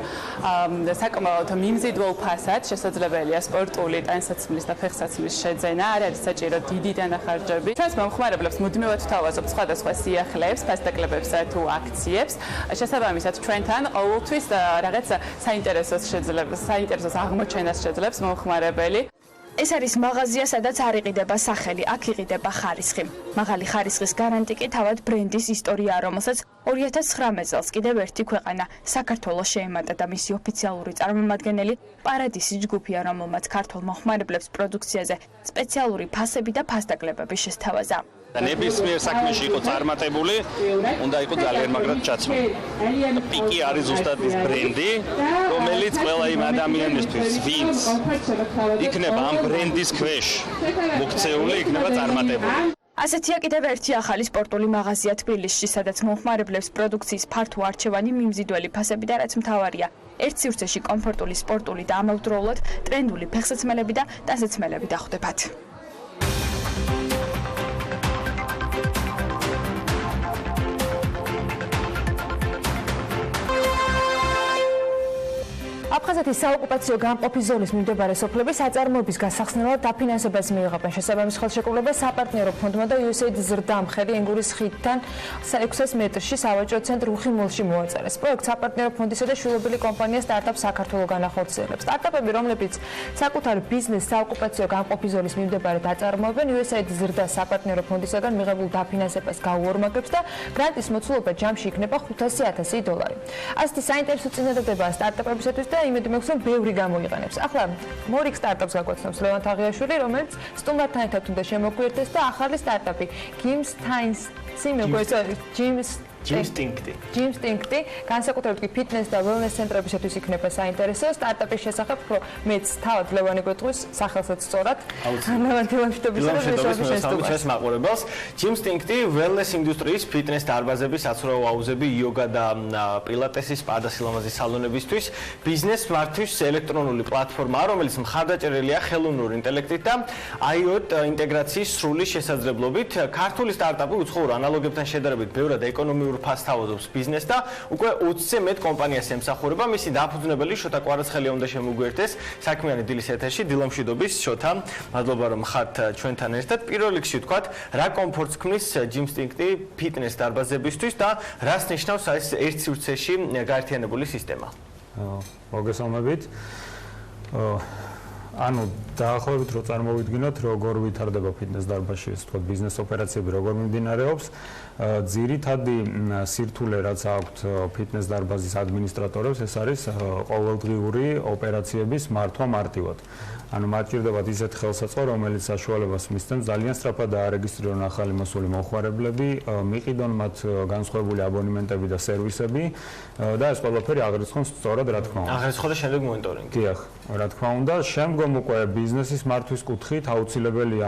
საკმაოდ მიმზიდველ ფასად შესაძლებელია სპორტული ტანსაცმლის და ფეხსაცმლის შეძენა, არ არის საჭირო დიდი დანახარჯები. ჩვენს მომხმარებლებს მუდმივად ვთავაზობთ სხვადასხვა სიახლეებს, ფასდაკლებებს თუ აქციებს. შესაბამისად ჩვენთან ყოველთვის რაღაც საინტერესოს აღმოჩენას შეძლებს მომხმარებელი. ეს არის მაღაზია, სადაც არ იყიდება სახელი, აქ იყიდება ხარისხი. მაღალი ხარისხის გარანტი კი თავად ბრენდის ისტორიაა, რომელსაც 2019 წელს კიდევ ერთი ქვეყანა, საქართველოს შეემატა და მისი ოფიციალური წარმომადგენელი პარადისი ჯგუფია, რომელმაც ქართულ მომხმარებლებს პროდუქციაზე სპეციალური ფასები და ფასდაკლებები შესთავაზა. ნებისმიერ საქმეში იყო წარმატებული, უნდა იყოს ძალიან მაგრად ჩაცმული. პიკი არის ზუსტად ის ბრენდი, რომელიც ყველა იმ ადამიანისთვის, ვინც იქნება ამ ბრენდის ქვეშ მოქცეული, იქნება წარმატებული. ასეთია კიდევ ერთი ახალი სპორტული მაღაზია თბილისში, სადაც მომხმარებლებს პროდუქციის ფართო არჩევანი, მიმზიდველი ფასები და რაც მთავარია, ერთ სივრცეში კომფორტული სპორტული და ამავდროულად ტრენდული ფეხსაცმელები და ტანსაცმელები დახვდებათ. აფხაზეთის საოკუპაციო გამყოფი ზოლის მიმდებარე სოფლები საწარმოების გასახსნელად დაფინანსებას მიიღებენ. შესაბამის ხელშეკრულება საპარტნიორო ფონდმა და USAID ზრდამხედი ენგურის ხიდთან 600 მეტრში სავაჭრო ცენტრ უხიმულში მოაწერეს. პროექტ საპარტნიორო ფონდისა და შვილობილი კომპანია სტარტაპ საქართველოს განახორციელებს. სტარტაპები, რომლებიც საკუთარ ბიზნესს საოკუპაციო გამყოფი ზოლის მიმდებარედ აწარმოებენ, USAID ზრდას საპარტნიორო ფონდისაგან მიღებულ დაფინანსებას გაუორმაგებს და გრანტის მოცულობა ჯამში იქნება $500,000. ასეთი საინტერესო წინადადებაა სტარტაპებისათვის და იმედი მაქვს, რომ ბევრი გამოიყენებს. ახლა მორიგ სტარტაპს გაგვაცნობს ლევან თაღიაშვილი, რომელიც სტუმართან ერთად უნდა შემოგვიერთდეს და ახალი სტარტაპი ჯიმსტინქტი განსაკუთრებით კი ფიტნეს და ველნეს ცენტრებისათვის იქნება საინტერესო. სტარტაპის შესახებ უფრო მეც თავად ლევანი გვეტყვის სახელსაც სწორად. ჩვენს მაყურებელს ჯიმსტინქტი ველნეს ინდუსტრიის ფიტნეს დარბაზების საცურაო აუზები, იოგა და პილატესის სპა და სილამაზის სალონებისთვის ბიზნეს მართვის ელექტრონული პლატფორმაა, რომელიც მხარდაჭერილია ხელოვნური ინტელექტით და IoT ინტეგრაციის სრული შესაძლებლობით. ქართული სტარტაპი უცხოურ ანალოგებთან შედარებით ბევრად ეკონომიურ ფასს თავაზობს ბიზნეს და უკვე 20-ზე მეტ კომპანიას ემსახურება. მისი დაფუძნებელი შოთა კვარაცხელია უნდა შემოგვიერთდეს საქმიანი დილის ეთერში. დილა მშვიდობის შოთა, მადლობა რომ ხართ ჩვენთან ერთად. პირველ რიგში ვთქვათ, რა კომფორტს ქმნის ჯიმსტინქტი ფიტნეს დარბაზებისთვის და რას ნიშნავს ეს ერთ სივრცეში გაერთიანებული სისტემა? მოგესალმებით. ანუ დაახლოებით რო წარმოვიდგინოთ, როგორ ვითარდება ფიტნეს დარბაზში, ასე ვთქვათ, ბიზნეს ოპერაციები როგორ მიმდინარეობს. ძირითადი სირთულე, რაც აქვთ ფიტნეს დარბაზის ადმინისტრატორებს, ეს არის ყოველდღიური ოპერაციების მართვა მარტივად. ანუ მათ ჭირდებათ ისეთ ხელსაწყო, რომელიც საშუალებას მისცემს ძალიან სწრაფად დაარეგისტრირონ ახალი მოსული მომხმარებლები, მიყიდონ მათ განსხვავებული აბონემენტები და სერვისები და ეს ყველაფერი აღრიცხონ სწორად, რა თქმა უნდა. აღრიცხო და შემდეგ მონიტორინგი. დიახ, რა თქმა უნდა, შემდგომ უკვე ბიზნესის მართვის კუთხით აუცილებელია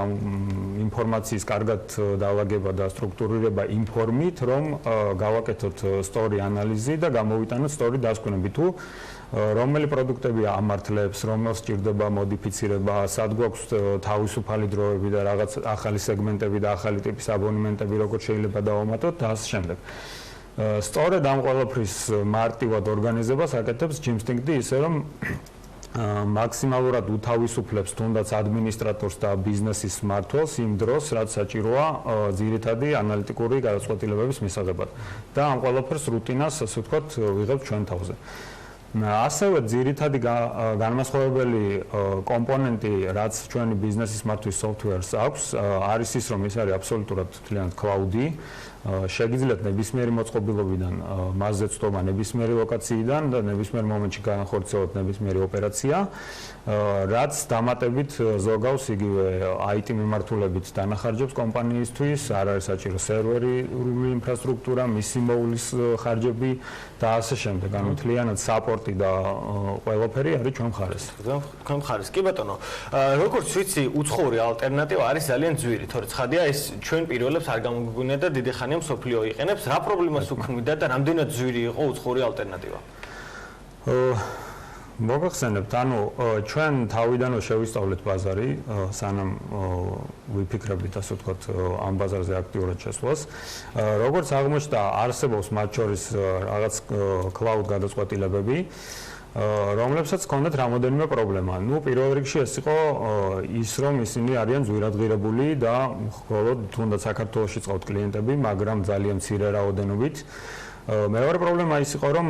ინფორმაციის კარგად დაალაგება და სტრუქტურირება იმ ფორმით, რომ გავაკეთოთ სწორი ანალიზი და გამოვიტანოთ სწორი დასკვნები თუ რომელი პროდუქტები ამართლებს, რომელს ჭირდება მოდიფიცირება, სად გვაქვს თავისუფალი დროები და რაღაც ახალი სეგმენტები და ახალი ტიპის აბონემენტები, როგორ შეიძლება დავამატოთ და ასე შემდეგ. სწორედ ამ ყველაფრის მარტივად ორგანიზებას აკეთებს ჯიმსტინქტი ისე, რომ მაქსიმალურად უთავისუფლებს თუნდაც ადმინისტრატორს და ბიზნესის მმართველს იმ დროს, რაც საჭიროა ძირითადი ანალიტიკური გადაწყვეტილებების მისაღებად. და ამ ყველაფერს რუტინას, ასე ვთქვათ, ვიღებთ ჩვენ თავზე. ასევე ძირითადი განმასხვავებელი კომპონენტი, რაც ჩვენი ბიზნესის მართვის software-ს აქვს, არის ის, რომ ის არის აბსოლუტურად მთლიანად cloud-ი. შეგიძლიათ ნებისმიერი მოწყობილობიდან მასზე წვდომა ნებისმიერი ლოკაციიდან და ნებისმიერ მომენტში განახორციელოთ ნებისმიერი ოპერაცია, რაც დამატებით ზოგავს იგივე IT მიმართულებით დანახარჯებს კომპანიისთვის, არ არის საჭირო სერვერული ინფრასტრუქტურა, მისი მოვლის ხარჯები და ასე შემდეგ. ანუ მთლიანად საპორტი და ყველაფერი არის ჩვენ მხარეს. თქვენ მხარეს. კი ბატონო, როგორც ვიცი, უცხოური ალტერნატივა არის ძალიან ძვირი, თორე ცხადია ეს ჩვენ პირველებს არ გამოგვიგონია და დიდი ხანია მსოფლიო იყენებს. რა პრობლემას უქმნიდა და რამდენად ძვირი იყო უცხოური ალტერნატივა? მოგახსენებთ, ანუ ჩვენ თავიდანვე შევისწავლეთ ბაზარი, სანამ ვიფიქრებდით, ასე ვთქვათ, ამ ბაზარზე აქტიურად შესვლას. როგორც აღმოჩნდა, არსებობს მათ შორის რაღაც cloud გადაწყვეტილებები, რომლებსაც ჰქონდათ რამოდენიმე პრობლემა. ნუ პირველ რიგში ეს იყო ის, რომ ისინი არიან ძვირადღირებული და მხოლოდ თუნდაც საქართველოში წავთ კლიენტები, მაგრამ ძალიან მცირე რაოდენობით. მეორე პრობლემა ის იყო, რომ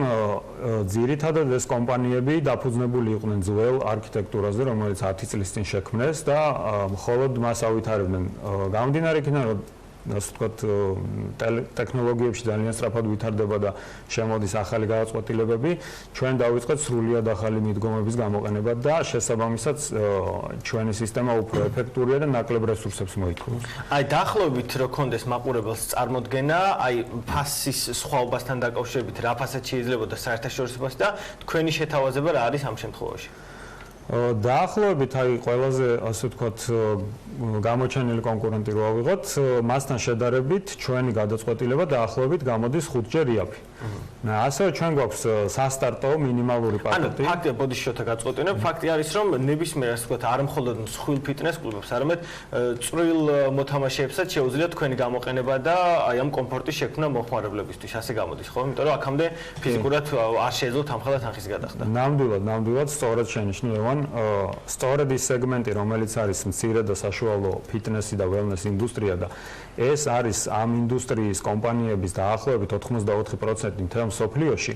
ძირითადად ეს კომპანიები დაფუძნებული იყვნენ ძველ არქიტექტურაზე, რომელიც 10 წლის წინ შექმნეს და მხოლოდ მას ავითარებდნენ. გამომდინარე იქიდან, რომ ასე ვთქვათ, ტექნოლოგიებში ძალიან სწრაფად ვითარდება და შემოდის ახალი გადაწყვეტილებები, ჩვენ დავიწყეთ სრულიად ახალი მიდგომების გამოყენება და შესაბამისად ჩვენი სისტემა უფრო ეფექტურია და ნაკლებ რესურსებს მოითხოვს. აი, დაახლოებით რო კონდეს მაყურებელს წარმოდგენა, აი ფასის სხვაობასთან დაკავშირებით რა ფასად შეიძლებოდა საერთაშორისო და თქვენი შეთავაზება რა არის ამ შემთხვევაში? დაახლოებით აი ყველაზე ასე ვთქვათ გამოჩენილი კონკურენტი რო ავიღოთ, მასთან შედარებით ჩვენი გადაწყვეტილება დაახლოებით გამოდის 5-ჯერ იაფი. ასევე ჩვენ გვაქვს სასტარტო მინიმალური პაკეტი. ანუ ფაქტია, ბოდიში შოთა გაწყვეტინებ, ფაქტი არის, რომ ნებისმიერ ასე ვთქვათ, არ მხოლოდ მსხვილ ფიტნეს კლუბებს, არამედ წვრილ მოთამაშეებსაც შეუძლია თქვენი გამოყენება და აი ამ კომფორტის შექმნა მოხმარებლებისთვის, ასე გამოდის, ხო? იმიტომ რომ აქამდე ფიზიკურად არ შეეძლოთ ამხელა თანხის გადახდა. ნამდვილად, სწორად შენიშნე ლევან, სწორედ ის სეგმენტი, რომელიც არის მცირე და საშუალო ფიტნესი და ველნეს ინდუსტრია და ეს არის ამ ინდუსტრიის კომპანიების დაახლოებით 84% მთელ მსოფლიოში.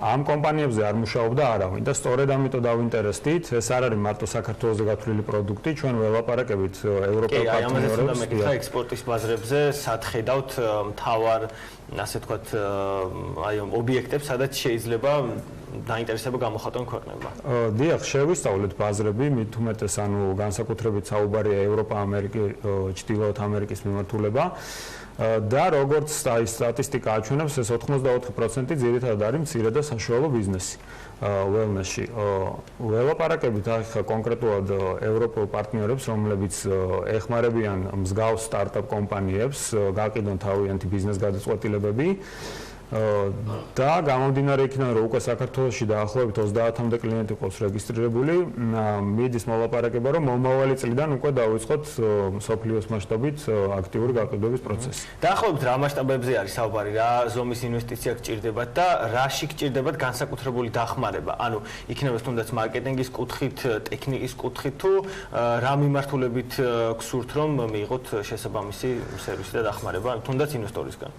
ამ კომპანიებზე არ მუშაობდა არავინ და სწორედ ამიტომ დავინტერესდით, ეს არ არის მარტო საქართველოს გათვლილი პროდუქტი, ჩვენ ველაპარაკებით ევროპელ პარტნიორებს. და ექსპორტის ბაზრებზე სად ხედავთ მთავარ, ასე ვთქვათ, აი ობიექტებს, სადაც შეიძლება დაინტერესება გამოხატონ ქვეყნებმა. დიახ, შევისწავლეთ ბაზრები, მით უმეტეს ანუ განსაკუთრებით საუბარია ევროპა, ამერიკა, ჩრდილოეთ ამერიკის მიმართულება. და როგორც აი სტატისტიკა აჩვენებს, ეს 84% ძირითადად არის მცირე და საშუალო ბიზნესი ველნესში. ველაპარაკებით ახლა კონკრეტულად ევროპულ პარტნიორებს, რომლებიც ეხმარებიან მსგავს სტარტაპ კომპანიებს, გაყიდონ თავიანთი ბიზნეს გადაწყვეტილებები. და გამომდინარე იქიდან, რომ უკვე საქართველოში დაახლოებით 30-მდე კლიენტი ყავს რეგისტრირებული, მიდის მოლაპარაკება, რომ მომავალი წლიდან უკვე დავიწყოთ მსოფლიოს მასშტაბით აქტიური გაყიდვების პროცესი. დაახლოებით რა მასშტაბებზე არის საუბარი, რა ზომის ინვესტიცია გჭირდებათ და რაში გჭირდებათ განსაკუთრებული დახმარება? ანუ იქნება თუნდაც მარკეტინგის კუთხით, ტექნიკის კუთხით თუ რა მიმართულებით გსურთ, რომ მიიღოთ შესაბამისი სერვისი და დახმარება, თუნდაც ინვესტორისგან?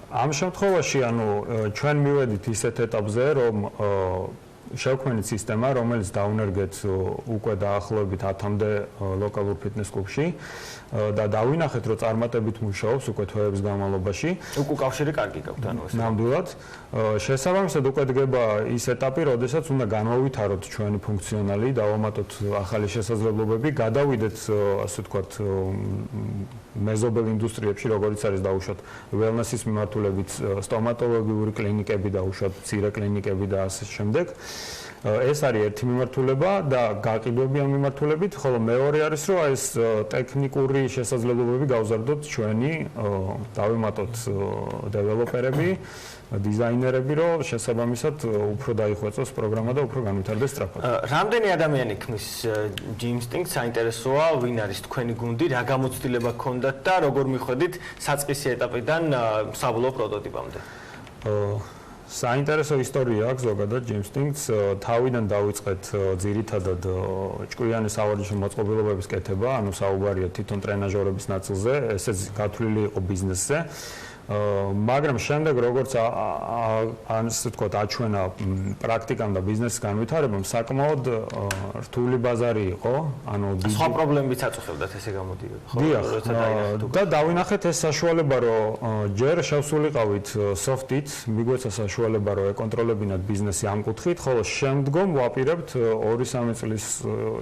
ამ შემთხვევაში ანუ ჩვენ მივედით ისეთ ეტაპზე, რომ შევქმნით სისტემა, რომელიც დაუნერგეთ უკვე დაახლოებით 10-მდე ლოკალურ ფიტნეს კლუბში და დავინახეთ, რომ წარმატებით მუშაობს უკვე თვეების განმავლობაში. უკვე კავშირი კარგი გაქვთ ანუ ეს. ნამდვილად. შესაბამისად უკვე დგება ის ეტაპი, როდესაც უნდა განვავითაროთ ჩვენი ფუნქციონალი, დავამატოთ ახალი შესაძლებლობები, გადავიდეთ, ასე ვთქვათ, მეზობელ ინდუსტრიებში, როგორც არის დაუშვათ ველნესის მიმართულებით, სტომატოლოგიური კლინიკები დაუშვათ, მცირე კლინიკები და ასე შემდეგ. ეს არის ერთი მიმართულება და გაყიდვები ამ მიმართულებით, ხოლო მეორე არის, რომ ეს ტექნიკური შესაძლებლობები გავზარდოთ ჩვენი, დავემატოთ დეველოპერები, დიზაინერები, რომ შესაბამისად უფრო დაიხვეწოს პროგრამა და უფრო განვითარდეს სწრაფად. რამდენი ადამიანი ქმნის Gym Instinct, საინტერესოა, ვინ არის თქვენი გუნდი, რა გამოცდილება გქონდათ და როგორ მიხვედით საწყისი ეტაპიდან საბოლოო პროტოტიპამდე? საინტერესო ისტორია აქვს ზოგადად Gym Instinct-ს. თავიდან დავიწყეთ ძირითადად ჭკვიანი სავარჯიშო მოწყობილობების კეთება, ანუ საუბარია თვითონ ტრენაჟორების ნაწილზე, ესეც გათვლილი იყო ბიზნესზე. მაგრამ შემდეგ როგორც ასე ვთქვათ, აჩვენა პრაქტიკამ და ბიზნესის განვითარებამ, საკმაოდ რთული ბაზარი იყო, ანუ სხვა პრობლემებიც აწუხებდათ ესე გამოდიოდა, ხო? და დავინახეთ ეს საშუალება, რომ ჯერ შევსულიყავით soft-ით, მიგვეცა საშუალება, რომ ეკონტროლებინათ ბიზნესი ამ კუთხით, ხოლო შემდგომ ვაპირებთ 2-3 წლის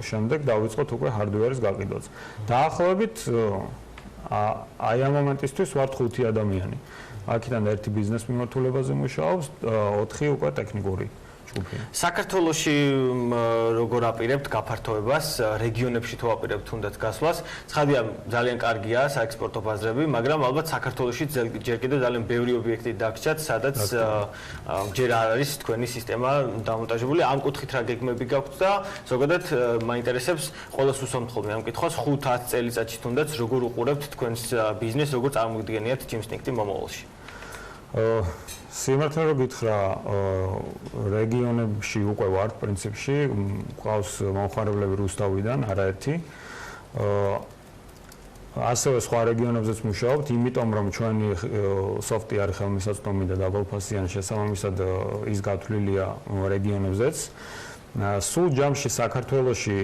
შემდეგ დავიწყოთ უკვე hardware-ის გაყიდვაც. დაახლოებით აი ამ მომენტისთვის ვართ 5 ადამიანი. აქედან ერთი ბიზნეს მიმართულებაზე მუშაობს, 4 უკვე ტექნიკური ჯგუფი. საქართველოში როგორ აპირებთ გაფართოებას, რეგიონებში თუ აპირებთ თუნდაც გასვლას? ცხადია, ძალიან კარგია საექსპორტო ბაზრები, მაგრამ ალბათ საქართველოში ჯერ კიდევ ძალიან ბევრი ობიექტი დაგჭათ, სადაც ჯერ არ არის თქვენი სისტემა დამონტაჟებული. ამ კუთხით რა გეგმები გაქვთ და ზოგადად მაინტერესებს, ყოველს უსვამთ ხოლმე ამ კითხვას 5-10 წელიწადში თუნდაც როგორ უყურებთ თქვენს ბიზნესს, როგორ წარმოგიდგენიათ Gym Instinct-ი მომავალში? სიმართლე რომ გითხრა, რეგიონებში უკვე ვართ პრინციპში, ყავს მომხმარებლები რუსთავიდან, არაერთი. ასევე სხვა რეგიონებზეც მუშაობთ, იმიტომ რომ ჩვენი soft-ი არის ხელმისაწვდომი და დაბალფასიანი, შესაბამისად ის გათვლილია რეგიონებზეც. სულ ჯამში საქართველოში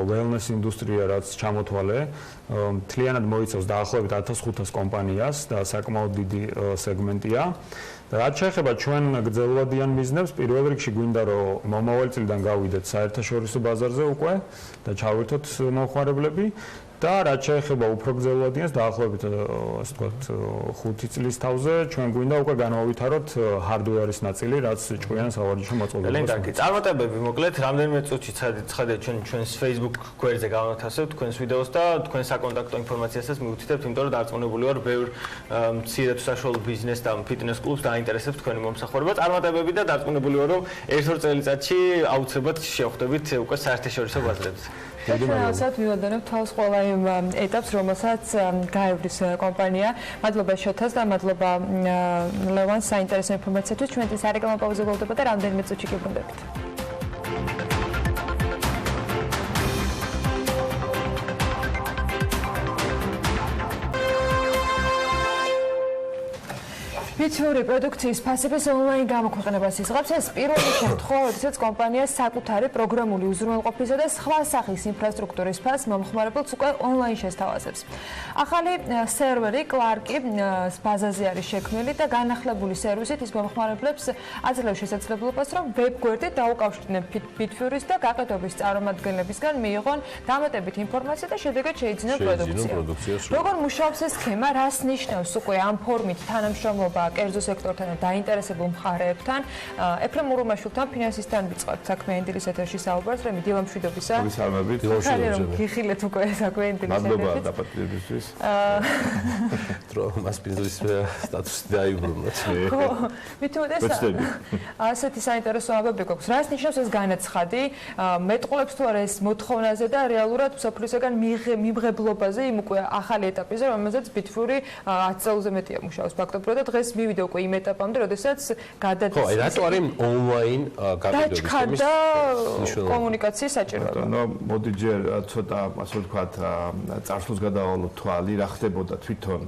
wellness ინდუსტრია რაც ჩამოთვალე, მთლიანად მოიცავს დაახლოებით 1500 კომპანიას და საკმაოდ დიდი სეგმენტია. რაც შეეხება ჩვენ გრძელვადიან ბიზნესს, პირველ რიგში გვინდა რომ მომავალი წლიდან გავიდეთ საერთაშორისო ბაზარზე უკვე და ჩავერთოთ მომხმარებლები. და რაც შეეხება უფრო გრძელვადიანს, დაახლოებით ასე ვთქვათ 5 წლის თავზე ჩვენ გვინდა უკვე განვავითაროთ hardware-ის ნაწილი, რაც ჭკვიან სავარჯიშო მოწყობილობას. კარგი, წარმატებები მოკლედ, რამდენიმე წუთში ცხადია ჩვენს Facebook გვერდზე გავანათასებთ თქვენს ვიდეოს და თქვენ საკონტაქტო ინფორმაციასაც მივუთითებთ, იმიტომ რომ დარწმუნებული ვარ, ბევრ მცირე თუ საშუალო ბიზნესს და ფიტნეს კლუბს გაინტერესებს თქვენი მომსახურება. წარმატებები და დარწმუნებული ვარ, რომ ერთ-ორ წელიწადში აუცილებლად შევხვდებით უკვე საერთაშორისო ბაზრებზე. Საერთოდ მივადენებ თავს ყველა იმ ეტაპს, რომელსაც გაევრის კომპანია. მადლობა შოთას და მადლობა ლევანს საინტერესო ინფორმაციისთვის. ჩვენთვის სარეკლამო პაუზა გულდება და რამდენიმე წუთში გიბრუნდებით. Bitfury პროდუქციის ფასების ონლაინ გამოქვეყნებას იზღავს. ეს პირველი შემთხვევა, როდესაც კომპანია საკუთარი პროგრამული უზრუნველყოფისა და სხვა სახის ინფრასტრუქტურის ფასს მომხმარებელს უკვე ონლაინ შესთავაზებს. ახალი სერვერი კლარკი ბაზაზე არის შექმნილი და განახლებული სერვისით ის მომხმარებლებს აძლევს შესაძლებლობას, რომ ვებ-გვერდით დაუკავშირდნენ Bitfury-ს და გაყიდვების წარმომადგენლებისგან მიიღონ დამატებით ინფორმაცია და შედეგად შეიძინონ პროდუქცია. როგორ მუშაობს ეს სქემა, რას ნიშნავს უკვე ამ ფორმით თანამშრომლობა კერძო სექტორთან და დაინტერესებულ მხარეებთან. ეფრემ ურუმაშვილთან ფინანსისთან ვიწყებთ საქმიანი დილის ეთერში საუბარს. დილა მშვიდობისა. მოგესალმებით. გიხილეთ უკვე საქმიანი დილის ეთერში. მადლობა დაპატიმრებისთვის. მას ბიზნეს სტატუსი დაიბრუნოთ. მithumetes ასეთი საინტერესო ამბები გვაქვს. რას ნიშნავს ეს განაცხადი? მეტყოლებს თუ არა ეს მოთხოვნაზე და რეალურად მსოფლიოსგან მიმღებლობაზე იმ უკვე ახალი ეტაპზე, რომელზეც Bitfury 10 წელზე მეტია მუშაობს ფაქტობრივად და დღეს მივიდა უკვე იმ ეტაპამდე, როდესაც გადადის. ხო, აი რატო არის ონლაინ გაყიდვების სქემის კომუნიკაციის საჭიროება? მოდი ჯერ ცოტა ასე ვთქვათ წარსულს გადავალოთ თვალი, რა ხდებოდა თვითონ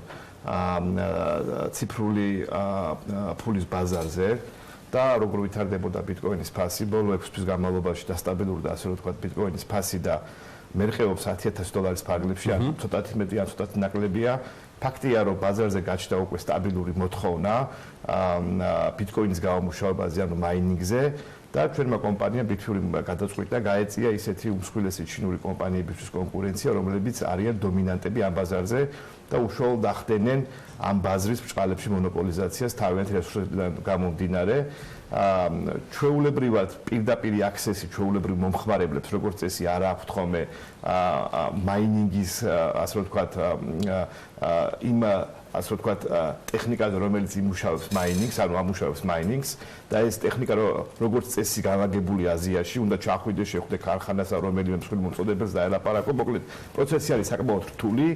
ციფრული ფულის ბაზარზე და როგორ ვითარდებოდა ბიტკოინის ფასი ბოლო 6 თვის განმავლობაში და სტაბილურდა ასე ვთქვათ ბიტკოინის ფასი და მერხეობს $10,000 ფარგლებში, ან ცოტათი მეტი, ან ცოტათი ნაკლებია. ფაქტია, რომ ბაზარზე გაჩნდა უკვე სტაბილური მოთხოვნა ბიტკოინის გამომუშავებაზე, ანუ მაინინგზე და ჩვენმა კომპანიამ Bitfury-მ გადაწყვიტა გაეწია ისეთი უმსხვილესი ჩინური კომპანიებისთვის კონკურენცია, რომლებიც არიან დომინანტები ამ ბაზარზე და უშუალოდ ახდენენ ამ ბაზრის ბრჭყალებში მონოპოლიზაციას თავიანთი რესურსებიდან გამომდინარე. ჩვეულებრივად პირდაპირი აქსესი ჩვეულებრივ მომხმარებლებს როგორც წესი არ აქვთ ხოლმე მაინინგის ასე ვთქვათ იმ ასე ვთქვათ ტექნიკაზე რომელიც იმუშავებს მაინინგს, ანუ ამუშავებს მაინინგს და ეს ტექნიკა როგორც წესი განლაგებულია აზიაში, უნდა ჩახვიდე შეხვდე ქარხანას ან რომელიმე მსხვილ მომწოდებელს და ელაპარაკო. მოკლედ პროცესი არის საკმაოდ რთული.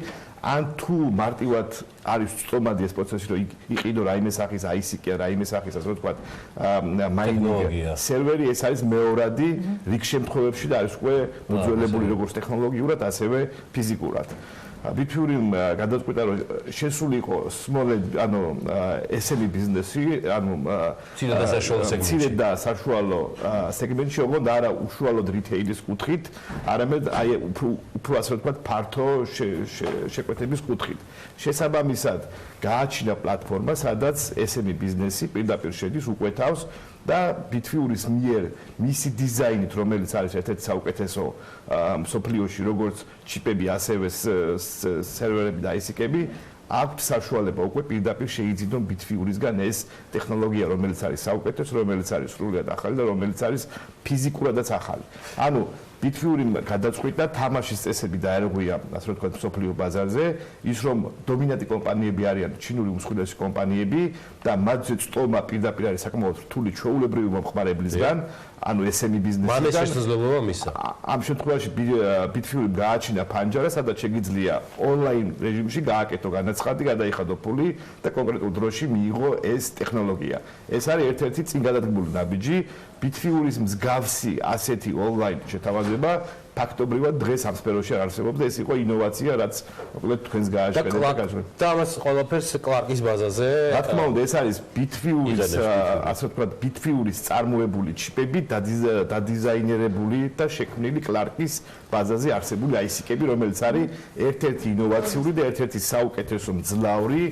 ან თუ მარტივად არის სწომადი ეს პროცესი, რომ იყიდო რაიმე სახის ICK, რაიმე სახის ასე ვთქვათ მაინინგი სერვერი, ეს არის მეორადი რიგ შემთხვევებში და არის უკვე მოძველებული როგორც ტექნოლოგიურად, ასევე ფიზიკურად. Bitfury-მ გადაწყვიტა რომ შესული იყო ანუ SME ბიზნესი, ანუ მცირე და საშუალო სეგმენტში, ოღონდ არა უშუალოდ რიტეილის კუთხით, არამედ აი უფრო ასე ვთქვათ ფართო შეკვეთების კუთხით. შესაბამისად გააჩინა პლატფორმა, სადაც SME ბიზნესი პირდაპირ შედის, უკვეთავს და Bitfury-ს მიერ მისი დიზაინით, რომელიც არის ერთ-ერთი საუკეთესო მსოფლიოში, როგორც ჩიპები, ასევე სერვერები და IC-ები, აქვთ საშუალება უკვე პირდაპირ შეიძინონ Bitfury-სგან ეს ტექნოლოგია, რომელიც არის საუკეთესო, რომელიც არის სრულიად ახალი და რომელიც არის ფიზიკურადაც ახალი. ანუ Bitfury-მ გადაწყვიტა თამაშის წესები დაერღვია, ასე ვთქვათ, მსოფლიო ბაზარზე, ის რომ დომინანტი კომპანიები არიან ჩინური უმსხვილესი კომპანიები და მათზე წტომა პირდაპირ არის საკმაოდ რთული ჩვეულებრივი მომხმარებლისგან, ანუ SME ბიზნესიდან. მან ეს შესაძლებლობა მისცა. ამ შემთხვევაში Bitfury-მ გააჩინა ფანჯარა, სადაც შეგიძლია ონლაინ რეჟიმში გააკეთო განაცხადი, გადაიხადო ფული და კონკრეტულ დროში მიიღო ეს ტექნოლოგია. ეს არის ერთ-ერთი წინ გადადგმული ნაბიჯი. Bitfury-ს მსგავსი ასეთი ონლაინ შეთავაზება ფაქტობრივად დღეს ამ სფეროში არ არსებობს და ეს იყო ინოვაცია, რაც მოკლედ თქვენს გააჩნიათ. და ამას ყველაფერს კლარკის ბაზაზე. რა თქმა უნდა, ეს არის Bitfury-ს, ასე ვთქვათ, Bitfury-ს წარმოებული ჩიპები, დადიზაინერებული და შექმნილი კლარკის ბაზაზე არსებული IC-ები, რომელიც არის ერთ-ერთი ინოვაციური და ერთ-ერთი საუკეთესო მძლავრი,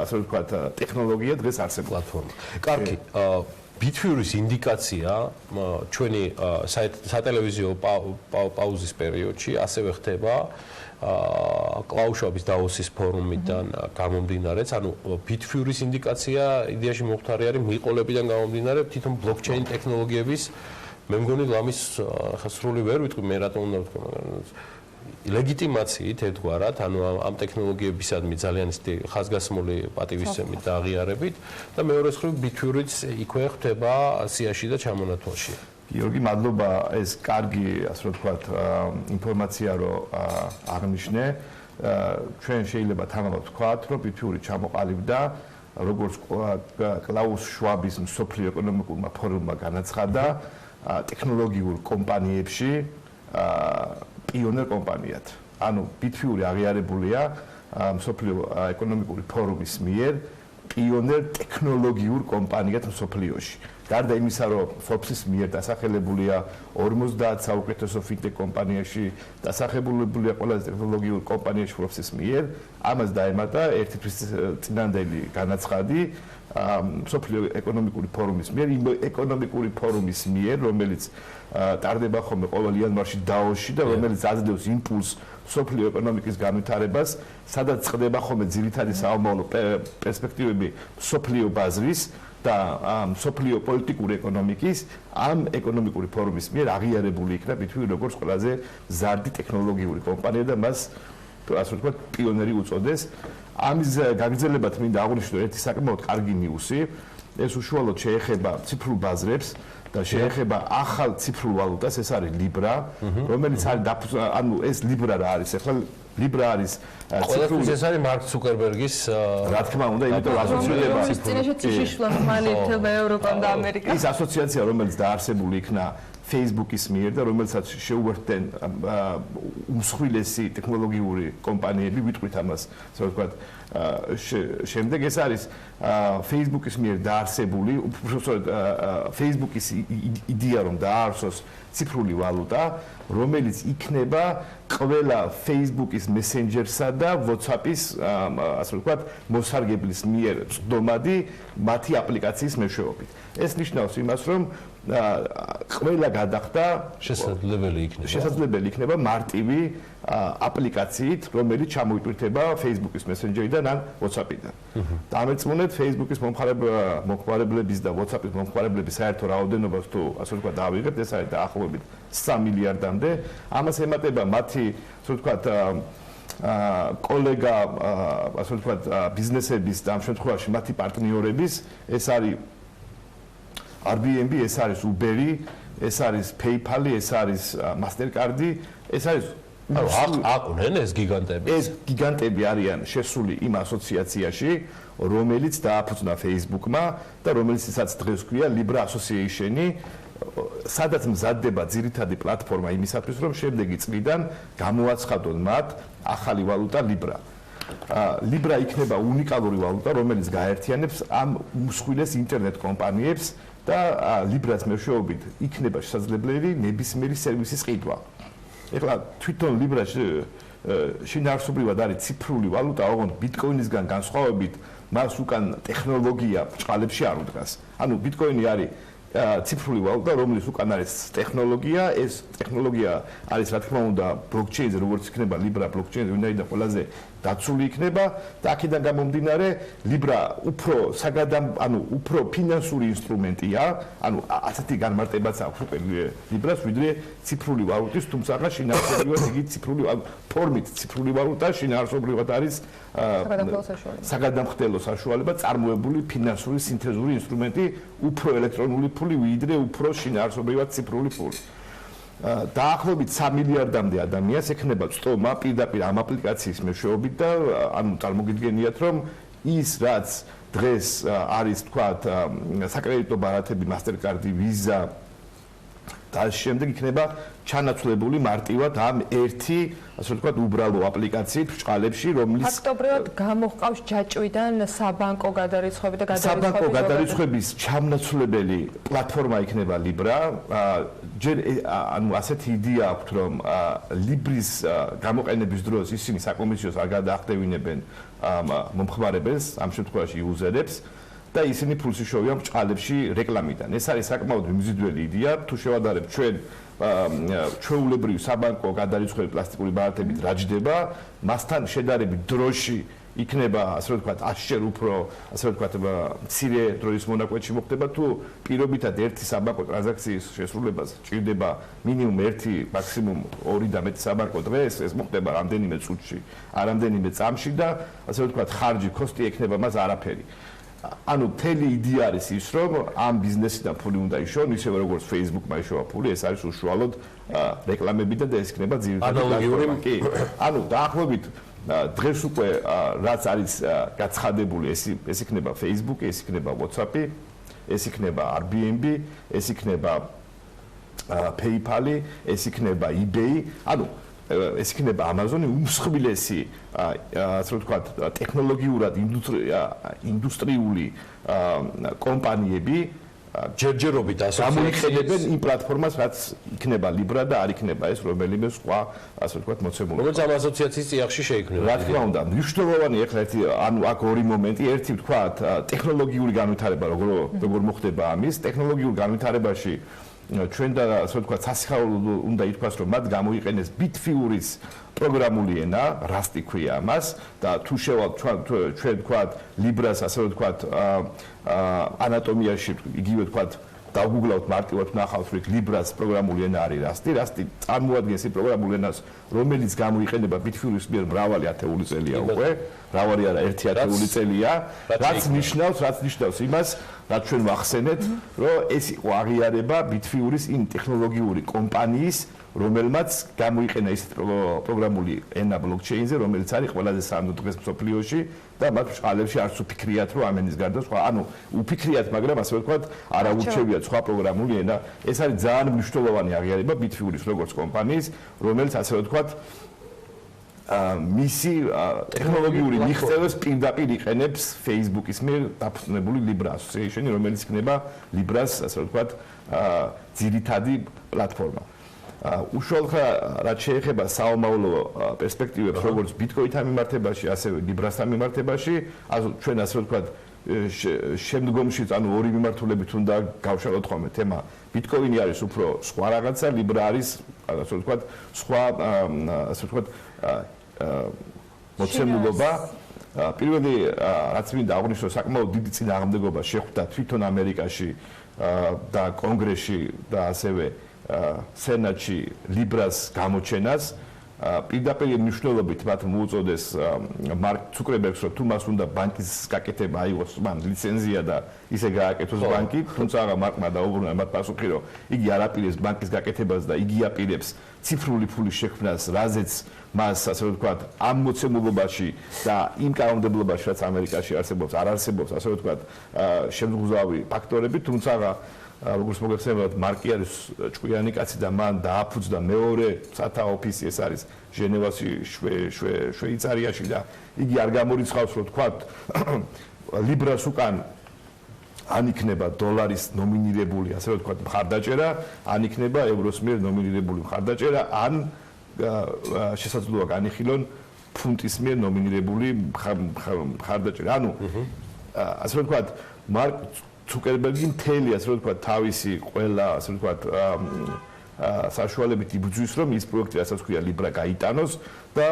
ასე ვთქვათ, ტექნოლოგია დღეს არსებული პლატფორმა. კარგი, Bitfury-ს ინდიკაცია ჩვენი სატელევიზიო პაუზის პერიოდში ასევე ხდება კლაუშობის დაოსის ფორუმიდან გამომდინარეც, ანუ Bitfury-ს ინდიკაცია იდეაში მოხდარი არის მიყოლებიდან გამომდინარე თვითონ ბლოკჩეინ ტექნოლოგიების მე მგონი ლამის ხა სრული ვერ ვიტყვი მე რატომ უნდა ვთქვი, მაგრამ ლეგიტიმაციით ერთგვარად, ანუ ამ ტექნოლოგიებისადმი ძალიან ისეთი ხაზგასმული პატივისცემით და აღიარებით და მეორე მხრივ Bitfury-ს იქვე ხდება სიაში და ჩამონათვალში. გიორგი, მადლობა, ეს კარგი, ასე რომ ვთქვათ, ინფორმაცია რო აღნიშნე. ჩვენ შეიძლება თანაბრად ვთქვათ, რომ Bitfury ჩამოყალიბდა როგორც კლაუს შვაბის მსოფლიო ეკონომიკურმა ფორუმმა განაცხადა, ტექნოლოგიურ კომპანიებში პიონერ კომპანიად. ანუ Bitfury აღიარებულია მსოფლიო ეკონომიკური ფორუმის მიერ პიონერ ტექნოლოგიურ კომპანიად მსოფლიოში. გარდა იმისა, რომ Forbes-ის მიერ დასახელებულია 50 საუკეთესო ფინტექ კომპანიაში, დასახელებულია ყველაზე ტექნოლოგიურ კომპანიაში Forbes-ის მიერ, ამას დაემატა ერთი თვის წინანდელი განაცხადი მსოფლიო ეკონომიკური ფორუმის მიერ, იმ ეკონომიკური ფორუმის მიერ, რომელიც ტარდება ხოლმე ყოველ იანვარში დაოში და რომელიც აძლევს იმპულსს მსოფლიო ეკონომიკის განვითარებას, სადაც წყდება ხოლმე ძირითადი საომავლო პერსპექტივები მსოფლიო ბაზრის და მსოფლიო პოლიტიკური ეკონომიკის ამ ეკონომიკური ფორუმის მიერ აღიარებული იქნა Bitfury როგორც ყველაზე ზარდი ტექნოლოგიური კომპანია და მას ასე ვთქვათ პიონერი უწოდეს. ამის გაგრძელებად მინდა აღვნიშნო ერთი საკმაოდ კარგი ნიუსი. ეს უშუალოდ შეეხება ციფრულ ბაზრებს და შეეხება ახალ ციფრულ ვალუტას, ეს არის Libra, რომელიც არის ანუ ეს Libra რა არის? ახლა Libra არის ციფრული, ეს არის მარკ ცუკერბერგის რა თქმა უნდა, იმიტომ ასოციირება ის წინაშე ციფრიშლა ხმალი თელმა ევროპამ და ამერიკამ. ის ასოციაცია, რომელიც დაარსებული იქნა Facebook-ის მიერ და რომელსაც შეუერთდნენ უმსხვილესი ტექნოლოგიური კომპანიები, ვიტყვით ამას, ასე ვთქვათ, შემდეგ ეს არის Facebook-ის მიერ დაარსებული, უბრალოდ Facebook-ის იდეა რომ დაარსოს ციფრული ვალუტა, რომელიც იქნება ყველა Facebook-ის მესენჯერსა და WhatsApp-ის, ასე ვთქვათ, მოსარგებლის მიერ წვდომადი მათი აპლიკაციის მეშვეობით. ეს ნიშნავს იმას, რომ ყველა გადახდა შესაძლებელი იქნება მარტივი აპლიკაციით, რომელიც ჩამოიტვირთება Facebook-ის მესენჯერიდან ან WhatsApp-იდან. დამეწმუნეთ Facebook-ის მომხმარებლების და WhatsApp-ის მომხმარებლების საერთო რაოდენობას თუ ასე ვთქვათ დავიღებთ, ეს არის დაახლოებით 3 მილიარდამდე. ამას ემატება მათი, ასე ვთქვათ, კოლეგა, ასე ვთქვათ, ბიზნესების და ამ შემთხვევაში მათი პარტნიორების, ეს არის Airbnb, ეს არის Uber-ი, ეს არის PayPal-ი, ეს არის Mastercard-ი, ეს არის აყუნენ ეს გიგანტები. ეს გიგანტები არიან შესული იმ ასოციაციაში, რომელიც დააფუძნა Facebook-მა და რომელიცაც დღეს ქვია Libra Association-ი, სადაც მზადდება ძირითადი პლატფორმა იმისათვის, რომ შემდეგი წლიდან გამოაცხადონ მათ ახალი ვალუტა Libra. Libra იქნება უნიკალური ვალუტა, რომელიც გაერთიანებს ამ უმსხვილეს ინტერნეტ კომპანიებს და Libra-ს მეშვეობით იქნება შესაძლებელი ნებისმიერი სერვისის ყიდვა. ეხლა თვითონ Libra შინაარსობრივად არის ციფრული ვალუტა, ოღონდ Bitcoin-ისგან განსხვავებით, მას უკან ტექნოლოგია ბჭყალებში არ უდგას. ანუ Bitcoin-ი არის ციფრული ვალუტა, რომლის უკან არის ტექნოლოგია, ეს ტექნოლოგია არის რა თქმა უნდა blockchain-ზე, როგორც იქნება Libra blockchain-ზე, ვინაიდან ყველაზე დაცული იქნება და აქედან გამომდინარე Libra უფრო ფინანსური ინსტრუმენტია, ანუ ასეთი განმარტებაც აქვს უკვე Libra-ს, ვიდრე ციფრული ვალუტის, თუმცა შინაარსობრივად იგი ციფრული ფორმით ციფრული ვალუტა შინაარსობრივად არის საგადამხდელო საშუალება წარმოებული ფინანსური სინთეზური ინსტრუმენტი, უფრო ელექტრონული ფული, ვიდრე უფრო შინაარსობრივად ციფრული ფული. დაახლოებით 3 მილიარდამდე ადამიანს ექნება წტომა პირდაპირ ამ აპლიკაციის მეშვეობით და ანუ წარმოგიდგენიათ, რომ ის რაც დღეს არის თქვათ საკრედიტო ბარათები, Mastercard-ი, Visa და შემდეგ იქნება ჩანაცვლებული მარტივად ამ ერთი, ასე ვთქვათ, უბრალო აპლიკაციით ბჭყალებში, რომლის ფაქტობრივად გამოჰყავს ჯაჭვიდან საბანკო გადარიცხვები და საბანკო გადარიცხვების ჩამნაცვლებელი პლატფორმა იქნება Libra. ჯერ ანუ ასეთი იდეა აქვს, რომ Libra-ის გამოყენების დროს ისინი საკომისიოს არ გადაახდევინებენ მომხმარებელს, ამ შემთხვევაში იუზერებს. და ისინი ფულს იშოვიან ბჭყალებში რეკლამიდან. ეს არის საკმაოდ მიმზიდველი იდეა, თუ შევადარებთ ჩვენ ჩვეულებრივ საბანკო გადარიცხვები პლასტიკური ბარათებით რა ჯდება, მასთან შედარებით დროში იქნება ასე ვთქვათ 100-ჯერ უფრო ასე ვთქვათ მცირე დროის მონაკვეთში მოხდება თუ პირობითად ერთი საბანკო ტრანზაქციის შესრულებას ჭირდება მინიმუმ 1 მაქსიმუმ 2 და მეტი საბანკო დღეს ეს მოხდება რამდენიმე წუთში არ რამდენიმე წამში და ასე ვთქვათ ხარჯი კოსტი ექნება მას არაფერი ანუ მთელი იდეა არის ის რომ ამ ბიზნესიდან ფული უნდა იშოვონ ისევე როგორც Facebook-მა იშოვა ფული ეს არის უშუალოდ რეკლამებიდან და ეს იქნება ძირითადი პლატფორმა კი ანუ დაახლოებით დღეს უკვე რაც არის გაცხადებული ეს იქნება Facebook, ეს იქნება WhatsApp, ეს იქნება Airbnb, ეს იქნება PayPal, ეს იქნება eBay, ანუ ეს იქნება Amazon-ი უმსხვილესი ასე ვთქვათ ტექნოლოგიურად ინდუსტრიული კომპანიები ჯერჯერობით გამოიყენებენ იმ პლატფორმას, რაც იქნება Libra და არ იქნება ეს რომელიმე სხვა ასე ვთქვათ მოცემულობა. როგორც ამ ასოციაციის წიაღში შეიქმნება. რა თქმა უნდა, მნიშვნელოვანი ახლა ერთი ანუ აქ ორი მომენტი, ერთი ვთქვათ ტექნოლოგიური განვითარება, როგორ მოხდება ამის, ტექნოლოგიურ განვითარებაში ჩვენ და ასე ვთქვათ სასიხარულო უნდა ითქვას, რომ მათ გამოიყენეს Bitfury-ს პროგრამული ენა, Rust-ი ქვია ამას და თუ შევალთ ჩვენ ვთქვათ Libra-ს ასე ვთქვათ ანატომიაში იგივე ვთქვათ დავგუგლავთ მარტივად ნახავთ რომ Libra-ს პროგრამული ენა არის Rust-ი. Rust-ი წარმოადგენს იმ პროგრამულ ენას, რომელიც გამოიყენება Bitfury-ს მიერ მრავალი ათეული წელია უკვე, მრავალი არა, ერთი ათეული წელია, რაც ნიშნავს იმას, რაც ჩვენ ვახსენეთ, რომ ეს იყო აღიარება Bitfury-ს იმ ტექნოლოგიური კომპანიის რომელმაც გამოიყენა ის პროგრამული ენა ბლოკჩეინზე, რომელიც არის ყველაზე სანდო დღეს მსოფლიოში და მათ წყალებში არც უფიქრიათ, რომ ამენის გარდა სხვა, ანუ უფიქრიათ, მაგრამ ასე ვთქვათ, არაურჩევიათ სხვა პროგრამული ენა. ეს არის ძალიან მნიშვნელოვანი აღიარება Bitfury-ს როგორც კომპანიის, რომელიც ასე ვთქვათ მისი ტექნოლოგიური მიღწევას პირდაპირ იყენებს Facebook-ის მიერ დაფუძნებული Libra Association-ი, რომელიც იქნება Libra-ს ასე ვთქვათ ძირითადი პლატფორმა. უშუალოდ რაც შეეხება საომავლო პერსპექტივებს როგორც Bitcoin-თან მიმართებაში, ასევე Libra-სთან მიმართებაში, ჩვენ ასე ვთქვათ შემდგომში ანუ ორი მიმართულებით უნდა გავშალოთ ხოლმე თემა. Bitcoin-ი არის უფრო სხვა რაღაცა, Libra არის ასე ვთქვათ სხვა ასე ვთქვათ მოცემულობა. პირველი რაც მინდა აღვნიშნო, საკმაოდ დიდი წინააღმდეგობა შეხვდა თვითონ ამერიკაში და კონგრესში და ასევე სენატში Libra-ს გამოჩენას პირდაპირ მნიშვნელობით მათ მოუწოდეს მარკ ცუკერბერგს რომ თუ მას უნდა ბანკის გაკეთება აიღოს მან ლიცენზია და ისე გააკეთოს ბანკი, თუმცა მარკმა დაუბრუნა მათ პასუხი რომ იგი არ აპირებს ბანკის გაკეთებას და იგი აპირებს ციფრული ფულის შექმნას, რაზეც მას ასე ვთქვათ ამ მოცემულობაში და იმ კანონმდებლობაში რაც ამერიკაში არსებობს, არ არსებობს ასე ვთქვათ შემდგომი ფაქტორები, თუმცა როგორც მოგეხსენებათ, მარკი არის ჭკვიანი კაცი და მან დააფუძნა მეორე სათა ოფისი, ეს არის ჟენევაში, შვეიცარიაში და იგი არ გამორიცხავს, რომ თქვათ Libra-ს უკან ან იქნება დოლარის ნომინირებული, ასე ვთქვათ, მხარდაჭერა, ან იქნება ევროს მიერ ნომინირებული მხარდაჭერა, ან შესაძლოა განიხილონ ფუნტის მიერ ნომინირებული მხარდაჭერა. ანუ ასე ვთქვათ, მარკ ცუკერბერგი მთელი ასე ვთქვათ თავისი ყველა ასე ვთქვათ საშუალებით იბრძვის რომ ის პროექტი რასაც ქვია Libra გაიტანოს და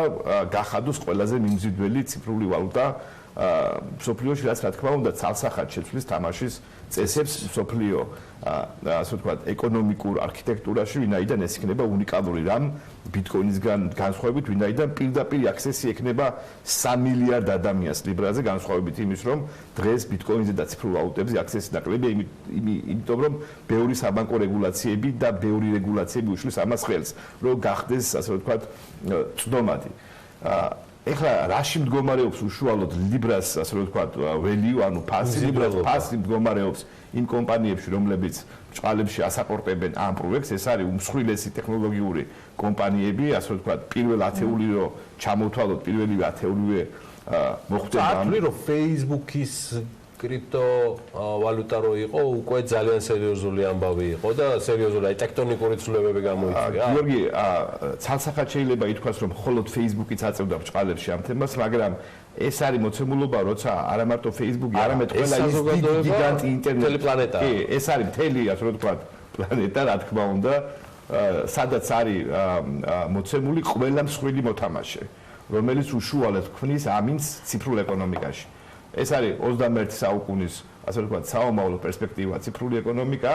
გახადოს ყველაზე მიმზიდველი ციფრული ვალუტა მსოფლიოში, რაც რა თქმა უნდა ცალსახად შეცვლის თამაშის წესებს მსოფლიო ასე ვთქვათ ეკონომიკურ არქიტექტურაში, ვინაიდან ეს იქნება უნიკალური რამ Bitcoin-ისგან განსხვავებით, ვინაიდან პირდაპირ აქსესი ექნება 3 მილიარდ ადამიანს Libra-ზე, განსხვავებით იმის, რომ დღეს Bitcoin-ზე და ციფრულ ვალუტებზე აქსესი ნაკლებია, იმიტომ რომ ბევრი საბანკო რეგულაციები და ბევრი რეგულაციები უშლის ამას ხელს, რომ გახდეს ასე ვთქვათ ცდომადი. ეხლა რაში მდგომარეობს უშუალოდ Libra-ს ასე ვთქვათ value, ანუ ფასი მდგომარეობს იმ კომპანიებში, რომლებიც ბჭყალებში ასაპორტებენ ამ პროექტს, ეს არის უმსხვილესი ტექნოლოგიური კომპანიები, ასე ვთქვათ, პირველ ათეული რომ ჩამოთვალოთ, პირველი ათეულივე მოხდება. წარფლი რომ Facebook-ის კრიპტოვალუტა რო იყო, უკვე ძალიან სერიოზული ამბავი იყო და სერიოზული აი ტექტონიკური ცვლილებები გამოიწვია. გიორგი, ცალსახად შეიძლება ითქვას, რომ მხოლოდ Facebook-იც აწევდა ბჭყალებში ამ თემას, მაგრამ ეს არის მოცემულობა, როცა არა მარტო Facebook-ი, არამედ ყველა ის გიგანტი ინტერნეტი პლანეტა. კი, ეს არის მთელი, ასე ვთქვათ, პლანეტა, რა თქმა უნდა. სადაც არის მოცემული ყველა მსხვილი მოთამაშე, რომელიც უშუალოდ ქმნის ამინს ციფრულ ეკონომიკაში. ეს არის 21 საუკუნის, ასე ვთქვათ, საომავლო პერსპექტივა ციფრული ეკონომიკა.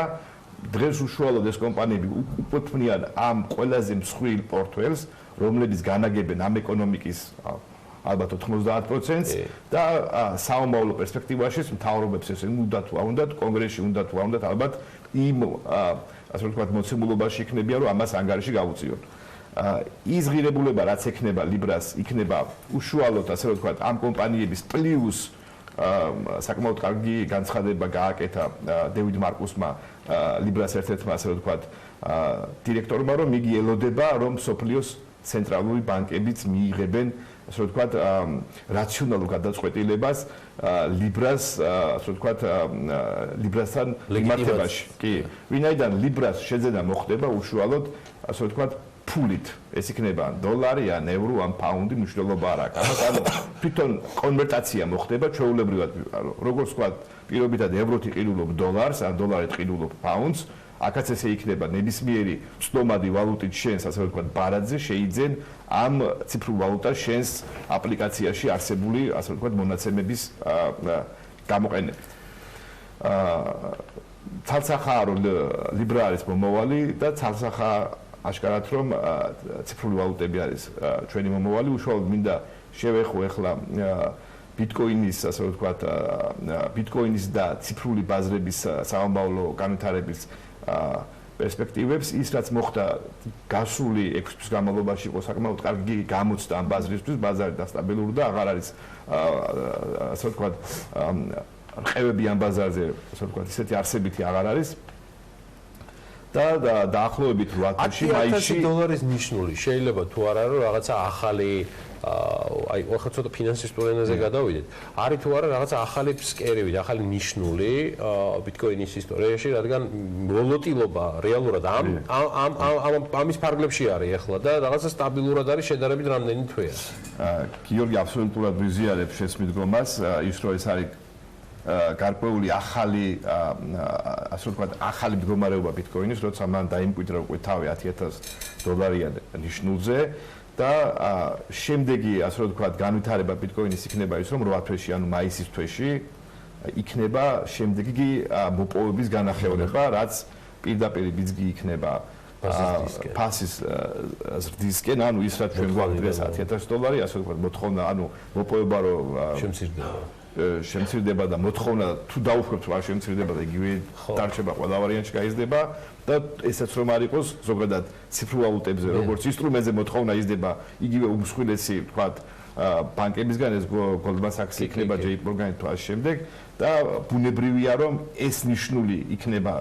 დღეს უშუალოდ ეს კომპანიები უკუთვნიან ამ ყველაზე მსხვილ პორტფელს, რომლებიც განაგებენ ამ ეკონომიკის ალბათ 90%-ს და საომავლო პერსპექტივაში მთავრობებს ეს უნდა თუ არ უნდათ, კონგრესში უნდა თუ არ უნდათ, ალბათ იმ ასე ვთქვათ მოცემულობაში იქნებიან, რომ ამას ანგარიში გაუწიონ. ის ღირებულება, რაც ექნება Libra-ს, იქნება უშუალოდ, ასე ვთქვათ, ამ კომპანიების პლუს საკმაოდ კარგი განცხადება გააკეთა დევიდ მარკუსმა Libra-ს ერთ-ერთმა, ასე ვთქვათ, დირექტორმა, რომ იგი ელოდება, რომ სოფლიოს ცენტრალური ბანკებიც მიიღებენ, ასე ვთქვათ, რაციონალურ გადაწყვეტილებას Libra-ს, ასე ვთქვათ, Libra-სთან მიმართებაში. კი, ვინაიდან Libra-ს შეძენა მოხდება უშუალოდ, ასე ვთქვათ, ფულით. ეს იქნება დოლარი, ან ევრო, ან პაუნდი, მნიშვნელობა არ აქვს. ანუ თვითონ კონვერტაცია მოხდება ჩვეულებრივად, როგორც ვთქვათ, პირობითად ევროთი ყიდულობ დოლარს, ან დოლარით ყიდულობ პაუნდს, აქაც ესე იქნება ნებისმიერი ცნობადი ვალუტით შენს, ასე ვთქვათ, ბარათზე შეიძენ ამ ციფრულ ვალუტას შენს აპლიკაციაში არსებული, ასე ვთქვათ, მონაცემების გამოყენებით. ცალსახაა რომ Libra არის მომავალი და ცალსახაა აშკარად რომ ციფრული ვალუტები არის ჩვენი მომავალი, უშუალოდ მინდა შევეხო ახლა Bitcoin-ის, ასე ვთქვათ, Bitcoin-ის და ციფრული ბაზრების საომავლო განვითარების პერსპექტივებს. ის რაც მოხდა გასული 6 თვის განმავლობაში იყო საკმაოდ კარგი გამოცდა ამ ბაზრისთვის, ბაზარი დასტაბილურდა, აღარ არის ასე ვთქვათ რყევები ამ ბაზარზე, ასე ვთქვათ, ისეთი არსებითი აღარ არის. და დაახლოებით 8 თვეში მაისში $10,000 ნიშნული შეიძლება თუ არა რომ რაღაცა ახალი აი ახლა ცოტა ფინანსისტურ ენაზე გადავიდეთ. არის თუ არა რაღაცა ახალი ფსკერივით, ახალი ნიშნული Bitcoin-ის ისტორიაში, რადგან ვოლატილობა რეალურად ამის ფარგლებში არის ახლა და რაღაცა სტაბილურად არის შედარებით რამდენი თვეა. გიორგი აბსოლუტურად ვიზიარებს შენს მიდგომას, ის რომ ეს არის გარკვეული ახალი, ასე ვთქვათ, ახალი მდგომარეობა Bitcoin-ის, როცა მან დაიმკვიდრა უკვე თავი $10,000 ნიშნულზე და შემდეგი, ასე ვთქვათ, განვითარება Bitcoin-ის იქნება ის, რომ 8 თვეში, ანუ მაისის თვეში იქნება შემდეგი მოპოვების განახევრება, რაც პირდაპირ ბიძგი იქნება ფასის ზრდისკენ, ანუ ის რაც ჩვენ გვაქვს დღეს $10,000, ასე ვთქვათ, მოთხოვნა, ანუ მოპოვება რომ შემცირდება და მოთხოვნა თუ დაუშვებთ რა შემცირდება და იგივე დარჩება ყველა ვარიანტში გაიზრდება და ესეც რომ არ იყოს ზოგადად ციფრულ ვალუტებზე როგორც ინსტრუმენტზე მოთხოვნა იზრდება იგივე უმსხვილესი ვთქვათ ბანკებისგან ეს Goldman Sachs იქნება JP Morgan თუ ამ შემდეგ და ბუნებრივია რომ ეს ნიშნული იქნება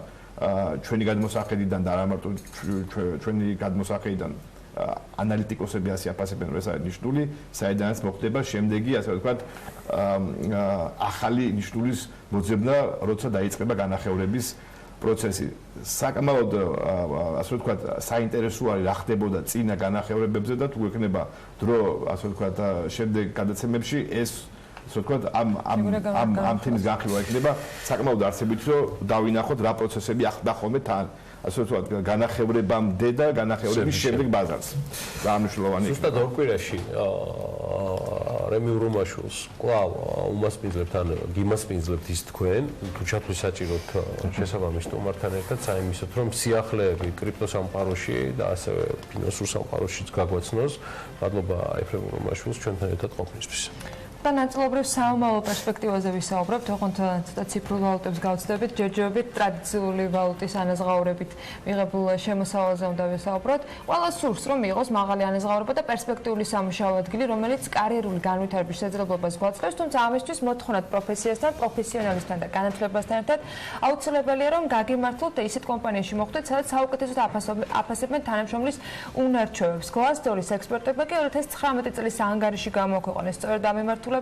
ჩვენი გადმოსახედიდან და არა მარტო ჩვენი გადმოსახედიდან ანალიტიკოსები ასე აფასებენ რომ ეს არის ნიშნული, საიდანაც მოხდება შემდეგი, ასე ვთქვათ, ახალი ნიშნულის მოძებნა, როცა დაიწყება განახევრების პროცესი. საკმაოდ, ასე ვთქვათ, საინტერესო არის რა ხდებოდა წინა განახევრებებზე და თუ ექნება დრო, ასე ვთქვათ, შემდეგ გადაცემებში ეს ასე ვთქვათ, ამ თემის განხილვა ექნება საკმაოდ არსებითი, რომ დავინახოთ რა პროცესები ახდა ხოლმე თან. ასე ვთქვათ, განახევრებამდე და განახევრების შემდეგ ბაზარს. და ამნიშნულოვანი. ზუსტად ორ კვირაში რემი ურომაშვილს კვლავ უმასპინძლებთ ან გიმასპინძლებთ ის თქვენ, თუ ჩათვლით საჭიროთ შესაბამის სტუმართან ერთად საიმისოთ, რომ სიახლეები კრიპტოსამყაროში და ასევე ფინანსურ სამყაროშიც გაგვაცნოს. მადლობა ეფრემ ურომაშვილს ჩვენთან ერთად ყოფნისთვის. და ნაწილობრივ საომავლო პერსპექტივაზე ვისაუბრებთ, ოღონდ ცოტა ციფრულ ვალუტებს გავცდებით, ჯერჯერობით ტრადიციული ვალუტის ანაზღაურებით მიღებულ შემოსავალზე უნდა ვისაუბროთ. ყველა სურს, რომ მიიღოს მაღალი ანაზღაურება და პერსპექტიული სამუშაო ადგილი, რომელიც კარიერული განვითარების შესაძლებლობას გვაძლევს, თუმცა ამისთვის მოთხოვნად პროფესიასთან, პროფესიონალისთან და განათლებასთან ერთად აუცილებელია, რომ გაგიმართლოთ და ისეთ კომპანიაში მოხვდეთ, სადაც საუკეთესოდ აფასებენ თანამშრომლის უნარჩვევებს. Glassdoor-ის ექსპერტებმა კი 2019 წლის ანგარიში გამოაქვეყნეს სწორედ ამ მიმართულებით,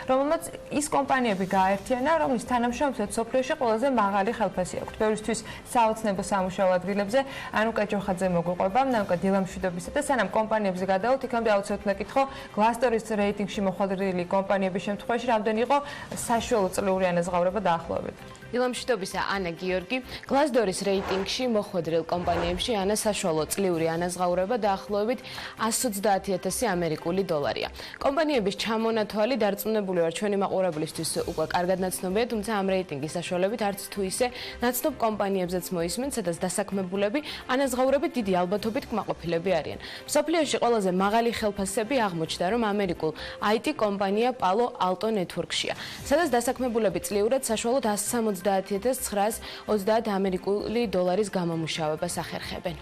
რომელმაც ის კომპანიები გააერთიანა, რომლის თანამშრომლებს სოფლიოში ყველაზე მაღალი ხელფასი აქვთ. ბევრისთვის საოცნებო სამუშაო ადგილებზე, ანუკა ჯოხაძე მოგუყვება, ანუკა დილა მშვიდობისა და სანამ კომპანიებზე გადავთ, იქამდე აუცილებლად ნაკითხო Glassdoor-ის რეიტინგში მოხვედრილი კომპანიების შემთხვევაში რამდენი იყო საშუალო წლიური ანაზღაურება დაახლოებით. დილამშვიდობისა, ანა გიორგი. Glassdoor-ის რეიტინგში მოხვედრილ კომპანიებში ანა საშუალო წლიური ანაზღაურება დაახლოებით 130,000 ამერიკული დოლარია. კომპანიების ჩამონათვალი დარწმუნებული ვარ ჩვენი მაყურებლისთვის უკვე კარგად ნაცნობია, თუმცა ამ რეიტინგის საშუალებით არც თუ ისე ნაცნობ კომპანიებზეც მოისმენ, სადაც დასაქმებულები ანაზღაურებით დიდი ალბათობით კმაყოფილები არიან. მსოფლიოში ყველაზე მაღალი ხელფასები აღმოჩნდა, რომ ამერიკულ IT კომპანია Palo Alto Networks-ია, სადაც დასაქმებულები წლიურად საშუალოდ 170,930 ამერიკული დოლარის გამომუშავებას ახერხებენ.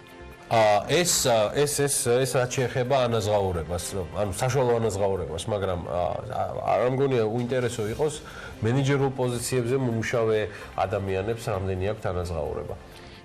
ეს რაც შეეხება ანაზღაურებას, ანუ საშუალო ანაზღაურებას, მაგრამ არ მგონია უინტერესო იყოს მენეჯერულ პოზიციებზე მომუშავე ადამიანებს რამდენი აქვთ ანაზღაურება.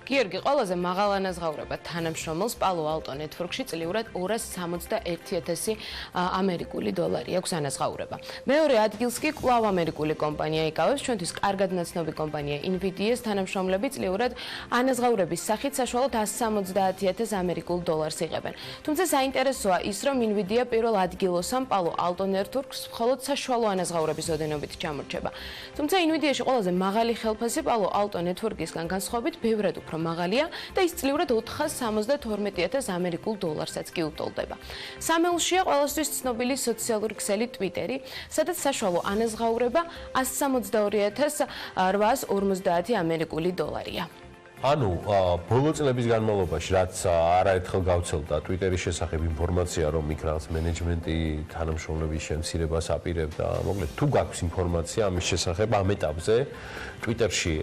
გიორგი, ყველაზე მაღალ ანაზღაურება თანამშრომელს Palo Alto Networks-ში წლიურად 261,000 ამერიკული დოლარი აქვს ანაზღაურება. მეორე ადგილს კი კვლავ ამერიკული კომპანია იკავებს, ჩვენთვის კარგად ნაცნობი კომპანია Nvidia-ს თანამშრომლები წლიურად ანაზღაურების სახით საშუალოდ 170,000 ამერიკულ დოლარს იღებენ. თუმცა საინტერესოა ის, რომ Nvidia პირველ ადგილოსამ Palo Alto Networks მხოლოდ საშუალო ანაზღაურების ოდენობით ჩამორჩება. თუმცა Nvidia-ში ყველაზე მაღალი ხელფასი Palo Alto Networks-გან განსხვავებით ბევრად უფრო მაღალია და ის წლიურად 472,000 ამერიკულ დოლარსაც კი უტოლდება. სამეულშია ყველასთვის ცნობილი სოციალური ქსელი Twitter-ი, სადაც საშუალო ანაზღაურება 162,850 ამერიკული დოლარია. ანუ ბოლო წლების განმავლობაში რაც არაერთხელ გავცელდა Twitter-ის შესახებ ინფორმაცია, რომ იქ რაღაც მენეჯმენტი თანამშრომლების შემცირებას აპირებდა, მოკლედ თუ გაქვს ინფორმაცია ამის შესახებ ამ ეტაპზე Twitter-ში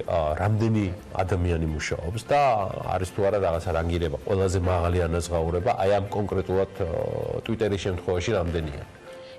რამდენი ადამიანი მუშაობს და არის თუ არა რაღაცა რანგირება, ყველაზე მაღალი ანაზღაურება აი ამ კონკრეტულად Twitter-ის შემთხვევაში რამდენია?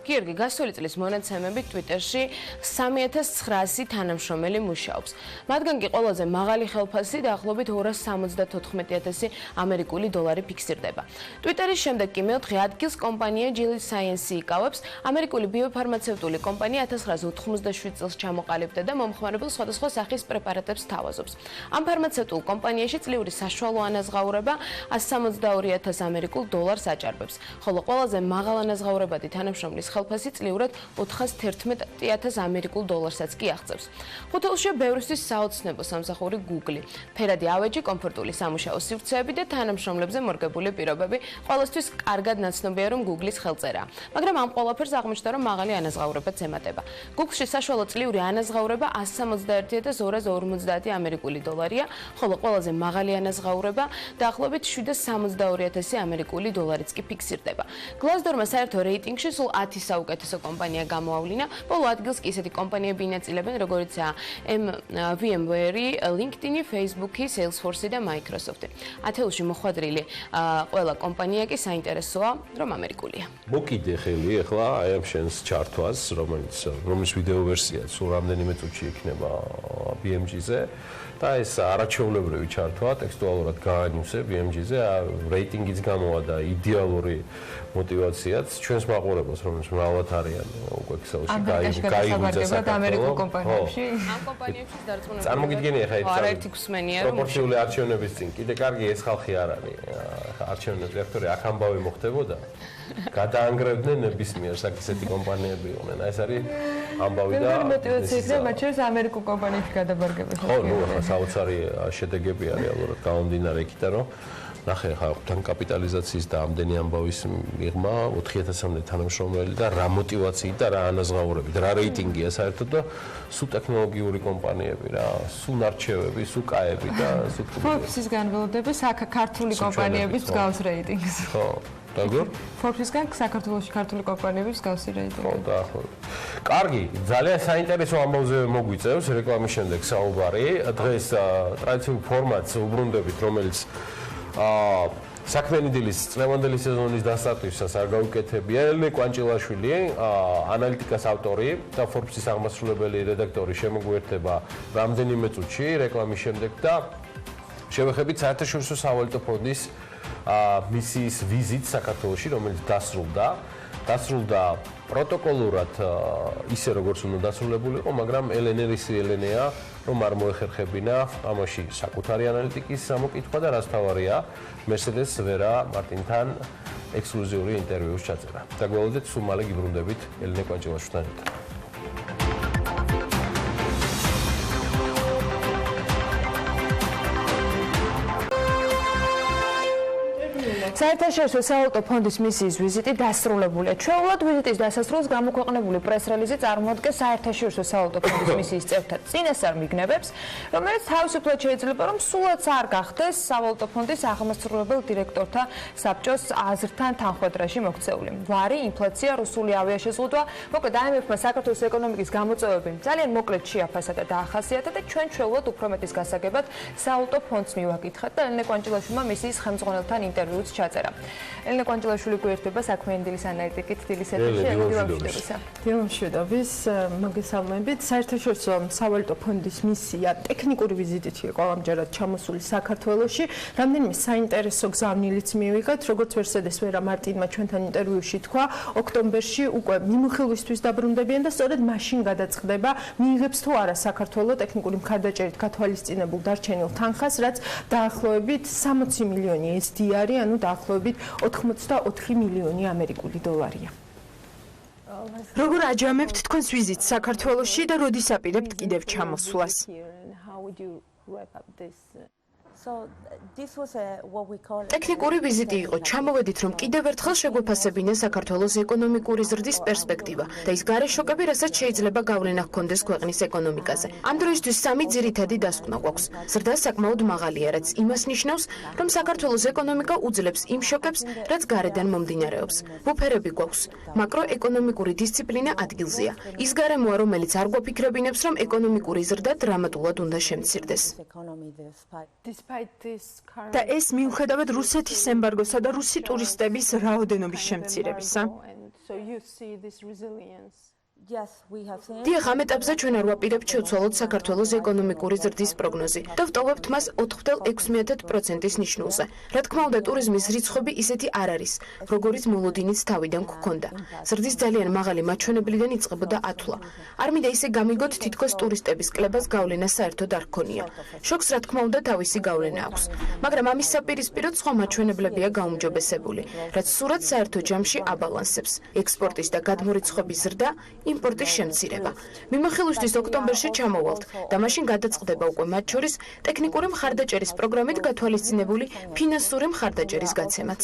გიორგი, გასული წლის მონაცემებით Twitter-ში 3,900 თანამშრომელი მუშაობს. მათგან კი ყველაზე მაღალი ხელფასი დაახლოებით 274,000 ამერიკული დოლარი ფიქსირდება. Twitter-ის შემდეგ კი მეოთხე ადგილს კომპანია Gilead Sciences იკავებს. ამერიკული ბიოფარმაცევტული კომპანია 1987 წელს ჩამოყალიბდა და მომხმარებელ სხვადასხვა სახის პრეპარატებს თავაზობს. ამ ფარმაცევტულ კომპანიაში წლიური საშუალო ანაზღაურება 162,000 ამერიკულ დოლარს აჭარბებს, ხოლო ყველაზე მაღალ ანაზღაურებადი თანამშრომლის ხელფასი წლიურად 411,000 ამერიკულ დოლარსაც კი აღწევს. ხუთეულშია ბევრისთვის საოცნებო სამსახური Google. ფერადი ავეჯი, კომფორტული სამუშაო სივრცეები და თანამშრომლებზე მორგებული პირობები ყველასთვის კარგად ნაცნობია, რომ Google-ის ხელწერაა. მაგრამ ამ ყველაფერს აღმოჩნდა, რომ მაღალი ანაზღაურებაც ემატება. Google-ში საშუალო წლიური ანაზღაურება 161,450 ამერიკული დოლარია, ხოლო ყველაზე მაღალი ანაზღაურება დაახლოებით 762,000 ამერიკული დოლარიც კი ფიქსირდება. Glassdoor-მა საერთო რეიტინგში სულ 10 საუკეთესო კომპანია გამოავლინა. ბოლო ადგილს კი ისეთი კომპანიები ინაწილებენ, როგორიცაა VMware, LinkedIn, Facebook, Salesforce და Microsoft. ათეულში მოხვედრილი ყველა კომპანია კი საინტერესოა, რომ ამერიკულია. მოკიდე ხელი ახლა აი ამ შენს ჩართვას, რომლის ვიდეო ვერსია სულ რამდენიმე წუთში იქნება BMG-ზე. და ეს არაჩვეულებრივი ჩართვა ტექსტუალურად გაანივსე BMG-ზე, რეიტინგიც გამოვა და იდეალური мотивაციაც ჩვენს მაყურებელს, რომელიც მრავლად არიან უკვე ქსელში, გაიგრძეს ამერიკულ კომპანიებში. ამ კომპანიებში დარწმუნებული. წარმოგიდგენია ხა არაერთი გვსმენია, რომ პროპორციული არჩევნების წინ კიდე კარგი ეს ხალხი არ არის. არჩევნების დირექტორი აქ ამბავი მოხდებოდა. გადაანგრევდნენ ნებისმიერ საკისეთი კომპანიები იყვნენ. ეს არის ამბავი და мотивациაა მათ შორის ამერიკულ კომპანიებში გადაბარგება. ხო, ნუ საოცარი შედეგებია რეალურად გამომდინარე იქიდან, რომ ნახე ხა თან კაპიტალიზაციის და ამდენი ამბავის მიღმა 4,000-მდე თანამშრომელი და რა мотивაციით და რა ანაზღაურებით, რა რეიტინგია საერთოდ და სულ ტექნოლოგიური კომპანიები რა, სულ არჩევები, სულ კაები და სულ Forbes-ის განველოდების ქართული კომპანიების მსგავს რეიტინგს. ხო. დაგო? Forbes-ისგან საქართველოში ქართული კომპანიების მსგავსი რეიტინგი. ხო, დაახლოებით. კარგი, ძალიან საინტერესო ამბავზე მოგვიწევს რეკლამის შემდეგ საუბარი. დღეს ტრადიციულ ფორმატს უბრუნდებით, რომელიც საქმიანი დილის წლევანდელი სეზონის დასაწყისას არ გაუკეთებია. ელენე კვანჭილაშვილი, ანალიტიკას ავტორი და Forbes-ის აღმასრულებელი რედაქტორი შემოგვიერთება რამდენიმე წუთში რეკლამის შემდეგ და შევეხებით საერთაშორისო სავალუტო ფონდის მისიის ვიზიტ საქართველოში, რომელიც დასრულდა პროტოკოლურად ისე როგორც უნდა დასრულებულიყო, მაგრამ ელენეა, რომ არ მოეხერხებინა ამაში საკუთარი ანალიტიკის ამოკითხვა და რაც თავარია, Mercedes ვერა მარტინთან ექსკლუზიური ინტერვიუს ჩაწერა. დაგველოდეთ, სულ მალე გიბრუნდებით ელენე კვანჭილაშვილთან ერთად. საერთაშორისო სავალუტო ფონდის მისიის ვიზიტი დასრულებულია. ჩვეულებრივ ვიზიტის დასასრულს გამოქვეყნებული პრეს-რელიზი წარმოადგენს საერთაშორისო სავალუტო ფონდის მისიის წევრთა წინასწარ მიგნებებს, რომელიც თავისუფლად შეიძლება რომ სულაც არ გახდეს სავალუტო ფონდის აღმასრულებელ დირექტორთა საბჭოს აზრთან თანხმედრაში მოქცეული. ლარი, ინფლაცია, რუსული ავიაშეზღუდვა, მოკლედ IMF-მა საქართველოს ეკონომიკის გამოწვევები ძალიან მოკლედ შეაფასა და დაახასიათა და ჩვენ ჩვეულად უფრო მეტის გასაგებად სავალუტო ფონდს მივაკითხეთ და ელენე კვანჭილაშვილმა მისიის ხელმძღვანელთან ინტერვიუც ჩაწერა. ელენე კვანჭილაშვილი გვერდება საქმიანი დილის ანალიტიკით დილის ეთერში. დილამშვიდობის, მოგესალმებით. საერთაშორისო სავალუტო ფონდის მისია ტექნიკური ვიზიტით იყო ამჯერად ჩამოსული საქართველოში. რამდენიმე საინტერესო გზავნილიც მივიღეთ, როგორც ვერსედეს ვერა მარტინმა ჩვენთან ინტერვიუში თქვა, ოქტომბერში უკვე მიმოხილვისთვის დაბრუნდებიან და სწორედ მაშინ გადაწყდება, მიიღებს თუ არა საქართველოს ტექნიკური მხარდაჭერით გათვალისწინებულ დარჩენილ თანხას, რაც დაახლოებით 60 მილიონი SD არის, ანუ დაახლოებით 84 მილიონი ამერიკული დოლარია. როგორ აჯამებთ თქვენს ვიზიტს საქართველოში და როდის აპირებთ კიდევ ჩამოსვლას? ტექნიკური ვიზიტი იყო. ჩამოვედით, რომ კიდევ ერთხელ შეგვეფასებინა საქართველოს ეკონომიკური ზრდის პერსპექტივა და ის გარეშოკები, რასაც შეიძლება გავლენა ჰქონდეს ქვეყნის ეკონომიკაზე. ამ დროისთვის სამი ძირითადი დასკვნა გვაქვს. ზრდა საკმაოდ მაღალია, რაც იმას ნიშნავს, რომ საქართველოს ეკონომიკა უძლებს იმ შოკებს, რაც გარედან მომდინარეობს. ბუფერები გვაქვს. მაკროეკონომიკური დისციპლინა ადგილზეა. ის გარემოა, რომელიც არ გვაფიქრებინებს, რომ ეკონომიკური ზრდა დრამატულად უნდა შემცირდეს. და ეს მიუხედავად რუსეთის ემბარგოსა და რუსი ტურისტების რაოდენობის შემცირებისა. დიახ, ამ ეტაპზე ჩვენ არ ვაპირებთ შევცვალოთ საქართველოს ეკონომიკური ზრდის პროგნოზი და ვტოვებთ მას 4.6%-ის ნიშნულზე. რა თქმა უნდა, ტურიზმის რიცხვები ისეთი არ არის, როგორიც მოლოდინიც თავიდან გქონდა. ზრდის ძალიან მაღალი მაჩვენებლიდან იწყებოდა ათვლა. არ მინდა ისე გამიგოთ, თითქოს ტურისტების კლებას გავლენა საერთოდ არ ჰქონია. შოქს რა თქმა უნდა თავისი გავლენა აქვს, მაგრამ ამის საპირისპიროდ სხვა მაჩვენებლებია გაუმჯობესებული, რაც სურათს საერთო ჯამში აბალანსებს. ექსპორტის და გადმორიცხვების ზრდა, იმპორტის შემცირება. მიმოხილვისთვის ოქტომბერში ჩამოვალთ და მაშინ გადაწყდება უკვე მათ შორის ტექნიკური მხარდაჭერის პროგრამით გათვალისწინებული ფინანსური მხარდაჭერის გაცემაც.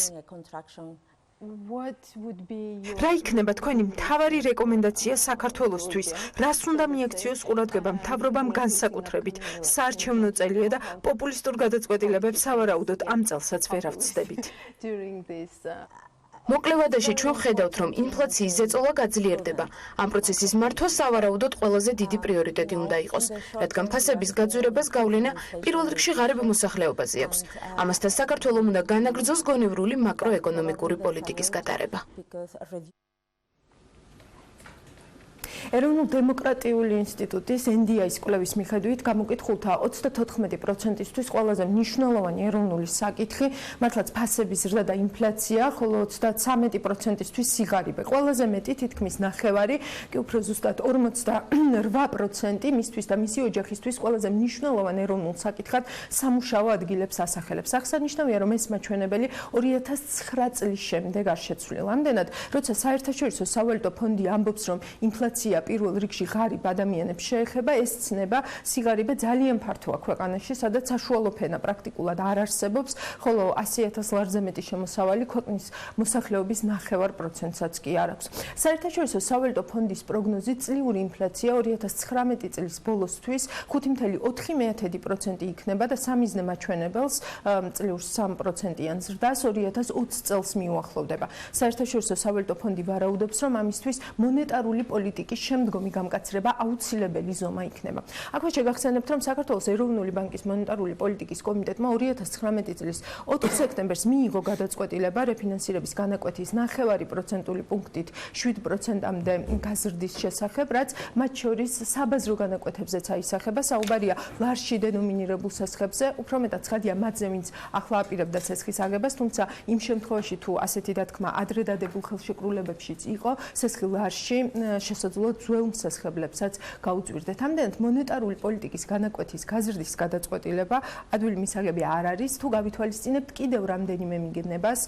რა იქნება თქვენი მთავარი რეკომენდაცია საქართველოსთვის? რას უნდა მიაქციოს ყურადღება მთავრობამ განსაკუთრებით? საარჩევნო წელია და პოპულისტურ გადაწყვეტილებებს სავარაუდოდ ამ წელსაც ვერ ავწდებით. მოკლევადაში ჩვენ ხედავთ, რომ ინფლაციის ზეწოლა გაძლიერდება. ამ პროცესის მართვა სავარაუდოდ ყველაზე დიდი პრიორიტეტი უნდა იყოს, რადგან ფასების გაძვირებას გავლენა პირველ რიგში ღარიბ მოსახლეობაზე აქვს. ამასთან საქართველოს უნდა განაგრძოს გონივრული მაკროეკონომიკური პოლიტიკის გატარება. ეროვნულ დემოკრატიული ინსტიტუტის NDI-ის კვლევის მიხედვით გამოკითხულთა 34%-ისთვის ყველაზე მნიშვნელოვანი ეროვნული საკითხი მართლაც ფასების ზრდა და ინფლაცია, ხოლო 33%-ისთვის სიგარები. ყველაზე მეტი თითქმის ნახევარი, კი უფრო ზუსტად 48% მისთვის და მისი ოჯახისთვის ყველაზე მნიშვნელოვან ეროვნულ საკითხად სამუშაო ადგილებს ასახელებს. აღსანიშნავია, რომ ეს მაჩვენებელი 2009 წლის შემდეგ არ შეცვლილა. ამდენად, როცა საერთაშორისო სავალუტო ფონდი ამბობს, რომ ინფლაცია პირველ რიგში ღარიბ ადამიანებს შეეხება, ეს ცნება სიგარები ძალიან ფართოა ქვეყანაში, სადაც საშუალო ფენა პრაქტიკულად არ არსებობს, ხოლო 100,000 ლარზე მეტი შემოსავალი ქვეყნის მოსახლეობის 9%-საც კი არ აქვს. საერთაშორისო სავალუტო ფონდის პროგნოზით წლიური ინფლაცია 2019 წლის ბოლოსთვის 5.4% იქნება და სამიზნე მაჩვენებელს წლიურ 3%-იან ზრდას 2020 წელს მიუახლოვდება. საერთაშორისო სავალუტო ფონდი ვარაუდობს, რომ ამისთვის მონეტარული პოლიტიკის შემდგომი გამკაცრება აუცილებელი ზომა იქნება. აქვე შეგახსენებთ, რომ საქართველოს ეროვნული ბანკის მონეტარული პოლიტიკის კომიტეტმა 2019 წლის 4 სექტემბერს მიიღო გადაწყვეტილება რეფინანსირების განაკვეთის 0.5% პუნქტით 7%-მდე გაზრდის შესახებ, რაც მათ შორის საბაზრო განაკვეთებზეც აისახება. საუბარია ლარში დენომინირებულ სესხებზე, უფრო მეტად ცხადია მათზე, ვინც ახლა აპირებდა სესხის აგებას, თუმცა იმ შემთხვევაში თუ ასეთი დათქმა ადრე დადებულ ხელშეკრულებებშიც იყო, სესხი ლარში შესაძლოა ძველ მსახლებლებსაც გაუწვირდეთ. ამდენად მონეტარული პოლიტიკის განაკვეთის გაზრდის გადაწყვეტილება ადვილი მისაღები არ არის, თუ გავითვალისწინებთ კიდევ რამდენიმე მიგნებას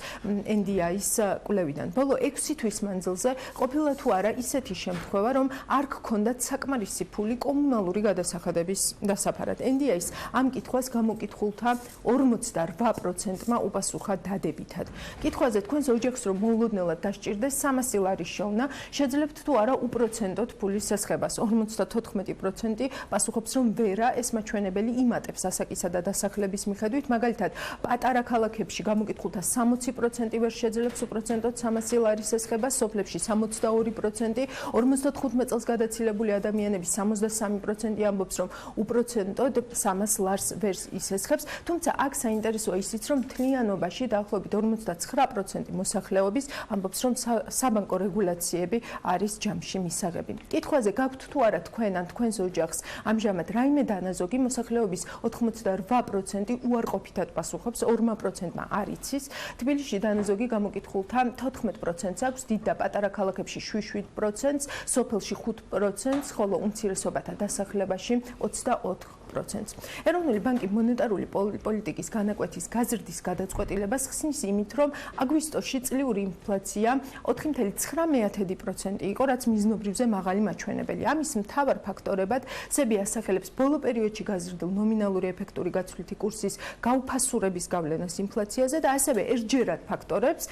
NDI-ის კვლევიდან. ბოლო 6 თვის მანძილზე ყოფილა თუ არა ისეთი შემთხვევა, რომ არ გქონდათ საკმარისი ფული კომუნალური გადასახადების დასაფარად. NDI-ის ამ კითხვას გამოკითხულთა 48%-მა უპასუხა დადებითად. კითხვაზე თქვენს ოჯახს რომ მოულოდნელად დასჭირდეს 300 ლარი შოვნა, შეძლებთ თუ არა უპროცენტოდ ფულის სასხებას. 54% პასუხობს რომ ვერა, ეს მაჩვენებელი იმატებს ასაკისა და დასახლების მიხედვით, მაგალითად, პატარა ქალაქებში გამოკითხულთა 60% ვერ შეძლებს უპროცენტოდ 300 ლარის სასხებას, სოფლებში 62%, 55 წელს გადაცილებული ადამიანების 63% ამბობს, რომ უპროცენტოდ 300 ლარს ვერ ისესხებს, თუმცა აქ საინტერესოა ისიც, რომ მთლიანობაში დაახლოებით 59% მოსახლეობის ამბობს, რომ საბანკო რეგულაციები არის ჯამში მისაღები. კითხვაზე გაქვთ თუ არა თქვენ ან თქვენს ოჯახს ამჟამად რაიმე დანაზოგი, მოსახლეობის 88% უარყოფითად პასუხობს, 2%-მა არ იცის. თბილისში დანაზოგი გამოკითხულთა 14%-ს აქვს, დიდ და პატარა ქალაქებში 7%-ს, სოფელში 5%-ს, ხოლო უმცირესობათა დასახლებაში 24%-ს. ეროვნული ბანკი მონეტარული პოლიტიკის განაკვეთის გაზრდის გადაწყვეტილებას ხსნის იმით, რომ აგვისტოში წლიური ინფლაცია 4.9% იყო, რაც მიზნობრივზე მაღალი მაჩვენებელი. ამის მთავარ ფაქტორებად სები ასახელებს ბოლო პერიოდში გაზრდილ ნომინალური ეფექტური გაცვლითი კურსის გაუფასურების გავლენას ინფლაციაზე და ასევე ერთჯერად ფაქტორებს,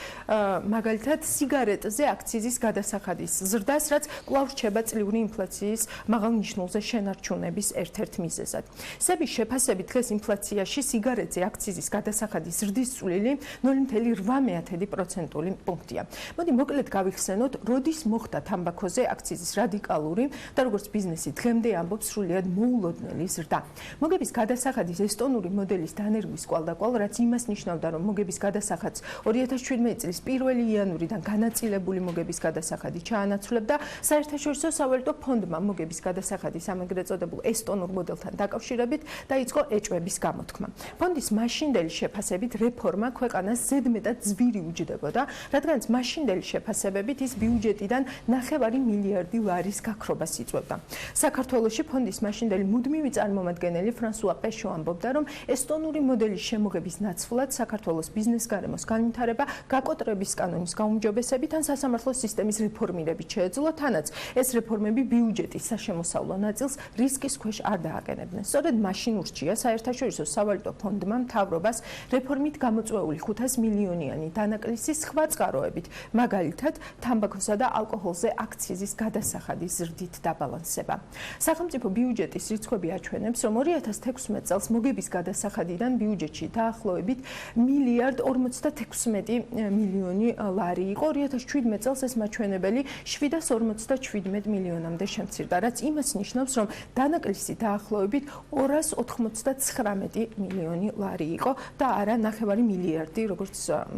მაგალითად სიგარეტზე აქციზის გადასახადის ზრდას, რაც კვლავ რჩება წლიური ინფლაციის მაღალ ნიშნულზე შენარჩუნების ერთ-ერთ მიზეზად. სების შეფასებით დღეს ინფლაციაში სიგარეტზე აქციზის გადასახადის ზრდის წვლილი 0.8% პუნქტია. მოდი მოკლედ გავიხსენოთ, როდის მოხდა თამბაქოზე აქციზის რადიკალური და როგორც ბიზნესი დღემდე ამბობს სრულიად მოულოდნელი ზრდა. მოგების გადასახადის ესტონური მოდელის დანერგვის კვალდაკვალ, რაც იმას ნიშნავდა, რომ მოგების გადასახადს 2017 წლის 1 იანვრიდან განაწილებული მოგების გადასახადი ჩაანაცვლებდა, საერთაშორისო სავალუტო ფონდმა მოგების გადასახადის ამ ეგრეთ წოდებულ ესტონურ მოდელთან დაკავშირებით დაიწყო ეჭვების გამოთქმა. ფონდის მაშინდელი შეფასებით რეფორმა ქვეყანას ზედმეტად ძვირი უჯდებოდა, რადგანაც მაშინდელი შეფასებებით ის ბიუჯეტიდან 9 მილიარდი ლარის გაქრობას იწვევდა. საქართველოში ფონდის მაშინდელი მუდმივი წარმომადგენელი ფრანსუა პეშო ამბობდა, რომ ესტონური მოდელის შემოღების ნაცვლად საქართველოს ბიზნეს გარემოს განვითარება გაკოტრების კანონის გაუმჯობესებით ან სასამართლო სისტემის რეფორმირებით შეეძლო, თანაც ეს რეფორმები ბიუჯეტის საშემოსავლო ნაწილს რისკის ქვეშ არ დააყენებდნენ. სწორედ მაშინ ურჩია საერთაშორისო სავალუტო ფონდმა მთავრობას რეფორმით გამოწვეული 500 მილიონიანი დანაკლისი სხვა წყაროებით, მაგალითად, თამბაქოსა და ალკოჰოლზე აქციზის გადასახადის ზრდით დაბალანსება. სახელმწიფო ბიუჯეტის რიცხვები აჩვენებს, რომ 2016 წელს მოგების გადასახადიდან ბიუჯეტში დაახლოებით 1.056 მილიონი ლარი იყო, 2017 წელს ეს მაჩვენებელი 757 მილიონამდე შემცირდა, რაც იმას ნიშნავს, რომ დანაკლისი დაახლოებით 299 მილიონი ლარი იყო და არა 9 მილიარდი, როგორც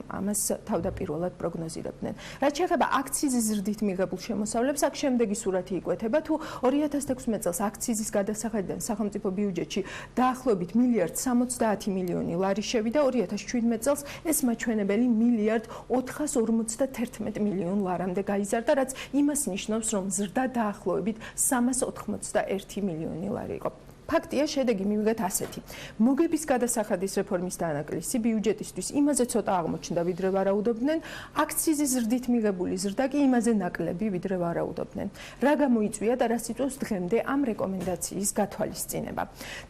ამას თავდაპირველად პროგნოზირებდნენ. რაც შეეხება აქციზის ზრდით მიღებულ შემოსავლებს, აქ შემდეგი სურათი იკვეთება, თუ 2016 წელს აქციზის გადასახადიდან სახელმწიფო ბიუჯეტში დაახლოებით 1.070 მილიონი ლარი შევიდა, 2017 წელს ეს მაჩვენებელი 1.451 მილიონ ლარამდე გაიზარდა, რაც იმას ნიშნავს, რომ ზრდა დაახლოებით 381 მილიონი ლარი იყო. ფაქტია, შედეგი მივიღეთ ასეთი. მოგების გადასახადის რეფორმის დანაკლისი ბიუჯეტისთვის იმაზე ცოტა აღმოჩნდა, ვიდრე ვარაუდობდნენ, აქციზის ზრდით მიღებული ზრდა კი იმაზე ნაკლები, ვიდრე ვარაუდობდნენ. რა გამოიწვია და რას იწვევს დღემდე ამ რეკომენდაციის გათვალისწინება.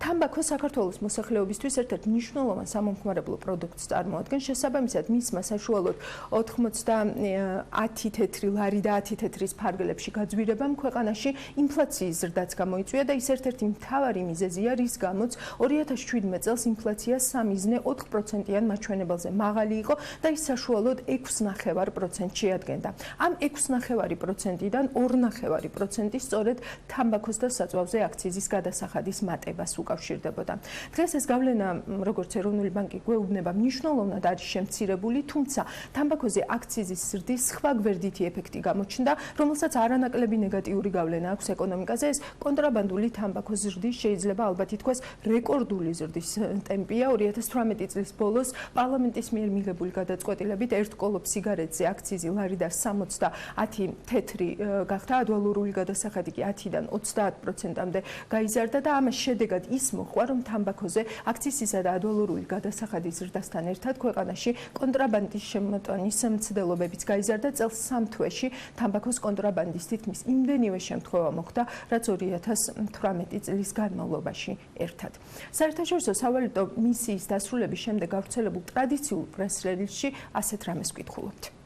თამბაქო საქართველოს მოსახლეობისთვის ერთ-ერთ მნიშვნელოვან სამომხმარებლო პროდუქტს წარმოადგენს, შესაბამისად მისმა საშუალოდ 90 თეთრი ლარი და 10 თეთრის ფარგლებში გაძვირებამ ქვეყანაში ინფლაციის ზრდაც გამოიწვია და ის ერთ-ერთი მთავარი მიზეზია, რის გამოც 2017 წელს ინფლაცია 3.4%-იან მაჩვენებელზე მაღალი იყო და ის საშუალოდ 6.9% შეადგენდა. ამ 6.9%-დან 2.9% სწორედ თამბაქოს და საწვავზე აქციზის გადასახადის მატებას უკავშირდებოდა. დღეს ეს გავლენა, როგორც ეროვნული ბანკი გვეუბნება, მნიშვნელოვნად არის შემცირებული, თუმცა თამბაქოზე აქციზის ზრდის სხვა გვერდითი ეფექტი გამოჩნდა, რომელსაც არანაკლები ნეგატიური გავლენა აქვს ეკონომიკაზე. ეს კონტრაბანდული თამბაქოს ზრდის შეიძლება ალბათ ითქვას რეკორდული ზრდის ტემპია 2018 წლის ბოლოს პარლამენტის მიერ მიღებული გადაწყვეტილებით ერთ კოლოფ სიგარეტზე აქციზი ლარიდან 70 თეთრი გახდა, ადვალორული გადასახადი კი 10-დან 30%-მდე გაიზარდა და ამას შედეგად ის მოხდა, რომ თამბაქოზე აქციზისა და ადვალორული გადასახადის ზრდასთან ერთად ქვეყანაში კონტრაბანდის შემოტანის მცდელობებიც გაიზარდა. წელს 3 თვეში თამბაქოს კონტრაბანდის თითქმის იმდენივე შემთხვევა მოხდა, რაც 2018 წლის განმავლობაში ერთად. საერთაშორისო სავალუტო მისიის დასრულების შემდეგ გავრცელებულ ტრადიციულ პრეს-რელიზში ასეთ რამეს ვკითხულობთ.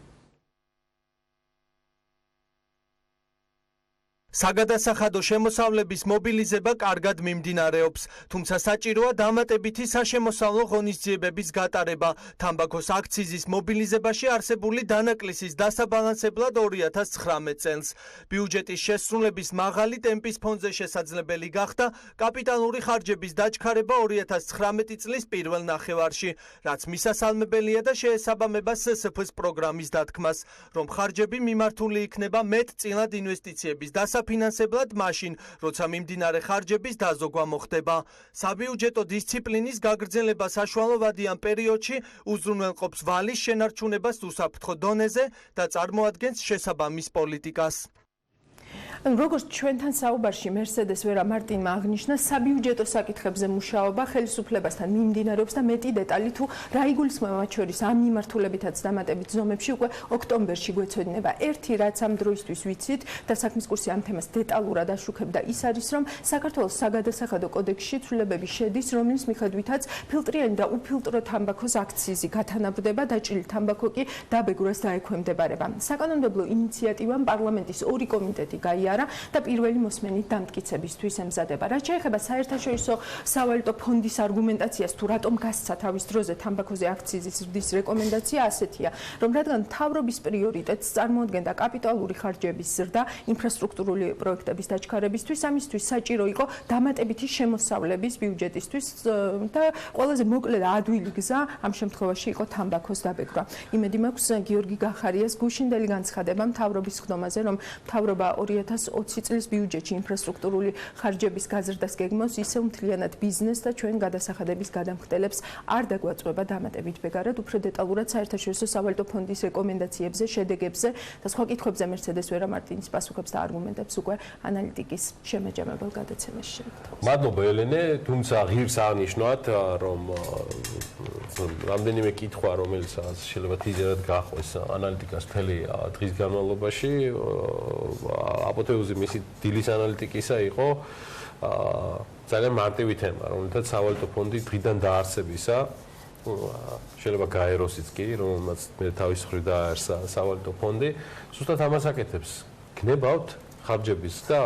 საგადასახადო შემოსავლების მობილიზება კარგად მიმდინარეობს, თუმცა საჭიროა დამატებითი საშემოსავლო ღონისძიებების გატარება. თამბაქოს აქციზის მობილიზებაში არსებული დანაკლისის დასაბალანსებლად 2019 წელს. ბიუჯეტის შესრულების მაღალი ტემპის ფონზე შესაძლებელი გახდა კაპიტალური ხარჯების დაჩქარება 2019 წლის პირველ ნახევარში, რაც მისასალმებელია და შეესაბამება SSF-ს პროგრამის დათქმას, რომ ხარჯები მიმართული იქნება მეტწილად ინვესტიციების ფინანსებლად მაშინ, როცა მიმდინარე ხარჯების დაზოგვა მოხდება. საბიუჯეტო დისციპლინის გაგრძელება საშუალოვადიან პერიოდში უზრუნველყოფს ვალის შენარჩუნებას უსაფრთხო დონეზე და წარმოადგენს შესაბამის პოლიტიკას. როგორც ჩვენთან საუბარში მერსედეს ვერა მარტინმა აღნიშნა, საბიუჯეტო საკითხებზე მუშაობა ხელისუფლებასთან მიმდინარეობს და მეტი დეტალი თუ რა იგულისხმება მათ შორის ამ მიმართულებითაც დამატებით ზომებში უკვე ოქტომბერში გვეცოდინება. ერთი რაც ამ დროისთვის ვიცით და საქმის კურსი ამ თემას დეტალურად აშუქებდა, ის არის, რომ საქართველოს საგადასახადო კოდექსში ცვლილებები შედის, რომლის მიხედვითაც ფილტრიანი და უფილტრო თამბაქოს აქციზი გათანაბრდება, დაჭრილი თამბაქო კი დაბეგვრას დაექვემდებარება. საკანონმდებლო ინიციატივამ პარლამენტის ორი კომიტეტი გაიარა და პირველი მოსმენით დამტკიცებისთვის ემზადება. რაც შეეხება საერთაშორისო სავალუტო ფონდის არგუმენტაციას, თუ რატომ გასცა თავის დროზე თამბაქოზე აქციზის ზრდის რეკომენდაცია ასეთია, რომ რადგან მთავრობის პრიორიტეტს წარმოადგენდა კაპიტალური ხარჯების ზრდა ინფრასტრუქტურული პროექტების დაჩქარებისთვის, ამისთვის საჭირო იყო დამატებითი შემოსავლების ბიუჯეტისთვის და ყველაზე მოკლე და ადვილი გზა ამ შემთხვევაში იყო თამბაქოს დაბეგრვა. იმედი მაქვს გიორგი გახარიას გუშინდელი განცხადება მთავრობის ხდომაზე, რომ მთავრობა 2020 წლის ბიუჯეტში ინფრასტრუქტურული ხარჯების გაზრდას გეგმავს, ისევ მთლიანად ბიზნეს და ჩვენ გადასახადების გადამხდელებს არ დაგვაწყვება დამატებით ბეგარად. უფრო დეტალურად საერთაშორისო სავალუტო ფონდის რეკომენდაციებზე, შედეგებზე და სხვა კითხვებზე მერსედეს ვერა მარტინის პასუხებს და არგუმენტებს უკვე ანალიტიკის შემაჯამებელ გადაცემაში შევხვდებით. მადლობა ელენე, თუმცა ღირს აღნიშნავთ, რომ რამდენიმე კითხვა, რომელიც შეიძლება თიძერად გაახვეს ანალიტიკას მთელი დღის განმავლობაში, აპოთეოზი მისი დილის ანალიტიკისა იყო ძალიან მარტივი თემა, რომელთაც სავალუტო ფონდი დღიდან დაარსებისა შეიძლება გაეროსიც კი, რომელმაც მე თავის მხრივ დაარსა სავალუტო ფონდი, ზუსტად ამას აკეთებს. გნებავთ ხარჯების და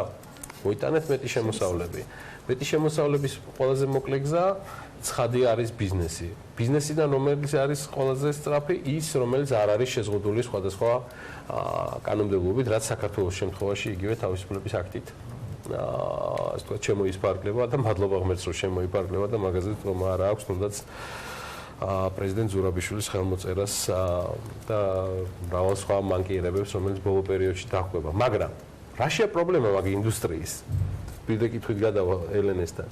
მოიტანეთ მეტი შემოსავლები. მეტი შემოსავლების ყველაზე მოკლე გზა ცხადი არის ბიზნესი. ბიზნესიდან რომელიც არის ყველაზე სწრაფი, ის რომელიც არ არის შეზღუდული სხვადასხვა კანონმდებლობით, რაც საქართველოს შემთხვევაში იგივე თავისუფლების აქტით ასე ვთქვათ, შემოიფარგლება და მადლობა ღმერთს, რომ შემოიფარგლება და მაგაზე რომ არ აქვს თუნდაც პრეზიდენტ ზურაბიშვილის ხელმოწერას და მრავალ სხვა მანკიერებებს, რომელიც ბოლო პერიოდში დაჰყვება. მაგრამ რაშია პრობლემა მაგ ინდუსტრიის? პირდაპირ გადავა ელენესთან.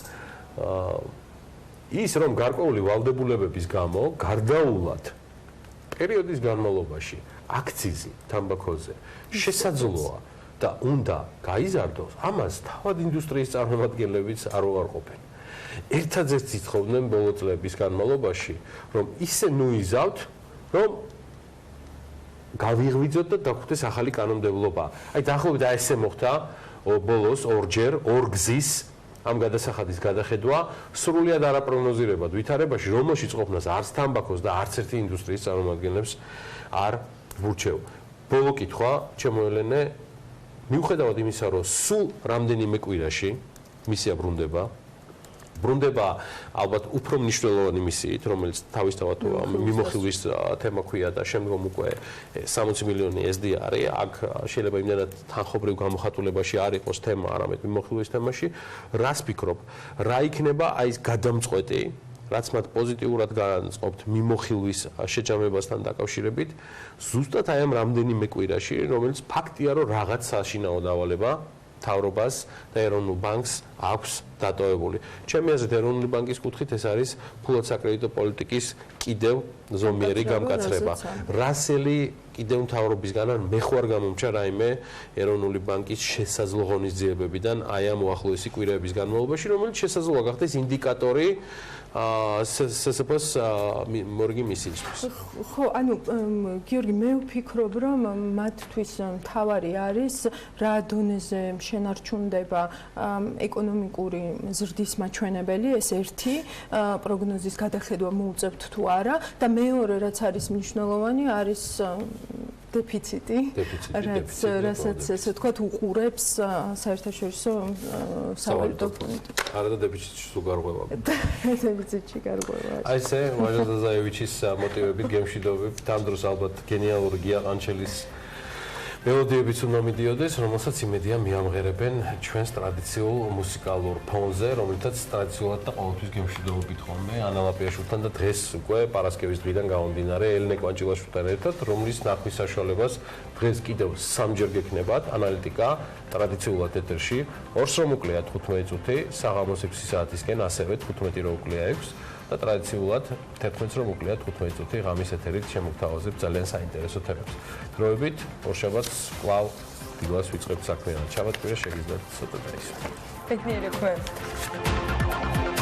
ის რომ გარკვეული ვალდებულებების გამო გარდაულად პერიოდის განმავლობაში აქციზი თამბაქოზე შესაძლოა და უნდა გაიზარდოს, ამას თავად ინდუსტრიის წარმომადგენლებიც არ უარყოფენ. ერთადერთი ცხოვდნენ ბოლო წლების განმავლობაში, რომ ისე ნუიზავთ, რომ გავიღვიძოთ და დაგვხვდეს ახალი კანონმდებლობა. აი დაახლოებით ესე მოხდა ბოლოს ორჯერ, ორ გზის ამ გადასახადის გადახედვა სრულიად არაპროგნოზირებად ვითარებაში, რომელშიც ყოფნას არც თამბაქოს და არც ერთი ინდუსტრიის წარმომადგენლებს არ ვურჩევ. ბოლო კითხვა, ჩემო ელენე, მიუხედავად იმისა, რომ სულ რამდენიმე კვირაში მისია ბრუნდება ალბათ უფრო მნიშვნელოვანი მისიით, რომელიც თავისთავად მიმოხილვის თემა ქვია და შემდგომ უკვე 60 მილიონი SD არის. აქ შეიძლება იმდენად თანხობრივ გამოხატულებაში არ იყოს თემა, არამედ მიმოხილვის თემაში. რას ფიქრობ? რა იქნება აი ეს გადამწყვეტი, რაც მათ პოზიტიურად განწყობთ მიმოხილვის შეჯამებასთან დაკავშირებით, ზუსტად აი ამ რამდენიმე კვირაში, რომელიც ფაქტია, რომ რაღაც საშინაო დავალება მთავრობას და ეროვნულ ბანკს აქვს დატოვებული. ჩემი აზრით ეროვნული ბანკის კუთხით ეს არის ფულად საკრედიტო პოლიტიკის კიდევ ზომიერი გამკაცრება. რასელი კიდევ მთავრობისგან არ მე ხوار გამომჩა რაიმე ეროვნული ბანკის შესაძლო ღონისძიებებიდან აი ამ უახლოესი კვირაების განმავლობაში, რომელიც შესაძლოა გახდეს ინდიკატორი SSP-ს მორგი მისიისთვის. ხო, ანუ გიორგი, მე ვფიქრობ, რომ მათთვის მთავარი არის რა დონეზე შენარჩუნდება ეკონომიკური ზრდის მაჩვენებელი, ეს ერთი პროგნოზის გადახედვა მოუწევთ თუ არა და მეორე რაც არის მნიშვნელოვანი არის დეფიციტი, რასაც ესე ვთქვათ უყურებს საერთაშორისო სავალუტო ფონდი. არა და დეფიციტში თუ გარღვევა. დეფიციტში გარღვევა. აი ესე ვაჟა დაზაევიჩის მოტივებით გემშვიდობებით ამ დროს ალბათ გენიალური გია ყანჩელის მელოდიებიც უნდა მიდიოდეს, რომელსაც იმედია მიამღერებენ ჩვენს ტრადიციულ მუსიკალურ ფონზე, რომელთაც ტრადიციულად და ყოველთვის გემშვიდობებით ხოლმე ანა ლაპიაშვილთან და დღეს უკვე პარასკევის დღიდან გამომდინარე ელენე კვანჭილაშვილთან ერთად, რომლის ნახვის საშუალებას დღეს კიდევ სამჯერ გექნებათ ანალიტიკა ტრადიციულად ეთერში. ორს რომ უკლია 15 წუთი, საღამოს 6 საათისკენ ასევე 15 რო უკლია 6 და ტრადიციულად 11-ს რომ უკლია 15 წუთი ღამის ეთერით შემოგთავაზებ ძალიან საინტერესო თემებს. დროებით ორშაბათს კვლავ დილას ვიწყებთ საქმიანად. შაბათ კვირა შეგიძლიათ ცოტა დაისვათ. ბედნიერი თქვენ.